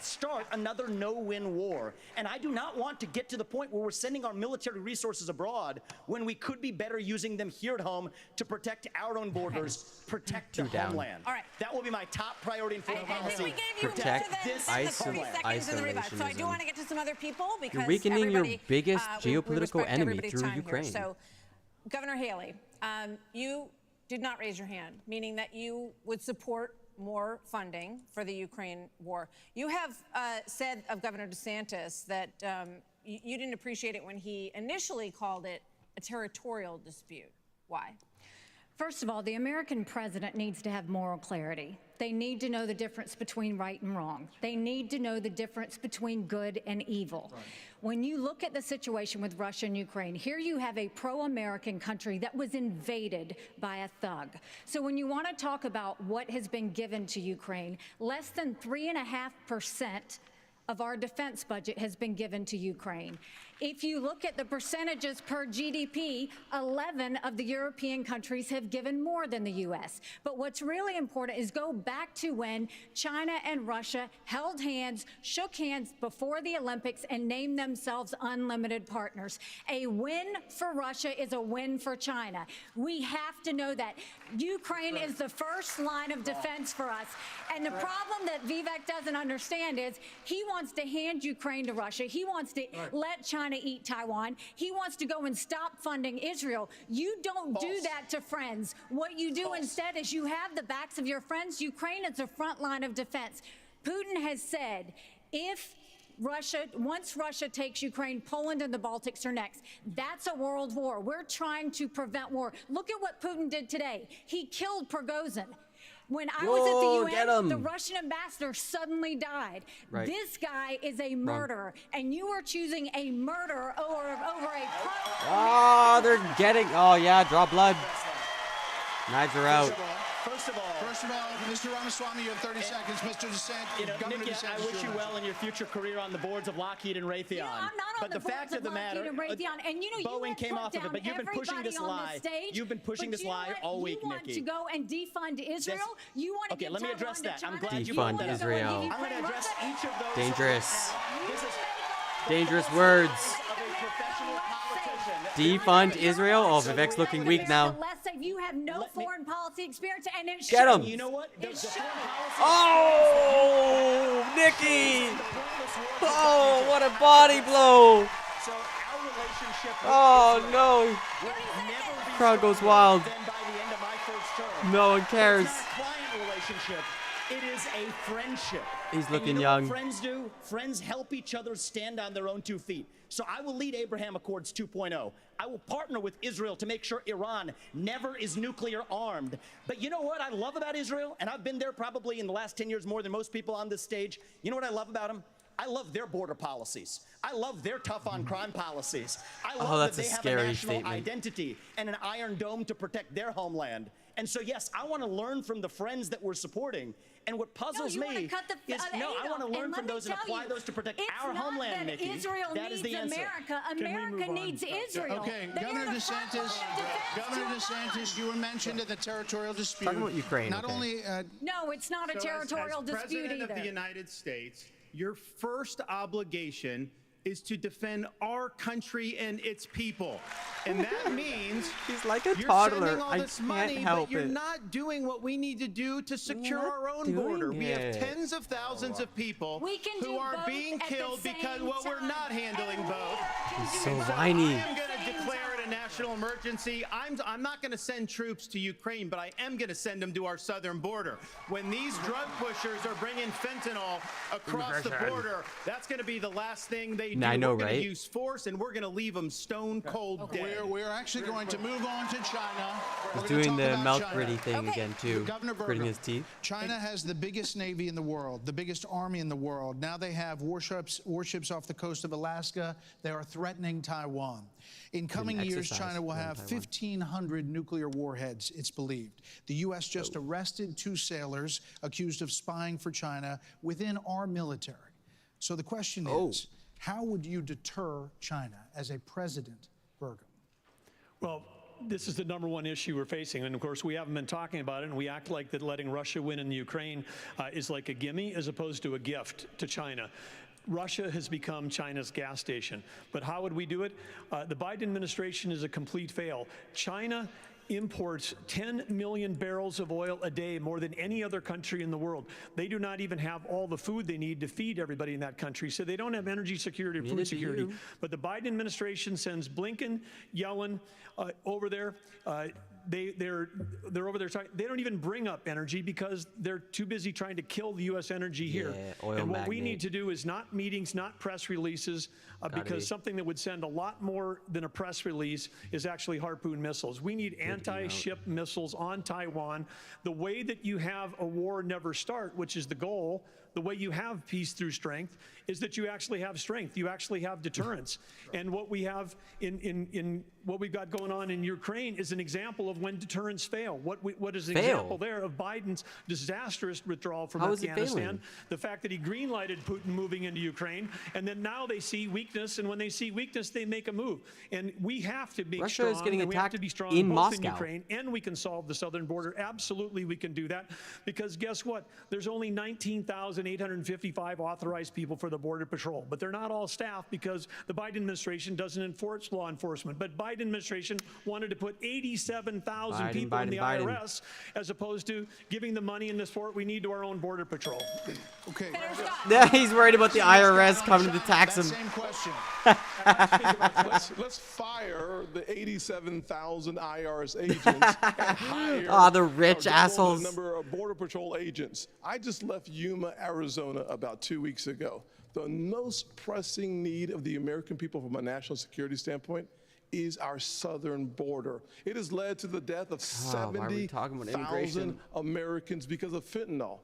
start another no-win war. And I do not want to get to the point where we're sending our military resources abroad when we could be better using them here at home to protect our own borders, protect the Two down. homeland. All right. That will be my top priority in foreign I think policy. we gave you Protect more than this the 30 homeland. seconds in the revive. So I do Isolationism. want to get to some other people because You're weakening your everybody, biggest we geopolitical respect enemy everybody's through time here. Ukraine. So, Governor Haley, you did not raise your hand, meaning that you would support more funding for the Ukraine war. You have said of Governor DeSantis that you didn't appreciate it when he initially called it a territorial dispute. Why? First of all, the American president needs to have moral clarity. They need to know the difference between right and wrong. They need to know the difference between good and evil. Right. When you look at the situation with Russia and Ukraine, here you have a pro-American country that was invaded by a thug. So when you want to talk about what has been given to Ukraine, less than 3.5% of our defense budget has been given to Ukraine. If you look at the percentages per GDP, 11 of the European countries have given more than the U.S. But what's really important is go back to when China and Russia held hands, shook hands before the Olympics, and named themselves unlimited partners. A win for Russia is a win for China. We have to know that. Ukraine is the first line of defense for us. And the problem that Vivek doesn't understand is he wants to hand Ukraine to Russia. He wants to let China eat Taiwan. He wants to go and stop funding Israel. You don't do that to friends. What you do instead is you have the backs of your friends. Ukraine is the front line of defense. Putin has said once Russia takes Ukraine, Poland and the Baltics are next. That's a world war. We're trying to prevent war. Look at what Putin did today. He killed Prigozhin. When I was at the UN, the Russian ambassador suddenly died. Right. This guy is a murderer, and you are choosing a murderer over a Oh, they're getting. Oh, yeah, draw blood. Knives are out. First of all, Mr. Ramaswamy, you have 30 seconds. Mr. DeSantis, Nikki, I wish you well in your future career on the boards of Lockheed and Raytheon. You know, I'm not on the boards of Lockheed and Raytheon. And you know, Boeing came off of it, but you've been pushing this lie. You've been pushing this lie all week, Nikki. You want to go and defund Israel? You want to okay, let me address that. I'm glad you defund Israel. I'm going to address each of those. Dangerous. Dangerous words. Defund Israel? Oh, Vivek's looking weak now. You have no foreign policy experience, and it Get him. You know what? Oh, Nikki! Oh, what a body blow! So our relationship. Oh no! Crowd goes wild. No one cares. It's not a client relationship. It is a friendship. He's looking you know young. What friends do? Friends help each other stand on their own 2 feet. So I will lead Abraham Accords 2.0. I will partner with Israel to make sure Iran never is nuclear armed. But you know what I love about Israel? And I've been there probably in the last 10 years more than most people on this stage. You know what I love about them? I love their border policies. I love their tough on crime policies. I love that they have a national identity and an iron dome to protect their homeland. And so, yes, I want to learn from the friends that we're supporting. And what puzzles me is, I want to learn from those and apply those to protect our homeland, Nikki. Israel that is the needs answer. America needs Israel. Okay, Governor DeSantis, you were mentioned in the territorial dispute. Talking about Ukraine. Not only. No, it's not a territorial dispute either. As President of the United States, your first obligation is to defend our country and its people. And that means he's like a you're toddler. sending all this money, but you're not doing what we need to do to secure our own border. We have tens of thousands of people who are being killed because we're not handling both. He's so whiny. I am going to declare it a national emergency. I'm not going to send troops to Ukraine, but I am going to send them to our southern border. When these drug pushers are bringing fentanyl across the border, that's going to be the last thing they do. I know, we're going right? to use force, and we're going to leave them stone cold dead. We're actually going to move on to China. He's doing the mouth gritty thing again, too. Gritting his teeth. China has the biggest navy in the world, the biggest army in the world. Now they have warships off the coast of Alaska. They are threatening Taiwan. In coming years, China will have 1,500 nuclear warheads, it's believed. The U.S. just arrested 2 sailors accused of spying for China within our military. So the question is, how would you deter China as a president, Burgum? Well, this is the #1 issue we're facing. And of course, we haven't been talking about it, and we act like that letting Russia win in Ukraine is like a gimme as opposed to a gift to China. Russia has become China's gas station. But how would we do it? The Biden administration is a complete fail. China imports 10 million barrels of oil a day, more than any other country in the world. They do not even have all the food they need to feed everybody in that country, so they don't have energy security or food security. But the Biden administration sends Blinken, Yellen over there they're over there talking. They don't even bring up energy because they're too busy trying to kill the U.S. energy here. oil And what we magnate. need to do is not meetings, not press releases, because something that would send a lot more than a press release is actually Harpoon missiles. We need anti-ship missiles on Taiwan. The way that you have a war never start, which is the goal, the way you have peace through strength is that you actually have strength. You actually have deterrence. And what we have in what we've got going on in Ukraine is an example of when deterrence fail. What is an example there of Biden's disastrous withdrawal from How is it Afghanistan? failing? The fact that he green-lighted Putin moving into Ukraine, and then now they see weakness, and when they see weakness, they make a move. And we have to be Russia strong, is getting and we have attacked to be strong in both Moscow. in Ukraine, and we can solve the southern border. Absolutely, we can do that, because guess what? There's only 19,855 authorized people for the Border Patrol, but they're not all staff because the Biden administration doesn't enforce law enforcement. But Biden administration wanted to put 87,000 people in the IRS as opposed to giving the money and the support we need to our own Border Patrol. Okay. Yeah, he's worried about the IRS coming to tax him. Same question. Let's fire the 87,000 IRS agents and hire the rich assholes. the number of Border Patrol agents. I just left Yuma, Arizona about 2 weeks ago. The most pressing need of the American people from a national security standpoint is our southern border. It has led to the death of why are we talking about 70,000 immigration? Americans because of fentanyl.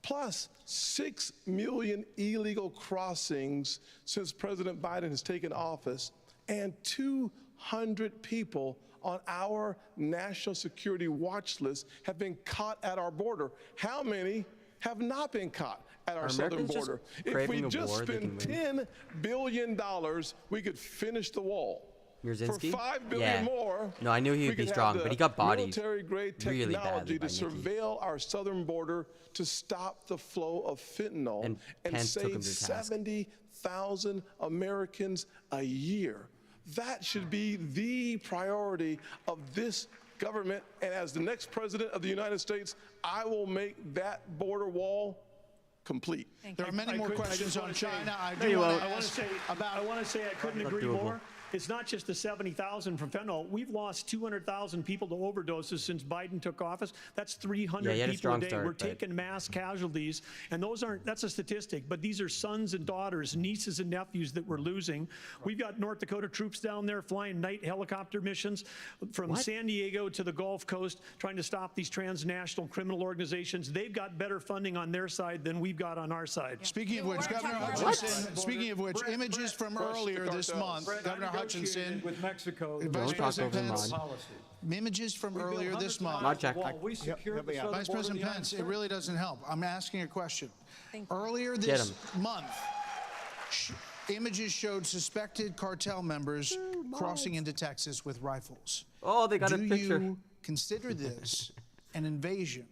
Plus 6 million illegal crossings since President Biden has taken office, and 200 people on our national security watch list have been caught at our border. How many have not been caught at our southern Americans just border? If craving we a just war they spend can win? $10 billion, we could finish the wall. Mirzinski? For $5 billion more, No, I knew he we would be could have strong, the but he got bodied military-grade really technology badly by to Nikki. surveil our southern border to stop the flow of fentanyl And Pence took him save to task. 70,000 Americans a year. That should be the priority of this government. And as the next president of the United States, I will make that border wall complete. There are many more questions on China. I No, do want I to want to ask say about. I want to say I couldn't Not agree doable. more. It's not just the 70,000 from fentanyl. We've lost 200,000 people to overdoses since Biden took office. That's 300 Yeah, he had a people a strong day. start, We're but- taking mass casualties, and that's a statistic, but these are sons and daughters, nieces and nephews that we're losing. We've got North Dakota troops down there flying night helicopter missions from San Diego to the Gulf Coast, trying to stop these transnational criminal organizations. They've got better funding on their side than we've got on our side. Speaking of which, Governor Hutchinson. Speaking of which, images from earlier this month, Governor Hutchinson. with Mexico. Vice Don't talk President over him, Pence. Rod. Images from earlier this month. Not Jack. We secured the southern Vice border of the President United Pence, it States. really doesn't help. I'm asking a question. Earlier Get this him. month, images showed suspected cartel members crossing into Texas with rifles. Oh, they got a Do picture. you consider this an invasion?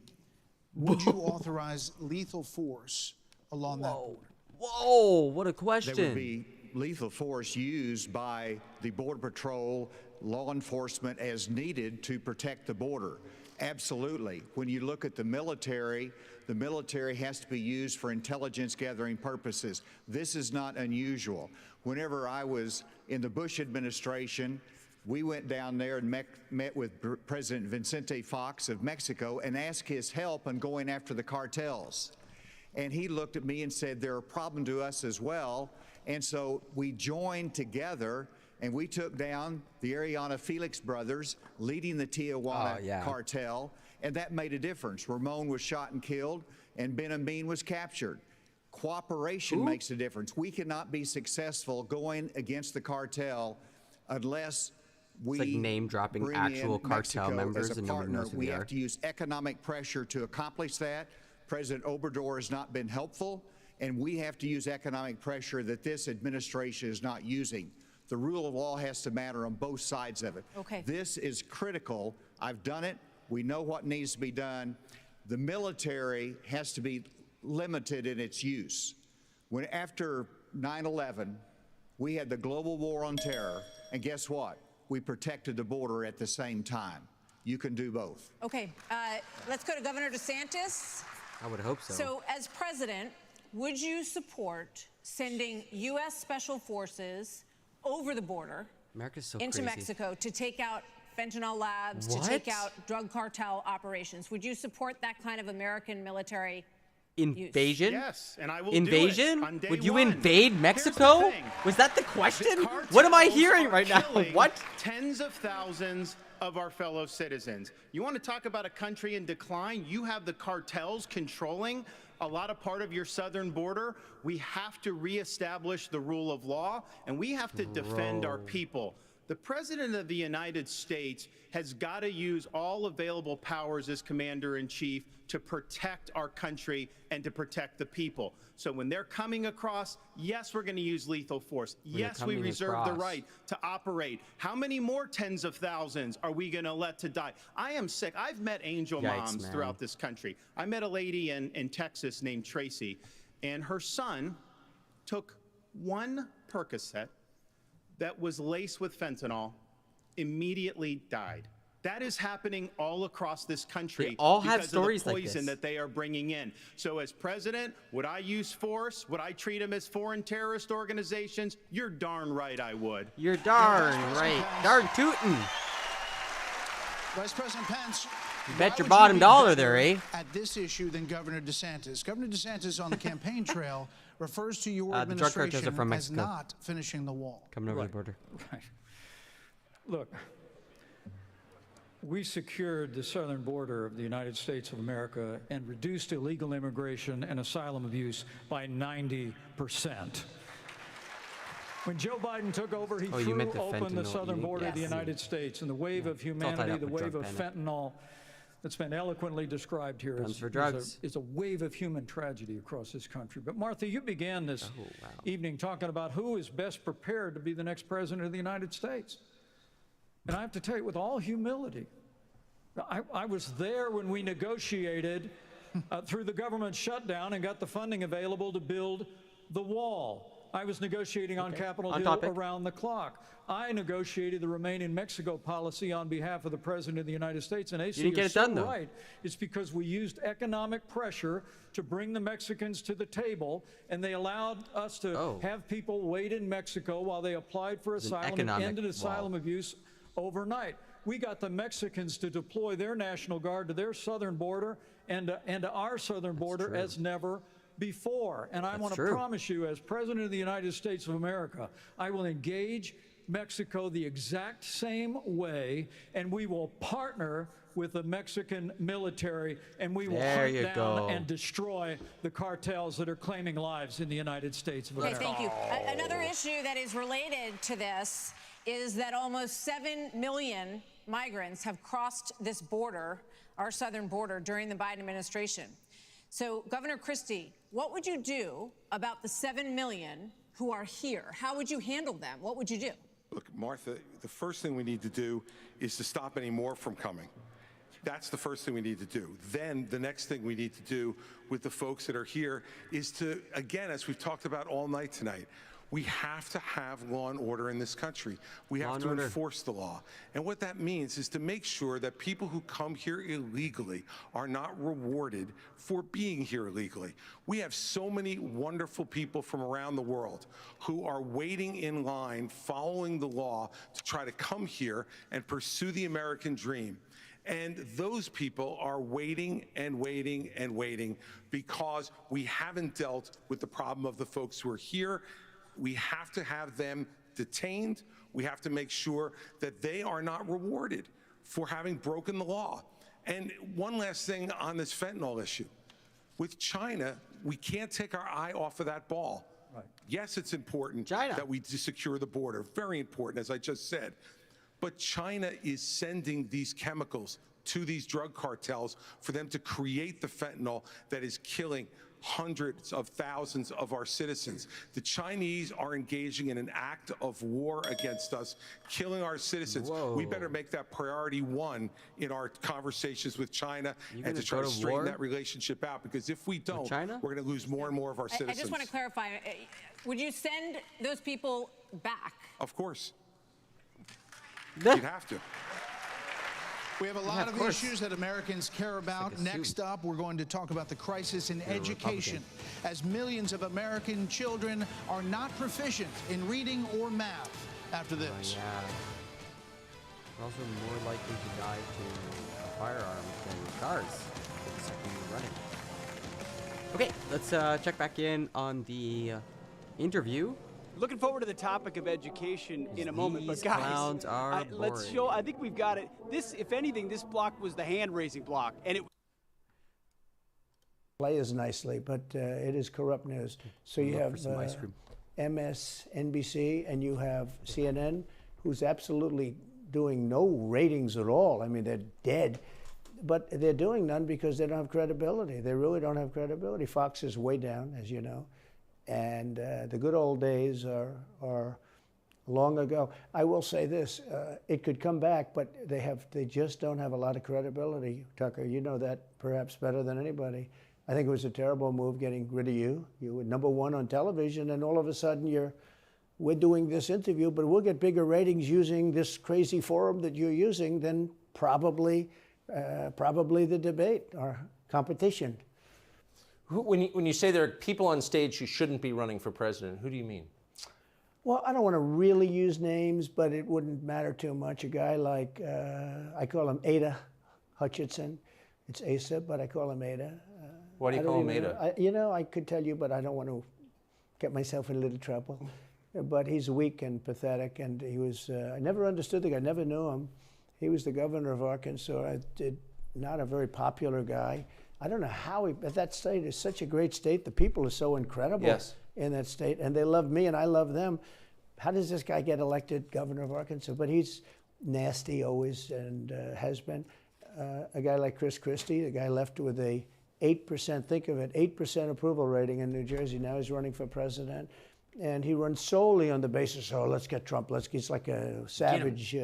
Would you authorize lethal force along that border? Whoa, what a question. There would be lethal force used by the Border Patrol, law enforcement as needed to protect the border. Absolutely. When you look at the military has to be used for intelligence gathering purposes. This is not unusual. Whenever I was in the Bush administration, we went down there and met with President Vicente Fox of Mexico and asked his help in going after the cartels. And he looked at me and said, they're a problem to us as well. And so we joined together and we took down the Ariana Felix brothers leading the Tijuana cartel. And that made a difference. Ramon was shot and killed and Ben Amin was captured. Cooperation makes a difference. We cannot be successful going against the cartel unless we It's like name dropping bring actual in cartel Mexico members as a and nobody partner. knows who We they have are. to use economic pressure to accomplish that. President Obrador has not been helpful, and we have to use economic pressure that this administration is not using. The rule of law has to matter on both sides of it. Okay. This is critical. I've done it. We know what needs to be done. The military has to be limited in its use. When after 9/11, we had the global war on terror, and guess what? We protected the border at the same time. You can do both. Okay, let's go to Governor DeSantis. I would hope so. So, as president, would you support sending U.S. Special Forces over the border America's so into crazy. Mexico to take out fentanyl labs to take out drug cartel operations. Would you support that kind of American military Invasion? Yes, and I will Invasion? do it on day Would you one. invade Mexico? Was that the question? What am I hearing right now? What? Tens of thousands of our fellow citizens. You want to talk about a country in decline? You have the cartels controlling a lot of part of your southern border. We have to reestablish the rule of law, and we have to defend our people. The President of the United States has got to use all available powers as Commander-in-Chief to protect our country and to protect the people. So when they're coming across, yes, we're going to use lethal force. Yes, we reserve the right to operate. How many more tens of thousands are we going to let to die? I am sick. I've met angel moms throughout this country. I met a lady in Texas named Tracy, and her son took one Percocet that was laced with fentanyl, immediately died. That is happening all across this country They all have because stories of the like poison this. that they are bringing in. So as president, would I use force? Would I treat them as foreign terrorist organizations? You're darn right I would. You're darn right. Darn tootin'. Vice President Pence, You bet why your would bottom be dollar better there, eh? At this issue than Governor DeSantis. Governor DeSantis on the campaign trail refers to your The drug cartels are administration from as Mexico. not finishing the wall. Coming over the border. Right. Look, we secured the southern border of the United States of America and reduced illegal immigration and asylum abuse by 90%. When Joe Biden took over, he threw open the southern border of the United States, and the wave of humanity, the wave of fentanyl that's been eloquently described here is a wave of human tragedy across this country. But Martha, you began this evening talking about who is best prepared to be the next president of the United States. And I have to tell you, with all humility, I was there when we negotiated through the government shutdown and got the funding available to build the wall. I was negotiating on Capitol Hill around the clock. I negotiated the Remain in Mexico policy on behalf of the President of the United States. And AC, You didn't get it done, though. Right. It's because we used economic pressure to bring the Mexicans to the table, and they allowed us to have people wait in Mexico while they applied for asylum and ended asylum abuse overnight. We got the Mexicans to deploy their National Guard to their southern border and to our southern border as never before. And I want to promise you, as President of the United States of America, I will engage Mexico the exact same way, and we will partner with the Mexican military, and we will hunt down and destroy the cartels that are claiming lives in the United States of America. Okay, thank you. Another issue that is related to this is that almost 7 million migrants have crossed this border, our southern border, during the Biden administration. So, Governor Christie, what would you do about the 7 million who are here? How would you handle them? What would you do? Look, Martha, the first thing we need to do is to stop any more from coming. That's the first thing we need to do. Then the next thing we need to do with the folks that are here is to, again, as we've talked about all night tonight, we have to have law and order in this country. We have to enforce the law. And what that means is to make sure that people who come here illegally are not rewarded for being here illegally. We have so many wonderful people from around the world who are waiting in line, following the law to try to come here and pursue the American dream. And those people are waiting and waiting and waiting because we haven't dealt with the problem of the folks who are here. We have to have them detained. We have to make sure that they are not rewarded for having broken the law. And one last thing on this fentanyl issue. With China, we can't take our eye off of that ball. Right. Yes, it's important that we secure the border. Very important, as I just said. But China is sending these chemicals to these drug cartels for them to create the fentanyl that is killing hundreds of thousands of our citizens. The Chinese are engaging in an act of war against us, killing our citizens. We better make that priority one in our conversations with China and to try to straighten that relationship out, because if we don't, we're going to lose more and more of our citizens. I just want to clarify, would you send those people back? Of course. You'd have to. We have a lot of issues that Americans care about. Next up, we're going to talk about the crisis in education, as millions of American children are not proficient in reading or math. After this. also more likely to die to a firearm than cars for the second year running. Okay, let's check back in on the interview. Looking forward to the topic of education in a moment, but These guys, clowns are let's boring. show. I think we've got it. This, if anything, this block was the hand-raising block, and it Players nicely, but it is corrupt news. So you have some ice cream. MSNBC and you have CNN, who's absolutely doing no ratings at all. I mean, they're dead. But they're doing none because they don't have credibility. They really don't have credibility. Fox is way down, as you know. And the good old days are long ago. I will say this, it could come back, but they just don't have a lot of credibility. Tucker, you know that perhaps better than anybody. I think it was a terrible move getting rid of you. You were #1 on television, and all of a sudden we're doing this interview, but we'll get bigger ratings using this crazy forum that you're using than probably the debate or competition. When you say there are people on stage who shouldn't be running for president, who do you mean? Well, I don't want to really use names, but it wouldn't matter too much. A guy like, I call him Ada Hutchinson. It's Asa, but I call him Ada. Why do you call him Ada? I could tell you, but I don't want to get myself in a little trouble. But he's weak and pathetic, and he was, I never understood the guy, never knew him. He was the governor of Arkansas, not a very popular guy. I don't know how but that state is such a great state. The people are so incredible in that state, and they love me and I love them. How does this guy get elected governor of Arkansas? But he's nasty always and has been. A guy like Chris Christie, the guy left with a 8%, think of it, 8% approval rating in New Jersey. Now he's running for president. And he runs solely on the basis, oh, let's get Trump. He's like a savage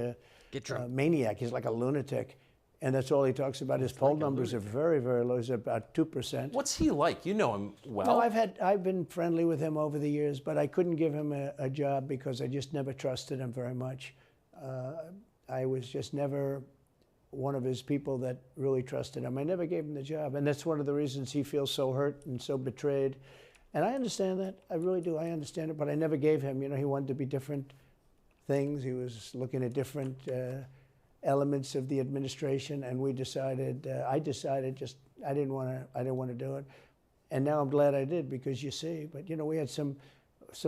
maniac. He's like a lunatic. And that's all he talks about. His poll numbers are very, very low. He's about 2%. What's he like? You know him well. No, I've been friendly with him over the years, but I couldn't give him a job because I just never trusted him very much. I was just never one of his people that really trusted him. I never gave him the job. And that's one of the reasons he feels so hurt and so betrayed. And I understand that. I really do. I understand it. But I never gave him. You know, he wanted to be different things. He was looking at different elements of the administration. And we decided, I decided just, I didn't want to do it. And now I'm glad I did because you see. But, you know, we had some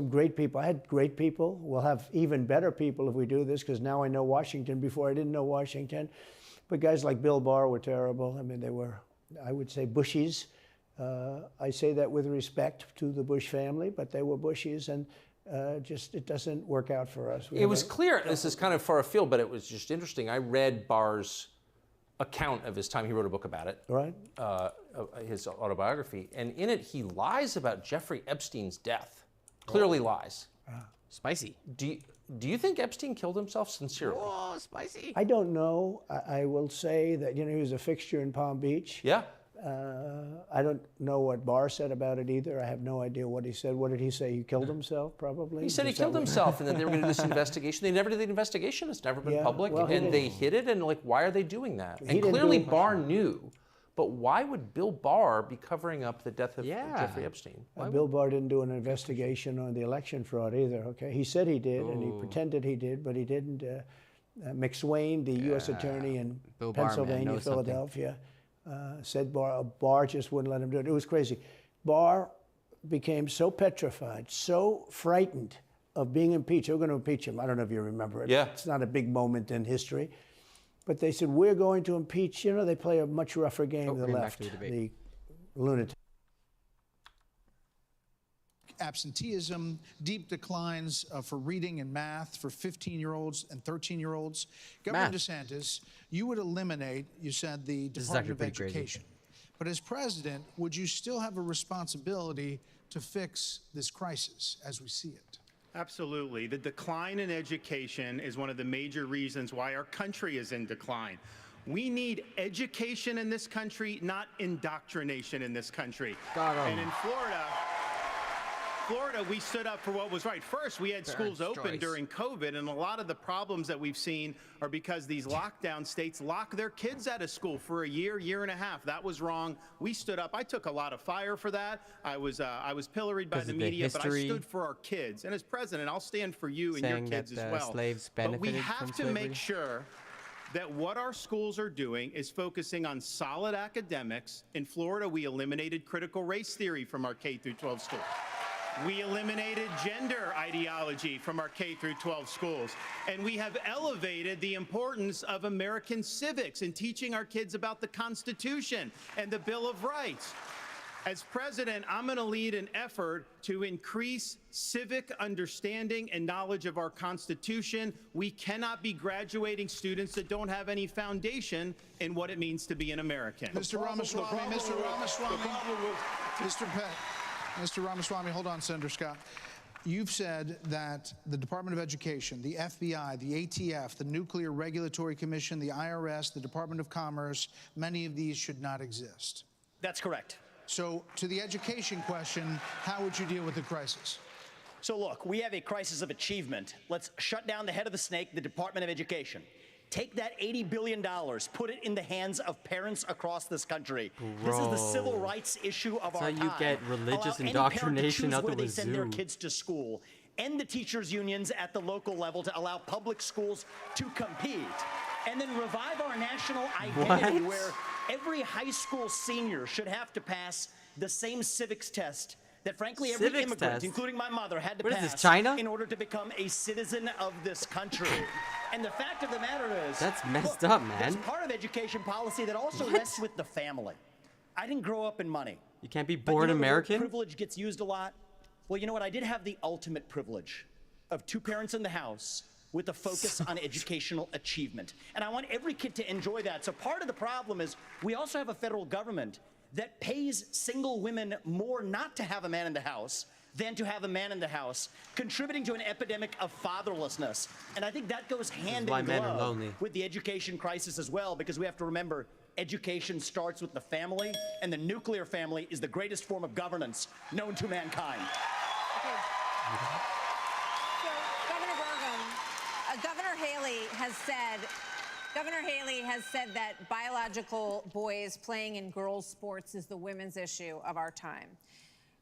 great people. I had great people. We'll have even better people if we do this because now I know Washington. Before I didn't know Washington. But guys like Bill Barr were terrible. I mean, they were, I would say, Bushies. I say that with respect to the Bush family, but they were Bushies, and just it doesn't work out for us. It was clear, this is kind of far afield, but it was just interesting. I read Barr's account of his time. He wrote a book about it, right? His autobiography. And in it, he lies about Jeffrey Epstein's death. Clearly lies. Spicy. Do you think Epstein killed himself sincerely? Oh, spicy. I don't know. I will say that, you know, he was a fixture in Palm Beach. Yeah. I don't know what Barr said about it either. I have no idea what he said. What did he say? He killed himself, probably? He said he killed himself and that they were going to do this investigation. They never did the investigation. It's never been public. Well, and they hid it. And, like, why are they doing that? And clearly Barr knew. But why would Bill Barr be covering up the death of Jeffrey Epstein? Bill Barr didn't do an investigation on the election fraud either, okay? He said he did, and he pretended he did, but he didn't. McSwain, the U.S. attorney in Pennsylvania, Philadelphia, said Barr just wouldn't let him do it. It was crazy. Barr became so petrified, so frightened of being impeached. They were going to impeach him. I don't know if you remember it. Yeah. It's not a big moment in history. But they said, we're going to impeach. You know, they play a much rougher game than the left, the lunatic. Absenteeism, deep declines for reading and math for 15-year-olds and 13-year-olds. Governor DeSantis, you would eliminate, you said, the Department of Education. But as president, would you still have a responsibility to fix this crisis as we see it? Absolutely. The decline in education is one of the major reasons why our country is in decline. We need education in this country, not indoctrination in this country. And in Florida, we stood up for what was right. First, we had schools open during COVID, and a lot of the problems that we've seen are because these lockdown states lock their kids out of school for a year, year and a half. That was wrong. We stood up. I took a lot of fire for that. I was pilloried by the media, but I stood for our kids. And as president, I'll stand for you and your kids as well. Slaves but we benefited have from to slavery? make sure that what our schools are doing is focusing on solid academics. In Florida, we eliminated critical race theory from our K through 12 schools. We eliminated gender ideology from our K through 12 schools. And we have elevated the importance of American civics and teaching our kids about the Constitution and the Bill of Rights. As president, I'm going to lead an effort to increase civic understanding and knowledge of our Constitution. We cannot be graduating students that don't have any foundation in what it means to be an American. Mr. Ramaswamy, Mr. Ramaswamy, hold on, Senator Scott. You've said that the Department of Education, the FBI, the ATF, the Nuclear Regulatory Commission, the IRS, the Department of Commerce, many of these should not exist. That's correct. So to the education question, how would you deal with the crisis? So look, we have a crisis of achievement. Let's shut down the head of the snake, the Department of Education. Take that $80 billion, put it in the hands of parents across this country. This is the civil rights issue of our time. That's how you get religious Allow indoctrination out the where they send their wazoo. kids to school. End the teachers' unions at the local level to allow public schools to compete. And then revive our national identity where every high school senior should have to pass the same civics test that, frankly, every immigrant, including my mother, had to pass in order to become a citizen of this country. And the fact of the matter is, that's messed up, man. There's part of education policy that also rests with the family. I didn't grow up in money. You can't be But born you know, American? The word privilege gets used a lot. Well, you know what? I did have the ultimate privilege of 2 parents in the house with a focus on educational achievement. And I want every kid to enjoy that. So part of the problem is we also have a federal government that pays single women more not to have a man in the house than to have a man in the house, contributing to an epidemic of fatherlessness. And I think that goes hand in glove with the education crisis as well, because we have to remember education starts with the family, and the nuclear family is the greatest form of governance known to mankind. Governor Haley has said that biological boys playing in girls' sports is the women's issue of our time.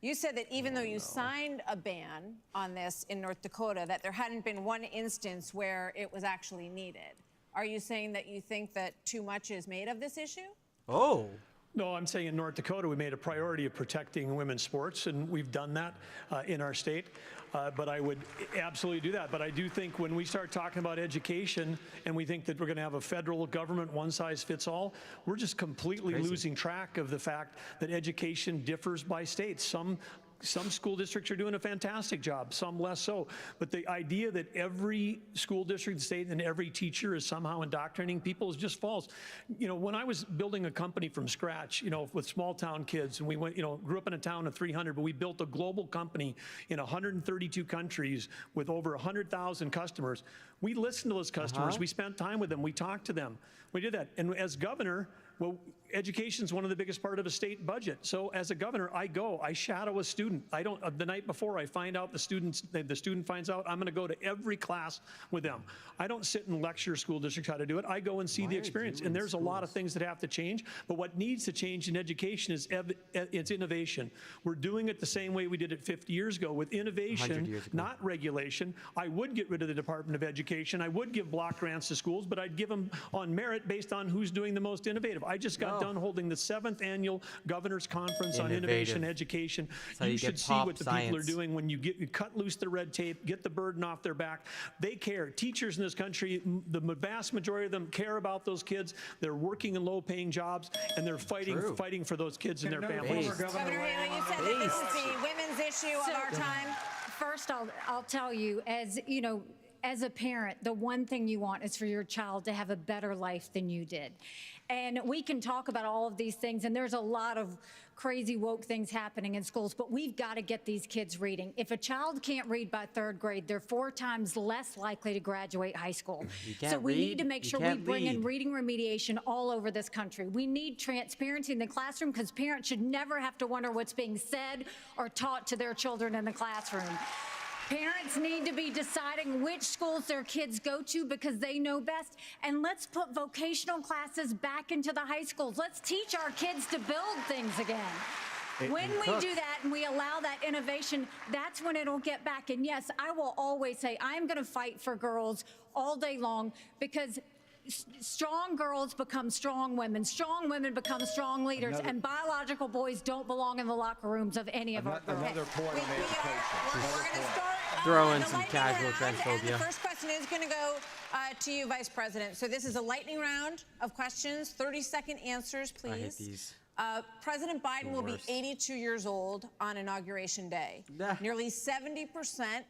You said that even though you signed a ban on this in North Dakota, that there hadn't been one instance where it was actually needed. Are you saying that you think that too much is made of this issue? Oh. No, I'm saying in North Dakota, we made a priority of protecting women's sports, and we've done that in our state. But I would absolutely do that. But I do think when we start talking about education and we think that we're going to have a federal government one size fits all, we're just completely losing track of the fact that education differs by states. Some school districts are doing a fantastic job, some less so. But the idea that every school district, state, and every teacher is somehow indoctrinating people is just false. You know, when I was building a company from scratch, you know, with small town kids, and we went, you know, grew up in a town of 300, but we built a global company in 132 countries with over 100,000 customers. We listened to those customers. We spent time with them. We talked to them. We did that. And as governor, well, education is one of the biggest part of a state budget. So as a governor, I shadow a student. I don't, the night before I find out the student finds out, I'm going to go to every class with them. I don't sit and lecture school districts how to do it. I go and see the experience. And there's a lot of things that have to change. But what needs to change in education is it's innovation. We're doing it the same way we did it 50 years ago with innovation, not regulation. I would get rid of the Department of Education. I would give block grants to schools, but I'd give them on merit based on who's doing the most innovative. I just got done holding the 7th annual Governor's Conference on Innovation Education. You should see what the people are doing when you cut loose the red tape, get the burden off their back. They care. Teachers in this country, the vast majority of them care about those kids. They're working in low-paying jobs, and they're fighting for those kids and their families. Governor Haley, you said that this is the women's issue of our time. First, I'll tell you, as you know, as a parent, the one thing you want is for your child to have a better life than you did. And we can talk about all of these things, and there's a lot of crazy woke things happening in schools, but we've got to get these kids reading. If a child can't read by 3rd grade, they're 4 times less likely to graduate high school. So we need to make sure we bring in reading remediation all over this country. We need transparency in the classroom because parents should never have to wonder what's being said or taught to their children in the classroom. Parents need to be deciding which schools their kids go to because they know best. And let's put vocational classes back into the high schools. Let's teach our kids to build things again. When we do that and we allow that innovation, that's when it'll get back. And yes, I will always say I'm going to fight for girls all day long because strong girls become strong women become strong leaders, and biological boys don't belong in the locker rooms of any of our girls. Another point on education. We're going to start Throw in the some lightning casual round, and the transphobia. first question is going to go to you, Vice President. So this is a lightning round of questions, 30-second answers, please. I hate these. President Biden will be 82 years old on Inauguration Day. Nearly 70%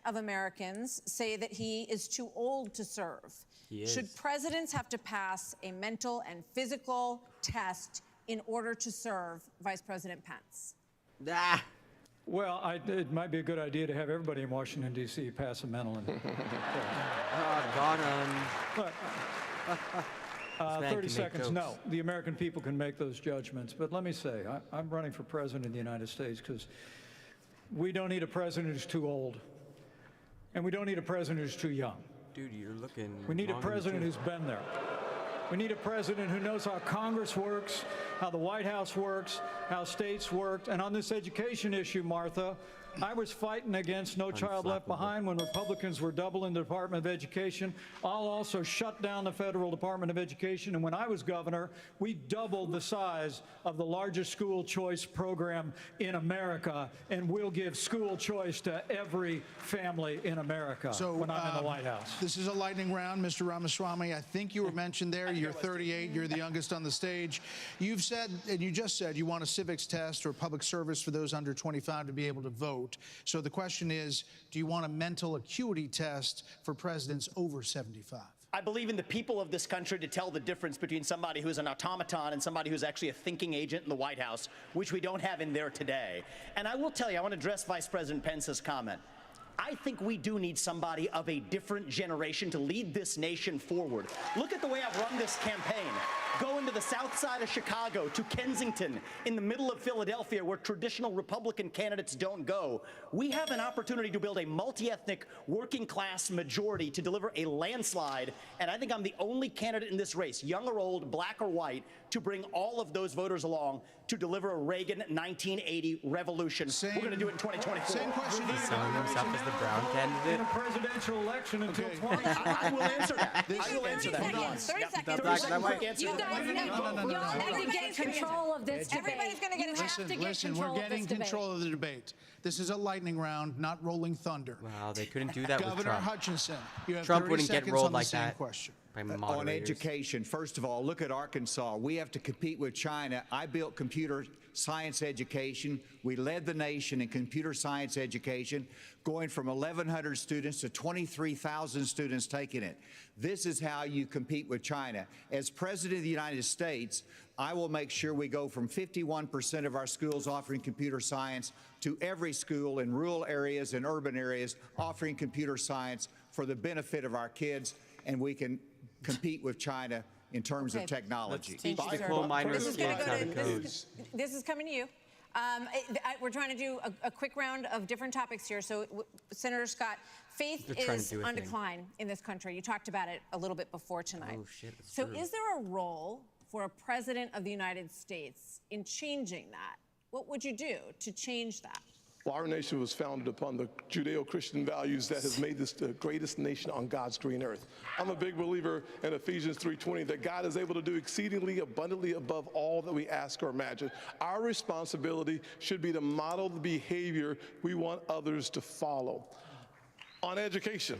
of Americans say that he is too old to serve. He is. Should presidents have to pass a mental and physical test in order to serve, Vice President Pence? Well, it might be a good idea to have everybody in Washington, D.C. pass a mental and... Gone on. 30 seconds, no. The American people can make those judgments. But let me say, I'm running for president of the United States because we don't need a president who's too old. And we don't need a president who's too young. Dude, you're looking... We need a president who's been there. We need a president who knows how Congress works, how the White House works, how states work. And on this education issue, Martha, I was fighting against No Child Left Behind when Republicans were doubling the Department of Education. I'll also shut down the federal Department of Education. And when I was governor, we doubled the size of the largest school choice program in America. And we'll give school choice to every family in America when I'm in the White House. This is a lightning round, Mr. Ramaswamy. I think you were mentioned there. You're 38. You're the youngest on the stage. You've said, and you just said, you want a civics test or public service for those under 25 to be able to vote. So the question is, do you want a mental acuity test for presidents over 75? I believe in the people of this country to tell the difference between somebody who's an automaton and somebody who's actually a thinking agent in the White House, which we don't have in there today. And I will tell you, I want to address Vice President Pence's comment. I think we do need somebody of a different generation to lead this nation forward. Look at the way I've run this campaign. Go into the south side of Chicago, to Kensington, in the middle of Philadelphia, where traditional Republican candidates don't go. We have an opportunity to build a multi-ethnic working class majority to deliver a landslide, and I think I'm the only candidate in this race, young or old, black or white, to bring all of those voters along to deliver a Reagan 1980 revolution. We're going to do it in 2024. Same question. He's selling himself as the Brown candidate. In a presidential election until 20. I will answer that. I will answer that. 30 seconds. 30 second quick answer. You guys need to get control of this debate. Everybody's going to get a chance. Listen, we're getting control of the debate. This is a lightning round, not rolling thunder. Wow, they couldn't do that with Governor Trump. Hutchinson, you have Trump 30 wouldn't get seconds rolled on the like same that. question. On education, first of all, look at Arkansas. We have to compete with China. I built computer science education. We led the nation in computer science education, going from 1,100 students to 23,000 students taking it. This is how you compete with China. As President of the United States, I will make sure we go from 51% of our schools offering computer science to every school in rural areas and urban areas offering computer science for the benefit of our kids, and we can compete with China in terms of technology. Let's teach the coal miners kids how to code. This is coming to you. We're trying to do a quick round of different topics here. So, Senator Scott, faith is on decline in this country. You talked about it a little bit before tonight. Oh, shit, that's so true. is there a role for a president of the United States in changing that? What would you do to change that? Well, our nation was founded upon the Judeo-Christian values that has made this the greatest nation on God's green earth. I'm a big believer in Ephesians 3:20 that God is able to do exceedingly abundantly above all that we ask or imagine. Our responsibility should be to model the behavior we want others to follow. On education,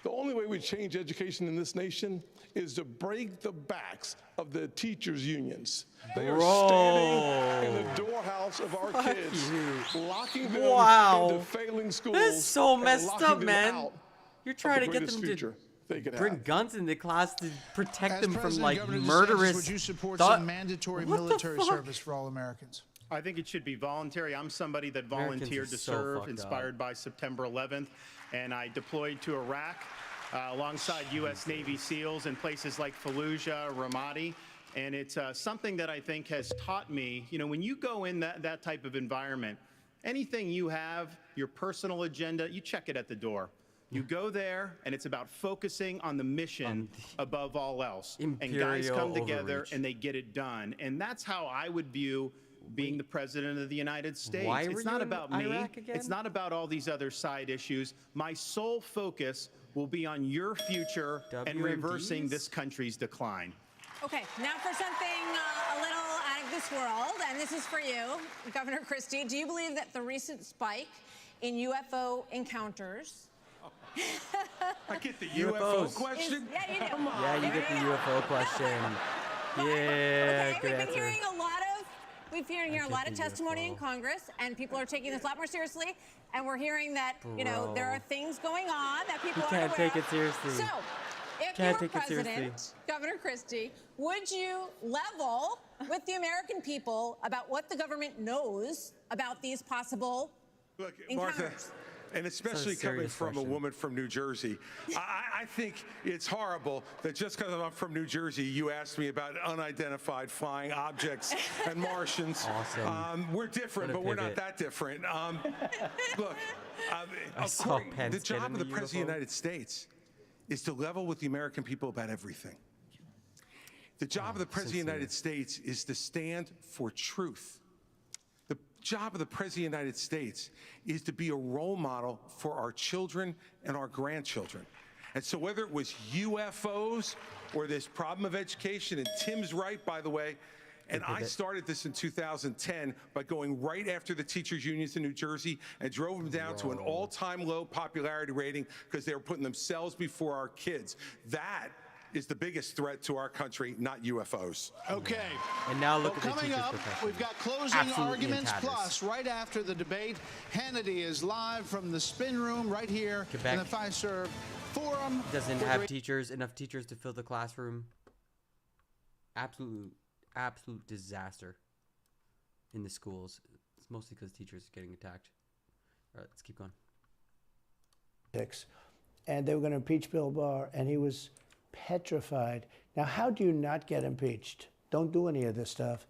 the only way we change education in this nation is to break the backs of the teachers' unions. They are standing in the doorhouse of our kids, locking them into failing schools. That's so and messed locking up, them man. out You're trying of to the get them future they could bring have. guns into class to protect As them from President like Governor DeSantis, murderous. would you support thought- some mandatory What the military fuck? service for all Americans? I think it should be voluntary. I'm somebody that Americans volunteered are to so serve, fucked inspired up. by September 11th, and I deployed to Iraq alongside U.S. Navy SEALs in places like Fallujah, Ramadi, and it's something that I think has taught me, you know, when you go in that type of environment, anything you have, your personal agenda, you check it at the door. You go there, and it's about focusing on the mission above all else. And guys come together, and they get it done. And that's how I would view being the president of the United States. Why were It's you not in about me. Iraq again? It's not about all these other side issues. My sole focus will be on your future and reversing this country's decline. Okay, now for something a little out of this world, and this is for you, Governor Christie. Do you believe that the recent spike in UFO encounters... I get the UFO question? Yeah, you do. Come on. Yeah, you get the UFO question. Yeah, Okay, good we've been answer. hearing a lot of testimony in Congress, and people are taking this a lot more seriously. And we're hearing that, you know, there are things going on that people You aren't can't aware take of. it seriously. So, if Can't you were take it seriously. president, Governor Christie, would you level with the American people about what the government knows about these possible encounters? Martha, and especially coming from a woman from New Jersey, I think it's horrible that just because I'm from New Jersey, you asked me about unidentified flying objects and Martians. Awesome. We're different, but we're not that different. Look, of course, the job of the President of the United States is to level with the American people about everything. The job of the President of the United States is to stand for truth. The job of the President of the United States is to be a role model for our children and our grandchildren. And so whether it was UFOs or this problem of education, and Tim's right, by the way, and I started this in 2010 by going right after the teachers' unions in New Jersey and drove them down to an all-time low popularity rating because they were putting themselves before our kids. That is the biggest threat to our country, not UFOs. Okay. And now look at the coming teachers' up, profession. we've got closing Absolutely in arguments tatters. plus right after the debate. Hannity is live from the spin room right here Quebec in the Fiserv Forum. Doesn't have enough teachers to fill the classroom. Absolute disaster in the schools. It's mostly because teachers are getting attacked. All right, let's keep going. And they were going to impeach Bill Barr, and he was petrified. Now, how do you not get impeached? Don't do any of this stuff.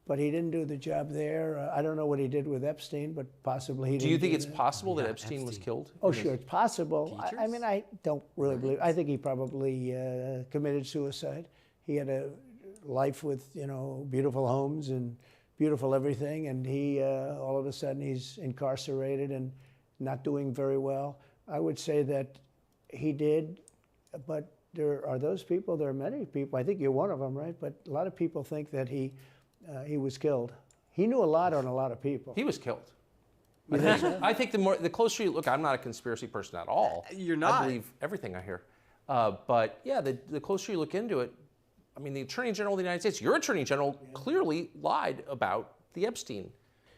But he didn't do the job there. I don't know what he did with Epstein, but possibly he didn't. Do you think it's that. possible that Epstein was killed? Oh, sure, it's possible. I mean, I don't really believe. I think he probably committed suicide. He had a life with, you know, beautiful homes and beautiful everything, and he all of a sudden he's incarcerated and not doing very well. I would say that he did, but there are those people. There are many people. I think you're one of them, right? But a lot of people think that he was killed. He knew a lot on a lot of people. He was killed. I think the closer you look, I'm not a conspiracy person at all. You're not. I believe everything I hear. But yeah, the closer you look into it, I mean, the Attorney General of the United States, your Attorney General, clearly lied about the Epstein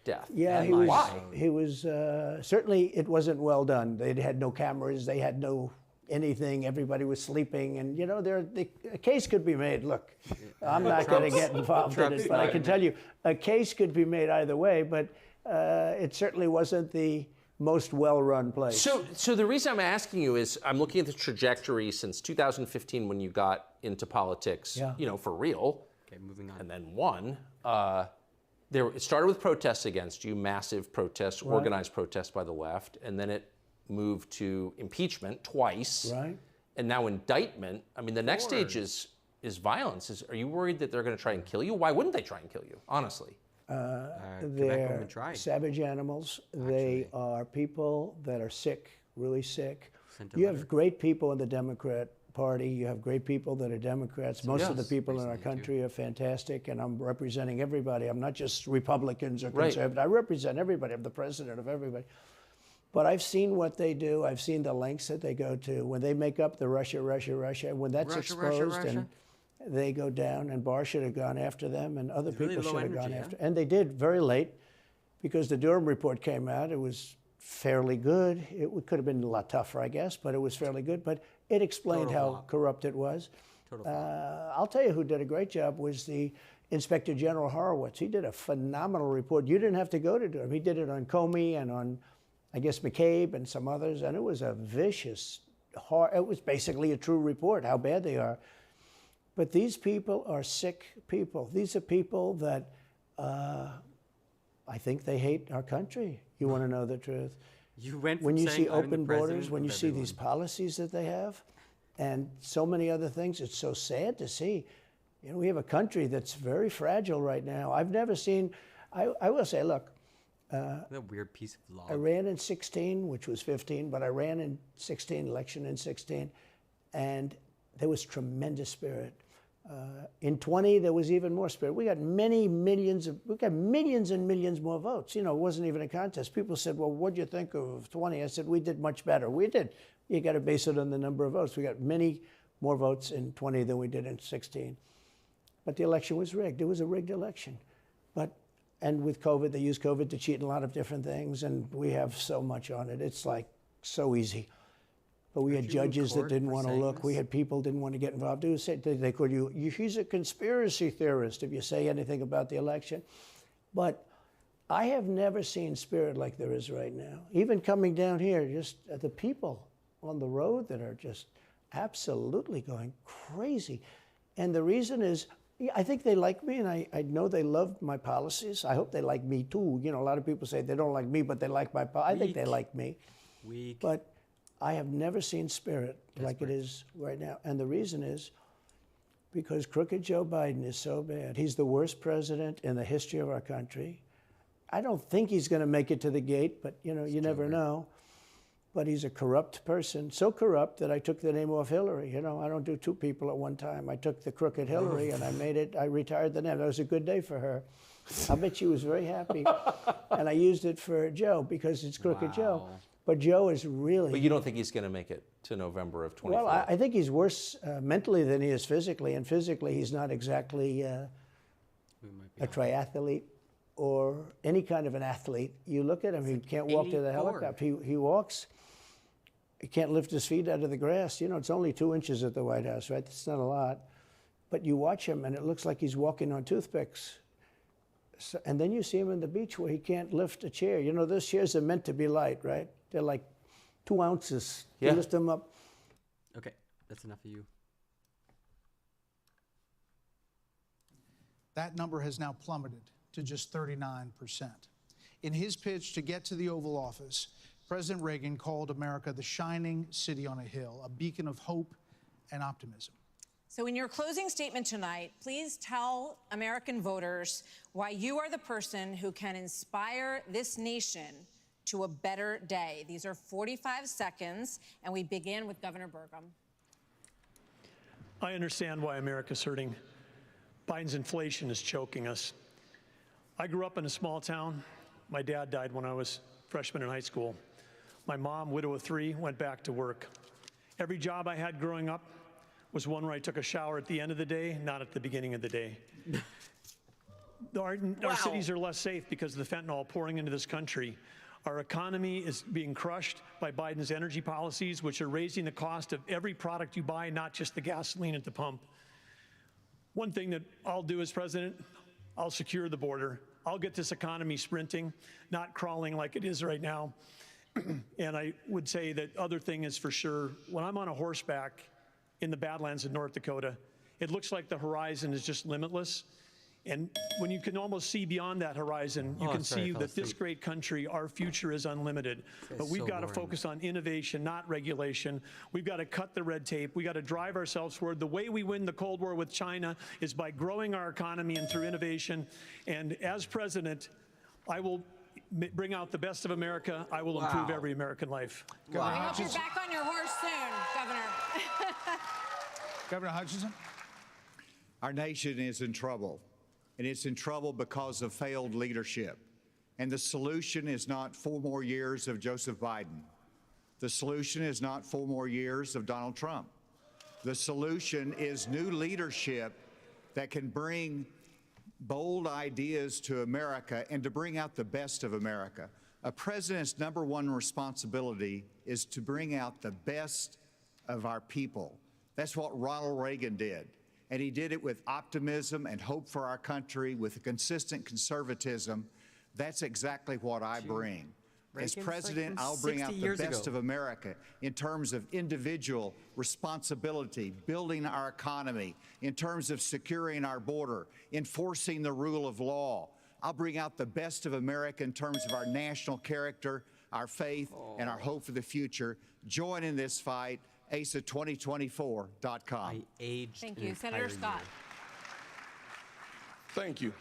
death. Yeah, and why? He was certainly it wasn't well done. They had no cameras. They had no anything. Everybody was sleeping, and you know, a case could be made. Look, I'm not going to get involved in it, but I can tell you, a case could be made either way. But it certainly wasn't the most well-run place. So the reason I'm asking you is I'm looking at the trajectory since 2015 when you got into politics, you know, for real. Okay, moving on. And then won. It started with protests against you, massive protests, organized protests by the left, and then it moved to impeachment twice. Right. And now indictment. I mean, the next stage is violence. Are you worried that they're going to try and kill you? Why wouldn't they try and kill you, honestly? They're savage animals. They are people that are sick, really sick. You have great people in the Democrat Party. You have great people that are Democrats. Most of the people in our country are fantastic, and I'm representing everybody. I'm not just Republicans or conservatives. I represent everybody. I'm the president of everybody. But I've seen what they do. I've seen the lengths that they go to. When they make up the Russia, when that's exposed and they go down, and Barr should have gone after them, and other people should have gone after. And they did very late, because the Durham report came out. It was fairly good. It could have been a lot tougher, I guess, but it was fairly good. But it explained how corrupt it was. I'll tell you who did a great job was the Inspector General Horowitz. He did a phenomenal report. You didn't have to go to Durham. He did it on Comey and on, I guess, McCabe and some others, and it was a vicious, it was basically a true report, how bad they are. But these people are sick people. These are people that I think they hate our country. You want to know the truth? You went from when you saying see I'm the open borders, president when you of see everyone. these policies that they have, and so many other things, it's so sad to see. You know, we have a country that's very fragile right now. I've never seen, I will say, look, That weird piece of law. I ran in 16, which was 15, but I ran in 16, election in 16, and there was tremendous spirit. In 20, there was even more spirit. We got millions and millions more votes. You know, it wasn't even a contest. People said, well, what'd you think of 20? I said, we did much better. We did. You got to base it on the number of votes. We got many more votes in 20 than we did in 16. But the election was rigged. It was a rigged election. And with COVID, they used COVID to cheat in a lot of different things, and we have so much on it. It's like so easy. But we had judges that didn't want to look. We had people didn't want to get involved. They called you, he's a conspiracy theorist if you say anything about the election. But I have never seen spirit like there is right now. Even coming down here, just the people on the road that are just absolutely going crazy. And the reason is, I think they like me, and I know they love my policies. I hope they like me too. You know, a lot of people say they don't like me, but they like my policies. I think they like me. But I have never seen spirit like it is right now. And the reason is because crooked Joe Biden is so bad. He's the worst president in the history of our country. I don't think he's going to make it to the gate, but you know, you never know. But he's a corrupt person, so corrupt that I took the name off Hillary. You know, I don't do two people at one time. I took the crooked Hillary and I retired the name. That was a good day for her. I bet she was very happy. And I used it for Joe because it's crooked Joe. But Joe is really... But you don't think he's going to make it to November of 24? Well, I think he's worse mentally than he is physically. And physically, he's not exactly a triathlete or any kind of an athlete. You look at him, he can't walk to the helicopter. He walks... He can't lift his feet out of the grass. You know, it's only 2 inches at the White House, right? That's not a lot. But you watch him, and it looks like he's walking on toothpicks. So, and then you see him on the beach where he can't lift a chair. You know, those chairs are meant to be light, right? They're like 2 ounces. You lift them up. Okay, that's enough of you. That number has now plummeted to just 39%. In his pitch to get to the Oval Office, President Reagan called America the shining city on a hill, a beacon of hope and optimism. So in your closing statement tonight, please tell American voters why you are the person who can inspire this nation to a better day. These are 45 seconds, and we begin with Governor Burgum. I understand why America's hurting. Biden's inflation is choking us. I grew up in a small town. My dad died when I was a freshman in high school. My mom, widow of 3, went back to work. Every job I had growing up was one where I took a shower at the end of the day, not at the beginning of the day. Our cities are less safe because of the fentanyl pouring into this country. Our economy is being crushed by Biden's energy policies, which are raising the cost of every product you buy, not just the gasoline at the pump. One thing that I'll do as president, I'll secure the border. I'll get this economy sprinting, not crawling like it is right now. And I would say that other thing is for sure, when I'm on a horseback in the Badlands of North Dakota, it looks like the horizon is just limitless. And when you can almost see beyond that horizon, you can see that this great country, our future is unlimited. But we've got to focus on innovation, not regulation. We've got to cut the red tape. We've got to drive ourselves forward. The way we win the Cold War with China is by growing our economy and through innovation. And as president, I will bring out the best of America. I will improve every American life. Well, we hope you're back on your horse soon, Governor. Governor Hutchinson? Our nation is in trouble, and it's in trouble because of failed leadership. And the solution is not 4 more years of Joseph Biden. The solution is not 4 more years of Donald Trump. The solution is new leadership that can bring bold ideas to America and to bring out the best of America. A president's #1 responsibility is to bring out the best of our people. That's what Ronald Reagan did. And he did it with optimism and hope for our country, with a consistent conservatism. That's exactly what I bring. As president, I'll bring out the best of America in terms of individual responsibility, building our economy, in terms of securing our border, enforcing the rule of law. I'll bring out the best of America in terms of our national character, our faith, and our hope for the future. Join in this fight. ACE2024.com. Thank you. Senator Scott. Thank you.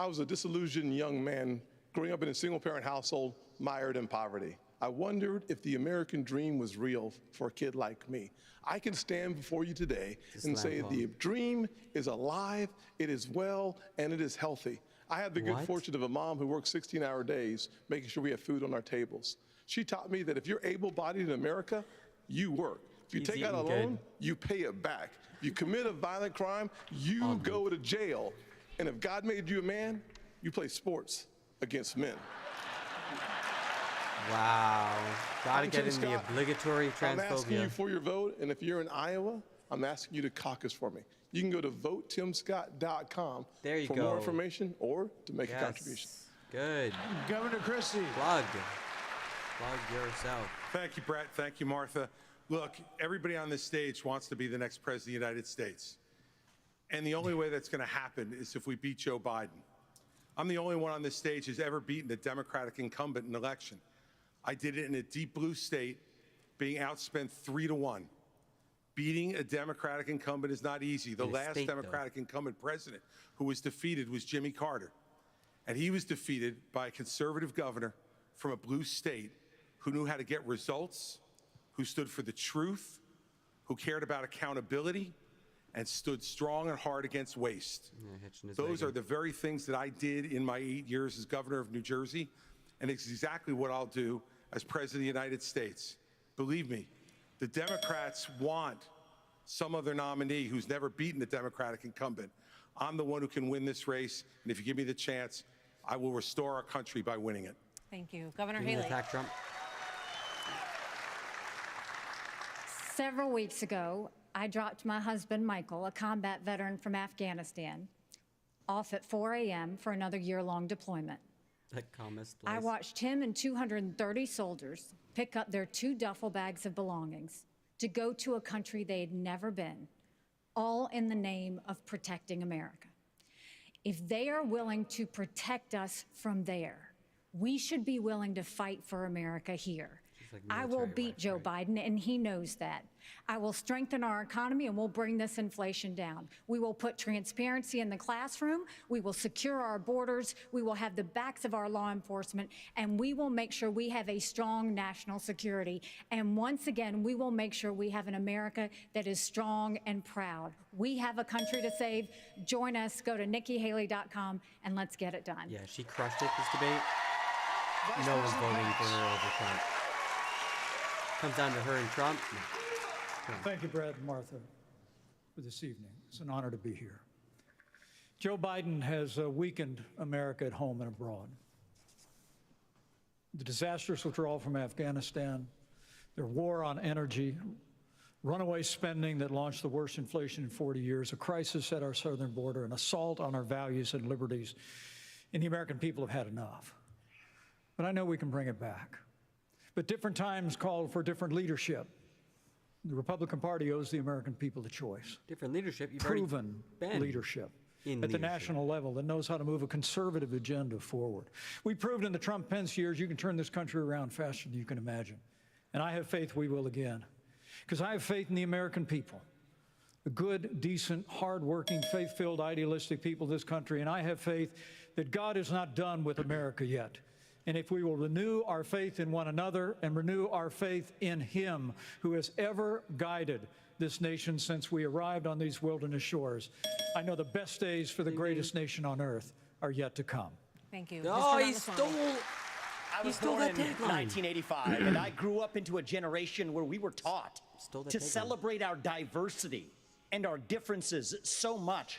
I was a disillusioned young man growing up in a single-parent household mired in poverty. I wondered if the American dream was real for a kid like me. I can stand before you today and say the dream is alive, it is well, and it is healthy. I had the good fortune of a mom who worked 16-hour days, making sure we have food on our tables. She taught me that if you're able-bodied in America, you work. If you take out a loan, you pay it back. If you commit a violent crime, you go to jail. And if God made you a man, you play sports against men. Wow. Gotta get in the obligatory transphobia. I'm asking you for your vote, and if you're in Iowa, I'm asking you to caucus for me. You can go to votetimscott.com for more information or to make a contribution. Good. Governor Christie. Plug yourself. Thank you, Brett. Thank you, Martha. Look, everybody on this stage wants to be the next president of the United States. And the only way that's going to happen is if we beat Joe Biden. I'm the only one on this stage who's ever beaten a Democratic incumbent in an election. I did it in a deep blue state, being outspent 3-1. Beating a Democratic incumbent is not easy. The last Democratic incumbent president who was defeated was Jimmy Carter. And he was defeated by a conservative governor from a blue state who knew how to get results, who stood for the truth, who cared about accountability, and stood strong and hard against waste. Those are the very things that I did in my 8 years as governor of New Jersey, and it's exactly what I'll do as president of the United States. Believe me, the Democrats want some other nominee who's never beaten a Democratic incumbent. I'm the one who can win this race, and if you give me the chance, I will restore our country by winning it. Thank you. Governor Haley. Attack Trump. Several weeks ago, I dropped my husband, Michael, a combat veteran from Afghanistan, off at 4 a.m. for another year-long deployment. I watched him and 230 soldiers pick up their 2 duffel bags of belongings to go to a country they had never been, all in the name of protecting America. If they are willing to protect us from there, we should be willing to fight for America here. I will beat Joe Biden, and he knows that. I will strengthen our economy, and we'll bring this inflation down. We will put transparency in the classroom. We will secure our borders. We will have the backs of our law enforcement, and we will make sure we have a strong national security. And once again, we will make sure we have an America that is strong and proud. We have a country to save. Join us. Go to NikkiHaley.com, and let's get it done. Yeah, she crushed it this debate. No one's voting for her over Trump. Comes down to her and Trump. Thank you, Brad and Martha, for this evening. It's an honor to be here. Joe Biden has weakened America at home and abroad. The disastrous withdrawal from Afghanistan, their war on energy, runaway spending that launched the worst inflation in 40 years, a crisis at our southern border, an assault on our values and liberties, and the American people have had enough. But I know we can bring it back. But different times call for different leadership. The Republican Party owes the American people the choice. Different leadership? You've proven been leadership at the national level that knows how to move a conservative agenda forward. We proved in the Trump-Pence years you can turn this country around faster than you can imagine. And I have faith we will again. Because I have faith in the American people, the good, decent, hardworking, faith-filled, idealistic people of this country. And I have faith that God is not done with America yet. And if we will renew our faith in one another and renew our faith in Him who has ever guided this nation since we arrived on these wilderness shores, I know the best days for the greatest nation on earth are yet to come. Thank you. Oh, he stole. I was born in 1985, and I grew up into a generation where we were taught to celebrate our diversity and our differences so much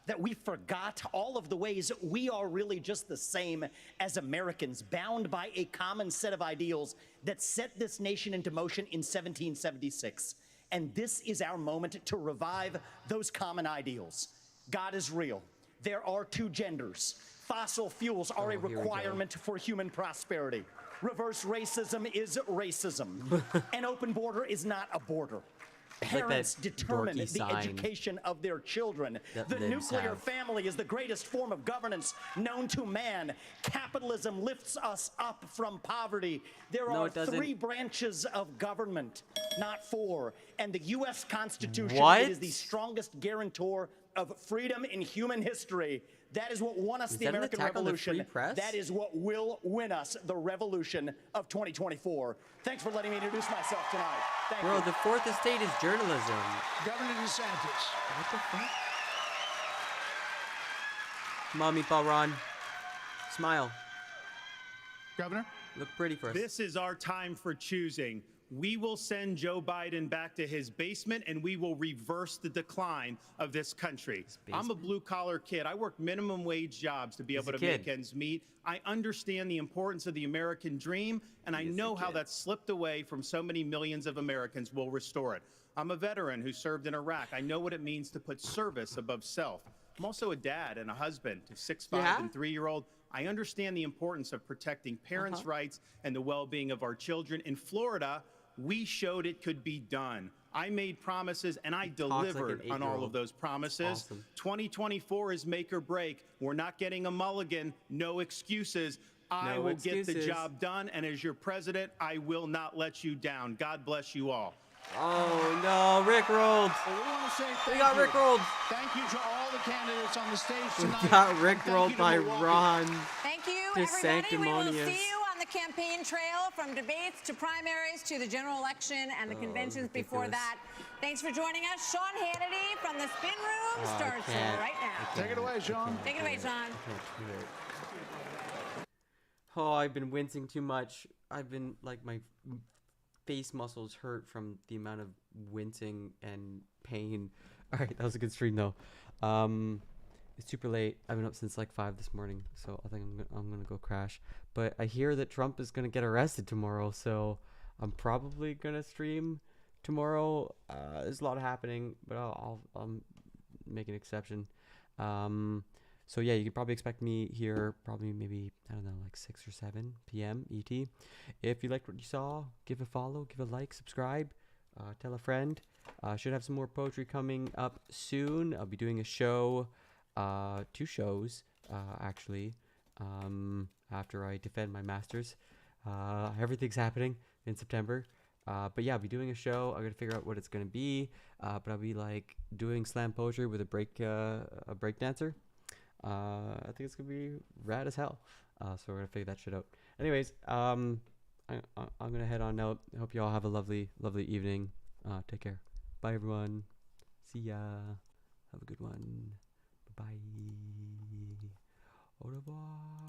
that we forgot all of the ways we are really just the same as Americans, bound by a common set of ideals that set this nation into motion in 1776. And this is our moment to revive those common ideals. God is real. There are 2 genders. Fossil fuels are a requirement for human prosperity. Reverse racism is racism. An open border is not a border. Parents determine the education of their children. The nuclear family is the greatest form of governance known to man. Capitalism lifts us up from poverty. There are 3 branches of government, not 4. And the U.S. Constitution is the strongest guarantor of freedom in human history. That is what won us Is the that an American attack on the Revolution. free press? That is what will win us the revolution of 2024. Thanks for letting me introduce myself tonight. Thank Bro, you. the fourth estate is journalism. Governor DeSantis. What the fuck? Come on, Meatball Ron. Smile. Governor? Look pretty for us. This is our time for choosing. We will send Joe Biden back to his basement, and we will reverse the decline of this country. I'm a blue-collar kid. I work minimum wage jobs to be able to make ends meet. I understand the importance of the American dream, and I know how that slipped away from so many millions of Americans. We'll restore it. I'm a veteran who served in Iraq. I know what it means to put service above self. I'm also a dad and a husband to 6'5" and 3-year-old. I understand the importance of protecting parents' rights and the well-being of our children. In Florida, we showed it could be done. I made promises and I delivered on all of those promises. Awesome. 2024 is make or break. We're not getting a mulligan. No excuses. I No will get the excuses. job done. And as your president, I will not let you down. God bless you all. Oh no, Rick rolled. Well, we want to say thank We got you. Rick rolled. Thank you to all the candidates on the stage We tonight. got Rick And thank rolled you to by Milwaukee. Ron. Thank you, Just everybody. We will sanctimonious. see you on the campaign trail, from debates to primaries to the general election and the conventions before ridiculous. that. Thanks for joining us. Sean Hannity from the Spin Room Oh, I starts can't. right now. Take it away, Sean. Take it away, Sean. Oh, I've been wincing too much. I've been like my face muscles hurt from the amount of wincing and pain. All right, that was a good stream though. It's super late. I've been up since like 5 this morning, so I think I'm gonna go crash. But I hear that Trump is gonna get arrested tomorrow, so I'm probably gonna stream tomorrow. There's a lot happening, but I'll make an exception. So yeah, you can probably expect me here probably maybe, I don't know, like 6 or 7 p.m. ET. If you liked what you saw, give a follow, give a like, subscribe, tell a friend. Should have some more poetry coming up soon. I'll be doing a show, 2 shows actually, after I defend my masters. Everything's happening in September. But yeah, I'll be doing a show. I'm gonna figure out what it's gonna be. But I'll be like doing slam poetry with a break dancer. I think it's gonna be rad as hell. So we're gonna figure that shit out. Anyways, I'm gonna head on out. I hope you all have a lovely evening. Take care. Bye everyone. See ya. Have a good one. Bye. Au revoir.